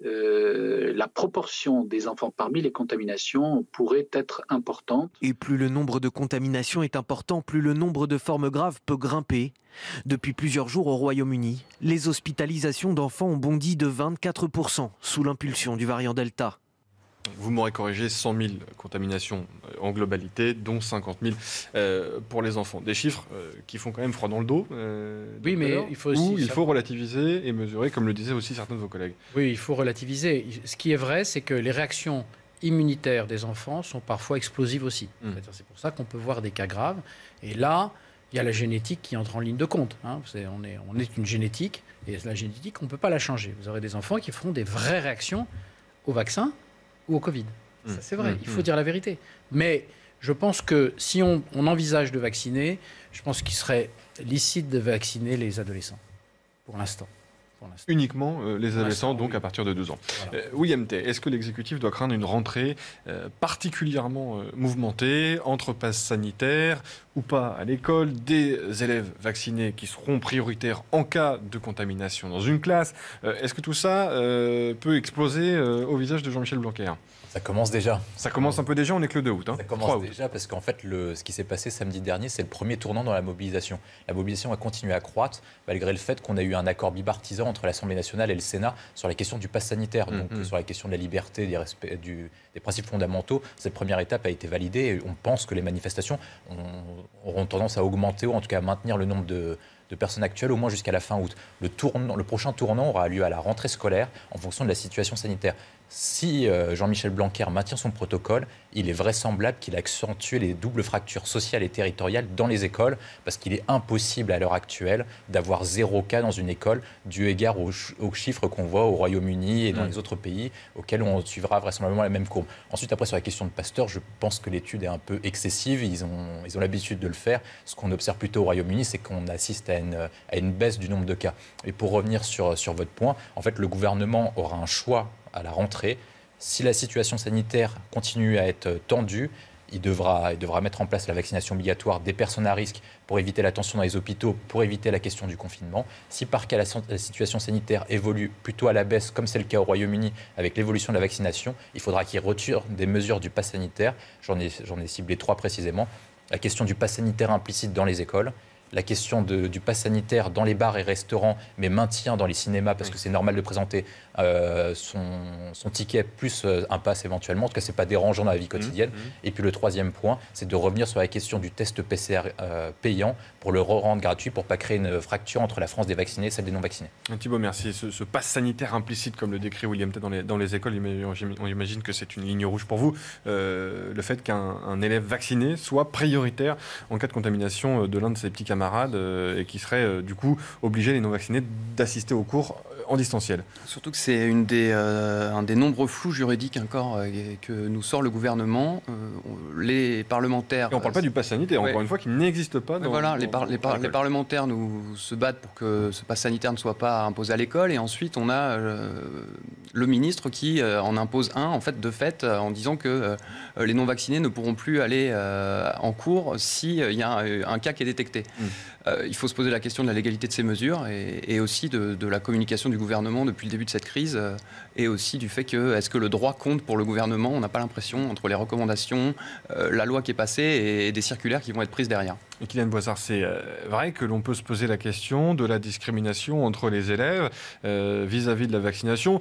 la proportion des enfants parmi les contaminations pourrait être importante. Et plus le nombre de contaminations est important, plus le nombre de formes graves peut grimper. Depuis plusieurs jours au Royaume-Uni, les hospitalisations d'enfants ont bondi de 24% sous l'impulsion du variant Delta. Vous m'aurez corrigé, 100 000 contaminations en globalité, dont 50 000 pour les enfants. Des chiffres qui font quand même froid dans le dos. Oui, mais il faut aussi... Il faut relativiser et mesurer, comme le disaient aussi certains de vos collègues. Oui, il faut relativiser. Ce qui est vrai, c'est que les réactions immunitaires des enfants sont parfois explosives aussi. C'est pour ça qu'on peut voir des cas graves. Et là, il y a la génétique qui entre en ligne de compte. On est une génétique, et la génétique, on ne peut pas la changer. Vous aurez des enfants qui feront des vraies réactions au vaccin, ou au Covid. Ça, c'est vrai, il faut dire la vérité. Mais je pense que si on envisage de vacciner, je pense qu'il serait licite de vacciner les adolescents, pour l'instant. Uniquement les adolescents, donc à partir de 2 ans. Voilà. William Tay, est-ce que l'exécutif doit craindre une rentrée particulièrement mouvementée, entre passes sanitaires ou pas à l'école, des élèves vaccinés qui seront prioritaires en cas de contamination dans une classe? Est-ce que tout ça peut exploser au visage de Jean-Michel Blanquer? Ça commence déjà. Ça commence un peu déjà, on n'est que le 2 août. Ça commence déjà parce qu'en fait, ce qui s'est passé samedi dernier, c'est le premier tournant dans la mobilisation. La mobilisation a continué à croître malgré le fait qu'on a eu un accord bipartisan entre l'Assemblée nationale et le Sénat sur la question du pass sanitaire, donc sur la question de la liberté, des principes fondamentaux. Cette première étape a été validée et on pense que les manifestations auront tendance à augmenter ou en tout cas à maintenir le nombre de personnes actuelles au moins jusqu'à la fin août. Le prochain tournant aura lieu à la rentrée scolaire en fonction de la situation sanitaire. Si Jean-Michel Blanquer maintient son protocole, il est vraisemblable qu'il accentue les doubles fractures sociales et territoriales dans les écoles, parce qu'il est impossible à l'heure actuelle d'avoir 0 cas dans une école, dû égard aux chiffres qu'on voit au Royaume-Uni et dans les autres pays, auxquels on suivra vraisemblablement la même courbe. Ensuite, après, sur la question de Pasteur, je pense que l'étude est un peu excessive, ils ont l'habitude de le faire. Ce qu'on observe plutôt au Royaume-Uni, c'est qu'on assiste à une baisse du nombre de cas. Et pour revenir sur votre point, en fait, le gouvernement aura un choix à la rentrée. Si la situation sanitaire continue à être tendue, il devra mettre en place la vaccination obligatoire des personnes à risque pour éviter la tension dans les hôpitaux, pour éviter la question du confinement. Si par cas la situation sanitaire évolue plutôt à la baisse, comme c'est le cas au Royaume-Uni avec l'évolution de la vaccination, il faudra qu'il retire des mesures du pass sanitaire. J'en ai ciblé 3 précisément. La question du pass sanitaire implicite dans les écoles, la question du pass sanitaire dans les bars et restaurants, mais maintien dans les cinémas, parce que c'est normal de présenter son ticket plus un pass éventuellement. En tout cas, ce n'est pas dérangeant dans la vie quotidienne. Et puis le 3e point, c'est de revenir sur la question du test PCR payant pour le rendre gratuit, pour ne pas créer une fracture entre la France des vaccinés et celle des non-vaccinés. Thibault, merci. Ce pass sanitaire implicite, comme le décrit William Tay dans les écoles, on imagine que c'est une ligne rouge pour vous. Le fait qu'un élève vacciné soit prioritaire en cas de contamination de l'un de ses petits camarades et qui serait du coup obligé, les non-vaccinés, d'assister aux cours en distanciel. Surtout que c'est un des nombreux flous juridiques encore que nous sort le gouvernement. Les parlementaires... Et on ne parle pas du pass sanitaire, encore une fois, qui n'existe pas. Les parlementaires nous se battent pour que ce pass sanitaire ne soit pas imposé à l'école. Et ensuite, on a le ministre qui en impose un, en fait, en disant que les non-vaccinés ne pourront plus aller en cours s'il y a un cas qui est détecté. Il faut se poser la question de la légalité de ces mesures et aussi de la communication du gouvernement depuis le début de cette crise et aussi du fait que est-ce que le droit compte pour le gouvernement? On n'a pas l'impression, entre les recommandations, la loi qui est passée et des circulaires qui vont être prises derrière. Et Kylian Boissard, c'est vrai que l'on peut se poser la question de la discrimination entre les élèves vis-à-vis de la vaccination.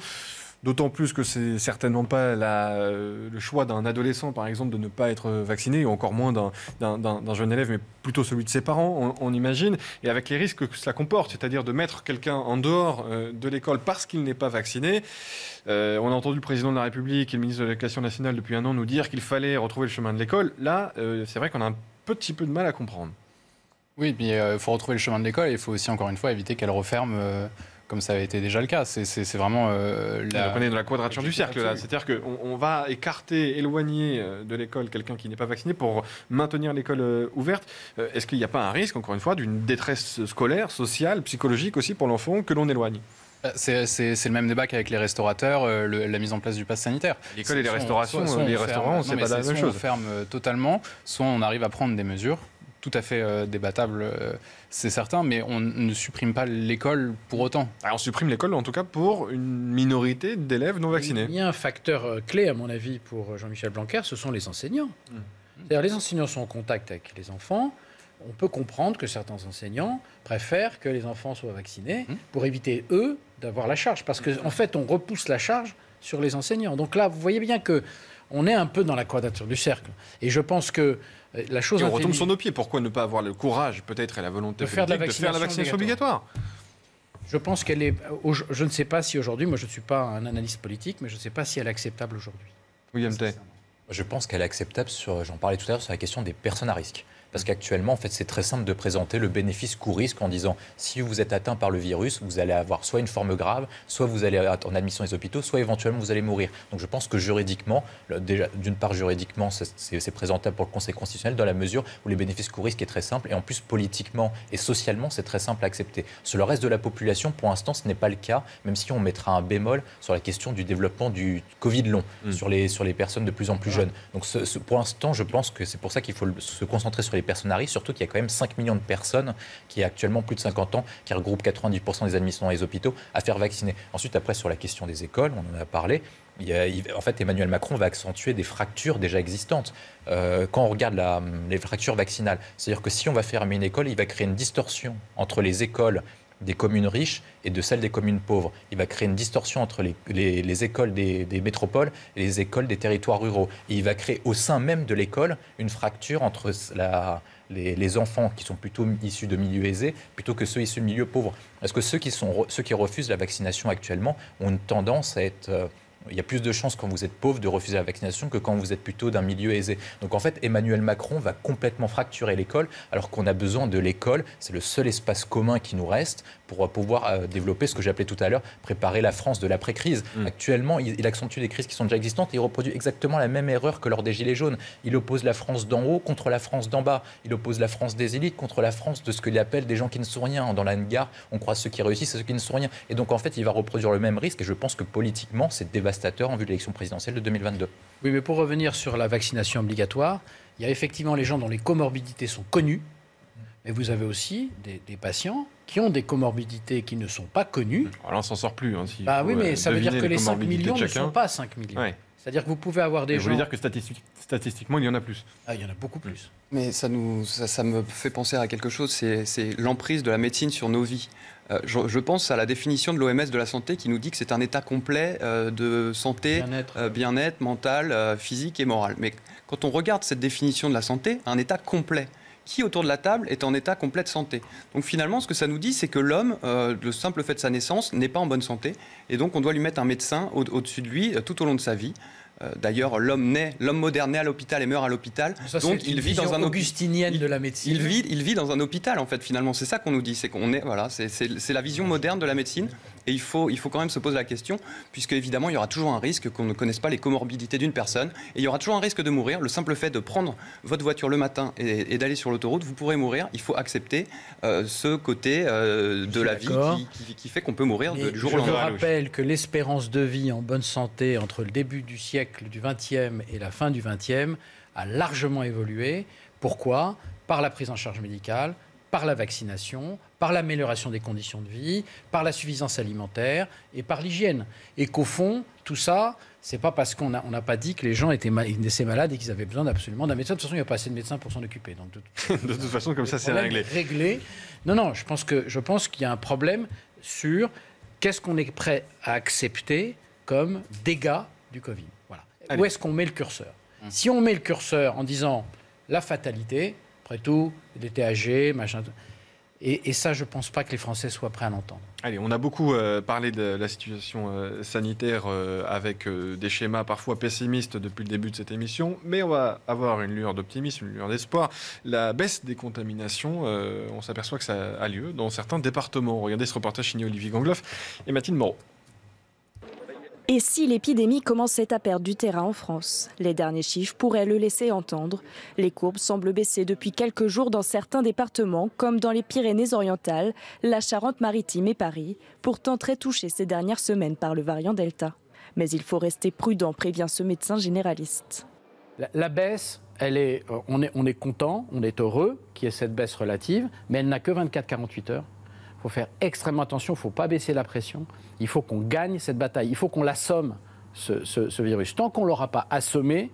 D'autant plus que c'est certainement pas le choix d'un adolescent, par exemple, de ne pas être vacciné, ou encore moins d'un jeune élève, mais plutôt celui de ses parents, on imagine, et avec les risques que cela comporte, c'est-à-dire de mettre quelqu'un en dehors de l'école parce qu'il n'est pas vacciné. On a entendu le président de la République et le ministre de l'Éducation nationale depuis un an nous dire qu'il fallait retrouver le chemin de l'école. Là, c'est vrai qu'on a un petit peu de mal à comprendre. Oui, puis il faut retrouver le chemin de l'école et il faut aussi, encore une fois, éviter qu'elle referme... comme ça a été déjà le cas. C'est vraiment... On est dans la quadrature du cercle, là. C'est-à-dire qu'on va écarter, éloigner de l'école quelqu'un qui n'est pas vacciné pour maintenir l'école ouverte. Est-ce qu'il n'y a pas un risque, encore une fois, d'une détresse scolaire, sociale, psychologique aussi pour l'enfant que l'on éloigne ? C'est le même débat qu'avec les restaurateurs, la mise en place du pass sanitaire. L'école et les restaurations, les restaurants, c'est pas la même chose. Soit on ferme totalement, soit on arrive à prendre des mesures tout à fait débattable, c'est certain, mais on ne supprime pas l'école pour autant. Alors on supprime l'école, en tout cas, pour une minorité d'élèves non vaccinés. Il y a un facteur clé, à mon avis, pour Jean-Michel Blanquer, ce sont les enseignants. C'est-à-dire, les enseignants sont en contact avec les enfants. On peut comprendre que certains enseignants préfèrent que les enfants soient vaccinés pour éviter, eux, d'avoir la charge. Parce qu'en fait, on repousse la charge sur les enseignants. Donc là, vous voyez bien qu'on est un peu dans la quadrature du cercle. Et je pense que la chose... Et on retombe sur nos pieds. Pourquoi ne pas avoir le courage, peut-être, et la volonté de faire de la vaccination obligatoire? Je pense qu'elle est... Je ne sais pas si aujourd'hui... Moi, je ne suis pas un analyste politique, mais je ne sais pas si elle est acceptable aujourd'hui. William Tay. Je pense qu'elle est acceptable, j'en parlais tout à l'heure, sur la question des personnes à risque. Parce qu'actuellement, en fait, c'est très simple de présenter le bénéfice coût-risque en disant si vous êtes atteint par le virus, vous allez avoir soit une forme grave, soit vous allez être en admission dans les hôpitaux, soit éventuellement vous allez mourir. Donc je pense que juridiquement, déjà, d'une part juridiquement, c'est présentable pour le Conseil constitutionnel dans la mesure où les bénéfices coût-risque est très simple et en plus politiquement et socialement, c'est très simple à accepter. Sur le reste de la population, pour l'instant, ce n'est pas le cas, même si on mettra un bémol sur la question du développement du Covid long, sur les personnes de plus en plus jeunes. Donc pour l'instant, je pense que c'est pour ça qu'il faut se concentrer sur les personnes à risque, surtout qu'il y a quand même 5 millions de personnes qui ont actuellement plus de 50 ans, qui regroupent 90% des admissions dans les hôpitaux, à faire vacciner. Ensuite, après, sur la question des écoles, on en a parlé, en fait, Emmanuel Macron va accentuer des fractures déjà existantes. Quand on regarde les fractures vaccinales, c'est-à-dire que si on va fermer une école, il va créer une distorsion entre les écoles des communes riches et de celles des communes pauvres. Il va créer une distorsion entre les écoles des métropoles et les écoles des territoires ruraux. Et il va créer au sein même de l'école une fracture entre les enfants qui sont plutôt issus de milieux aisés plutôt que ceux issus de milieux pauvres. Parce que ceux qui refusent la vaccination actuellement ont une tendance à être... il y a plus de chances quand vous êtes pauvre de refuser la vaccination que quand vous êtes plutôt d'un milieu aisé. Donc en fait, Emmanuel Macron va complètement fracturer l'école alors qu'on a besoin de l'école. C'est le seul espace commun qui nous reste pour pouvoir développer ce que j'appelais tout à l'heure, préparer la France de l'après-crise. Actuellement, il accentue des crises qui sont déjà existantes et il reproduit exactement la même erreur que lors des Gilets jaunes. Il oppose la France d'en haut contre la France d'en bas. Il oppose la France des élites contre la France de ce qu'il appelle des gens qui ne sont rien. Dans la gare, on croit ceux qui réussissent et ceux qui ne sont rien. Et donc en fait, il va reproduire le même risque et je pense que politiquement, c'est dévastateur en vue de l'élection présidentielle de 2022. Oui, mais pour revenir sur la vaccination obligatoire, il y a effectivement les gens dont les comorbidités sont connues, mais vous avez aussi des patients qui ont des comorbidités qui ne sont pas connues. Alors là, on s'en sort plus. Hein, oui, mais ça veut dire que les 5 millions ne sont pas 5 millions. Ouais. C'est-à-dire que vous pouvez avoir des gens... Vous voulez dire que statistiquement, il y en a plus? Il y en a beaucoup plus. Mais ça me fait penser à quelque chose, c'est l'emprise de la médecine sur nos vies. Je pense à la définition de l'OMS de la santé qui nous dit que c'est un état complet de santé, bien-être mental, physique et moral. Mais quand on regarde cette définition de la santé, un état complet, qui autour de la table est en état complet de santé? Donc finalement, ce que ça nous dit, c'est que l'homme, le simple fait de sa naissance, n'est pas en bonne santé. Et donc on doit lui mettre un médecin au-dessus de lui tout au long de sa vie. D'ailleurs, l'homme moderne naît à l'hôpital et meurt à l'hôpital. Donc il vit dans un augustinienne de la médecine. Il vit dans un hôpital en fait. Finalement, c'est ça qu'on nous dit. C'est qu'on est voilà, c'est la vision moderne de la médecine. Et il faut quand même se poser la question, puisque évidemment, il y aura toujours un risque qu'on ne connaisse pas les comorbidités d'une personne. Et il y aura toujours un risque de mourir. Le simple fait de prendre votre voiture le matin et d'aller sur l'autoroute, vous pourrez mourir. Il faut accepter ce côté de la vie qui fait qu'on peut mourir du jour au lendemain. Je rappelle que l'espérance de vie en bonne santé entre le début du siècle du XXe et la fin du XXe a largement évolué. Pourquoi? Par la prise en charge médicale, par la vaccination, par l'amélioration des conditions de vie, par la suffisance alimentaire et par l'hygiène. Et qu'au fond, tout ça, c'est pas parce qu'on n'a pas dit que les gens étaient malades et qu'ils avaient besoin absolument d'un médecin. De toute façon, il n'y a pas assez de médecins pour s'en occuper. Donc de toute façon, comme ça, c'est réglé. Non, je pense qu'il y a un problème sur qu'est-ce qu'on est prêt à accepter comme dégâts du Covid. Voilà. Où est-ce qu'on met le curseur? Si on met le curseur en disant la fatalité, après tout, il était âgé, machin... Et ça, je ne pense pas que les Français soient prêts à l'entendre. Allez, on a beaucoup parlé de la situation sanitaire avec des schémas parfois pessimistes depuis le début de cette émission, mais on va avoir une lueur d'optimisme, une lueur d'espoir. La baisse des contaminations, on s'aperçoit que ça a lieu dans certains départements. Regardez ce reportage signé Olivier Gangloff et Mathilde Moreau. Et si l'épidémie commençait à perdre du terrain en France? Les derniers chiffres pourraient le laisser entendre. Les courbes semblent baisser depuis quelques jours dans certains départements, comme dans les Pyrénées-Orientales, la Charente-Maritime et Paris, pourtant très touchés ces dernières semaines par le variant Delta. Mais il faut rester prudent, prévient ce médecin généraliste. La baisse, on est content, on est heureux qu'il y ait cette baisse relative, mais elle n'a que 24-48 heures. Il faut faire extrêmement attention, il ne faut pas baisser la pression. Il faut qu'on gagne cette bataille, il faut qu'on l'assomme, ce virus. Tant qu'on ne l'aura pas assommé,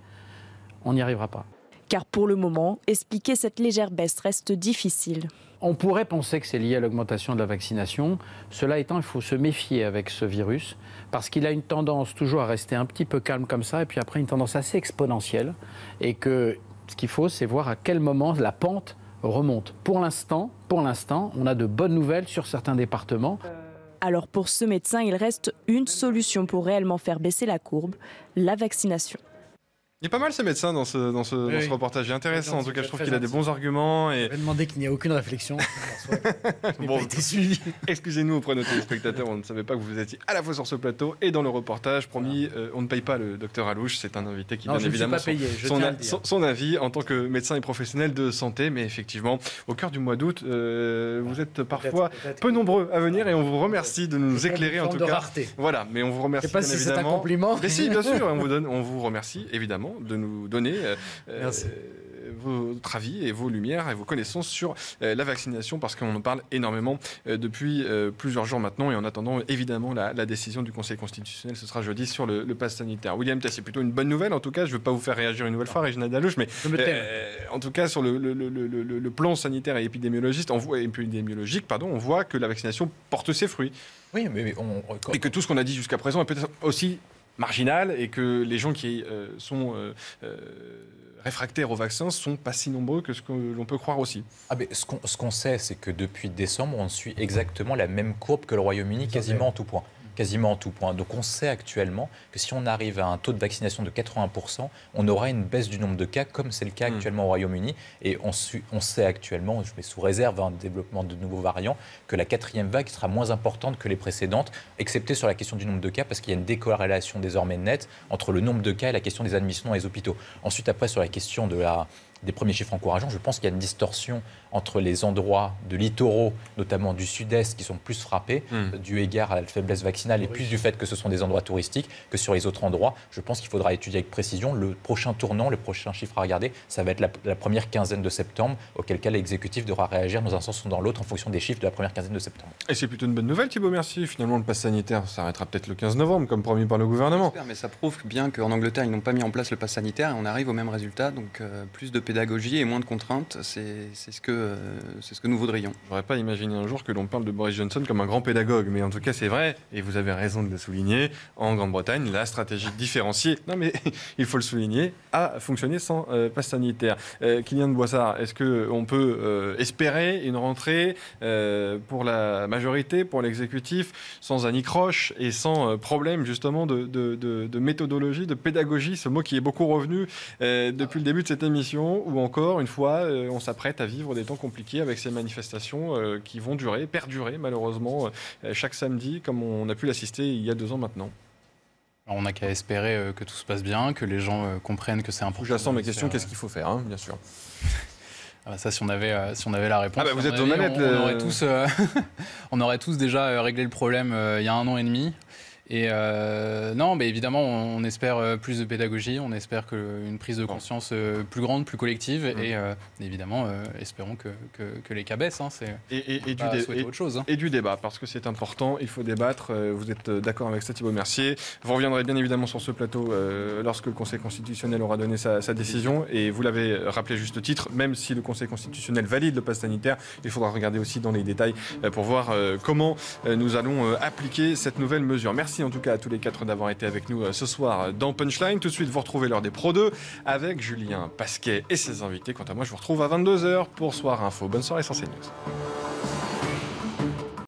on n'y arrivera pas. Car pour le moment, expliquer cette légère baisse reste difficile. On pourrait penser que c'est lié à l'augmentation de la vaccination. Cela étant, il faut se méfier avec ce virus, parce qu'il a une tendance toujours à rester un petit peu calme comme ça, et puis après une tendance assez exponentielle. Et que ce qu'il faut, c'est voir à quel moment la pente remonte. Pour l'instant, on a de bonnes nouvelles sur certains départements. Alors pour ce médecin, il reste une solution pour réellement faire baisser la courbe, la vaccination. Il y a pas mal ces médecins dans ce reportage. Il est intéressant. En tout cas, je trouve qu'il a des bons arguments. Et... Je vais demander qu'il n'y ait aucune réflexion. Je n'ai pas été suivi. Excusez-nous auprès de nos téléspectateurs. On ne savait pas que vous étiez à la fois sur ce plateau et dans le reportage. Promis, on ne paye pas le docteur Alouche. C'est un invité qui donne évidemment son avis en tant que médecin et professionnel de santé. Mais effectivement, au cœur du mois d'août, vous êtes parfois peu nombreux à venir et on vous remercie de nous éclairer en tout cas. Voilà, mais on vous remercie bien évidemment. C'est un compliment. Mais si, bien sûr, on vous remercie évidemment de nous donner votre avis et vos lumières et vos connaissances sur la vaccination parce qu'on en parle énormément depuis plusieurs jours maintenant et en attendant évidemment la décision du Conseil constitutionnel, ce sera jeudi sur le pass sanitaire. William, c'est plutôt une bonne nouvelle en tout cas, je ne veux pas vous faire réagir une nouvelle fois, Régina Dalouche, mais en tout cas sur le plan sanitaire et épidémiologique, on voit que la vaccination porte ses fruits. Oui, mais et que tout ce qu'on a dit jusqu'à présent est peut-être aussi marginal et que les gens qui sont réfractaires au vaccin sont pas si nombreux que ce que l'on peut croire aussi. Ce qu'on sait, c'est que depuis décembre, on suit exactement la même courbe que le Royaume-Uni, quasiment en tout point. Donc on sait actuellement que si on arrive à un taux de vaccination de 80%, on aura une baisse du nombre de cas, comme c'est le cas actuellement au Royaume-Uni. Et on sait actuellement, je mets sous réserve un développement de nouveaux variants, que la 4e vague sera moins importante que les précédentes, excepté sur la question du nombre de cas, parce qu'il y a une décorrélation désormais nette entre le nombre de cas et la question des admissions dans les hôpitaux. Ensuite, après, sur la question des premiers chiffres encourageants, je pense qu'il y a une distorsion entre les endroits de littoraux, notamment du sud-est, qui sont plus frappés, dû égard à la faiblesse vaccinale et plus du fait que ce sont des endroits touristiques que sur les autres endroits. Je pense qu'il faudra étudier avec précision. Le prochain tournant, le prochain chiffre à regarder, ça va être la première quinzaine de septembre, auquel cas l'exécutif devra réagir dans un sens ou dans l'autre en fonction des chiffres de la première quinzaine de septembre. Et c'est plutôt une bonne nouvelle, Thibault Mercier. Finalement, le pass sanitaire s'arrêtera peut-être le 15 novembre, comme promis par le gouvernement. J'espère, mais ça prouve bien qu'en Angleterre, ils n'ont pas mis en place le pass sanitaire et on arrive au même résultat. Donc plus de pédagogie et moins de contraintes, c'est ce que nous voudrions. Je n'aurais pas imaginé un jour que l'on parle de Boris Johnson comme un grand pédagogue, mais en tout cas c'est vrai, et vous avez raison de le souligner, en Grande-Bretagne, la stratégie différenciée, non mais il faut le souligner, a fonctionné sans pass sanitaire. Kylian de Boissard, est-ce qu'on peut espérer une rentrée pour la majorité, pour l'exécutif, sans anicroche et sans problème justement de méthodologie, de pédagogie, ce mot qui est beaucoup revenu depuis le début de cette émission, ou encore une fois on s'apprête à vivre des temps compliqués avec ces manifestations qui vont perdurer malheureusement chaque samedi comme on a pu l'assister il y a 2 ans maintenant. Alors, on n'a qu'à espérer que tout se passe bien, que les gens comprennent que c'est important. J'attends mes questions, qu'est-ce qu'il faut faire, bien sûr. Ça, si on avait la réponse, vous êtes aux manettes, on aurait tous déjà réglé le problème il y a 1 an et demi. Et non, mais évidemment, on espère plus de pédagogie, on espère une prise de conscience plus grande, plus collective, et évidemment, espérons que les cas baissent. Autre chose. Et du débat, parce que c'est important, il faut débattre. Vous êtes d'accord avec ça, Thibault Mercier. Vous reviendrez bien évidemment sur ce plateau lorsque le Conseil constitutionnel aura donné sa décision. Et vous l'avez rappelé juste titre, même si le Conseil constitutionnel valide le pass sanitaire, il faudra regarder aussi dans les détails pour voir comment nous allons appliquer cette nouvelle mesure. Merci en tout cas à tous les 4 d'avoir été avec nous ce soir dans Punchline. Tout de suite, vous retrouvez l'heure des Pro 2 avec Julien Pasquet et ses invités. Quant à moi, je vous retrouve à 22h pour Soir Info. Bonne soirée sur CNews.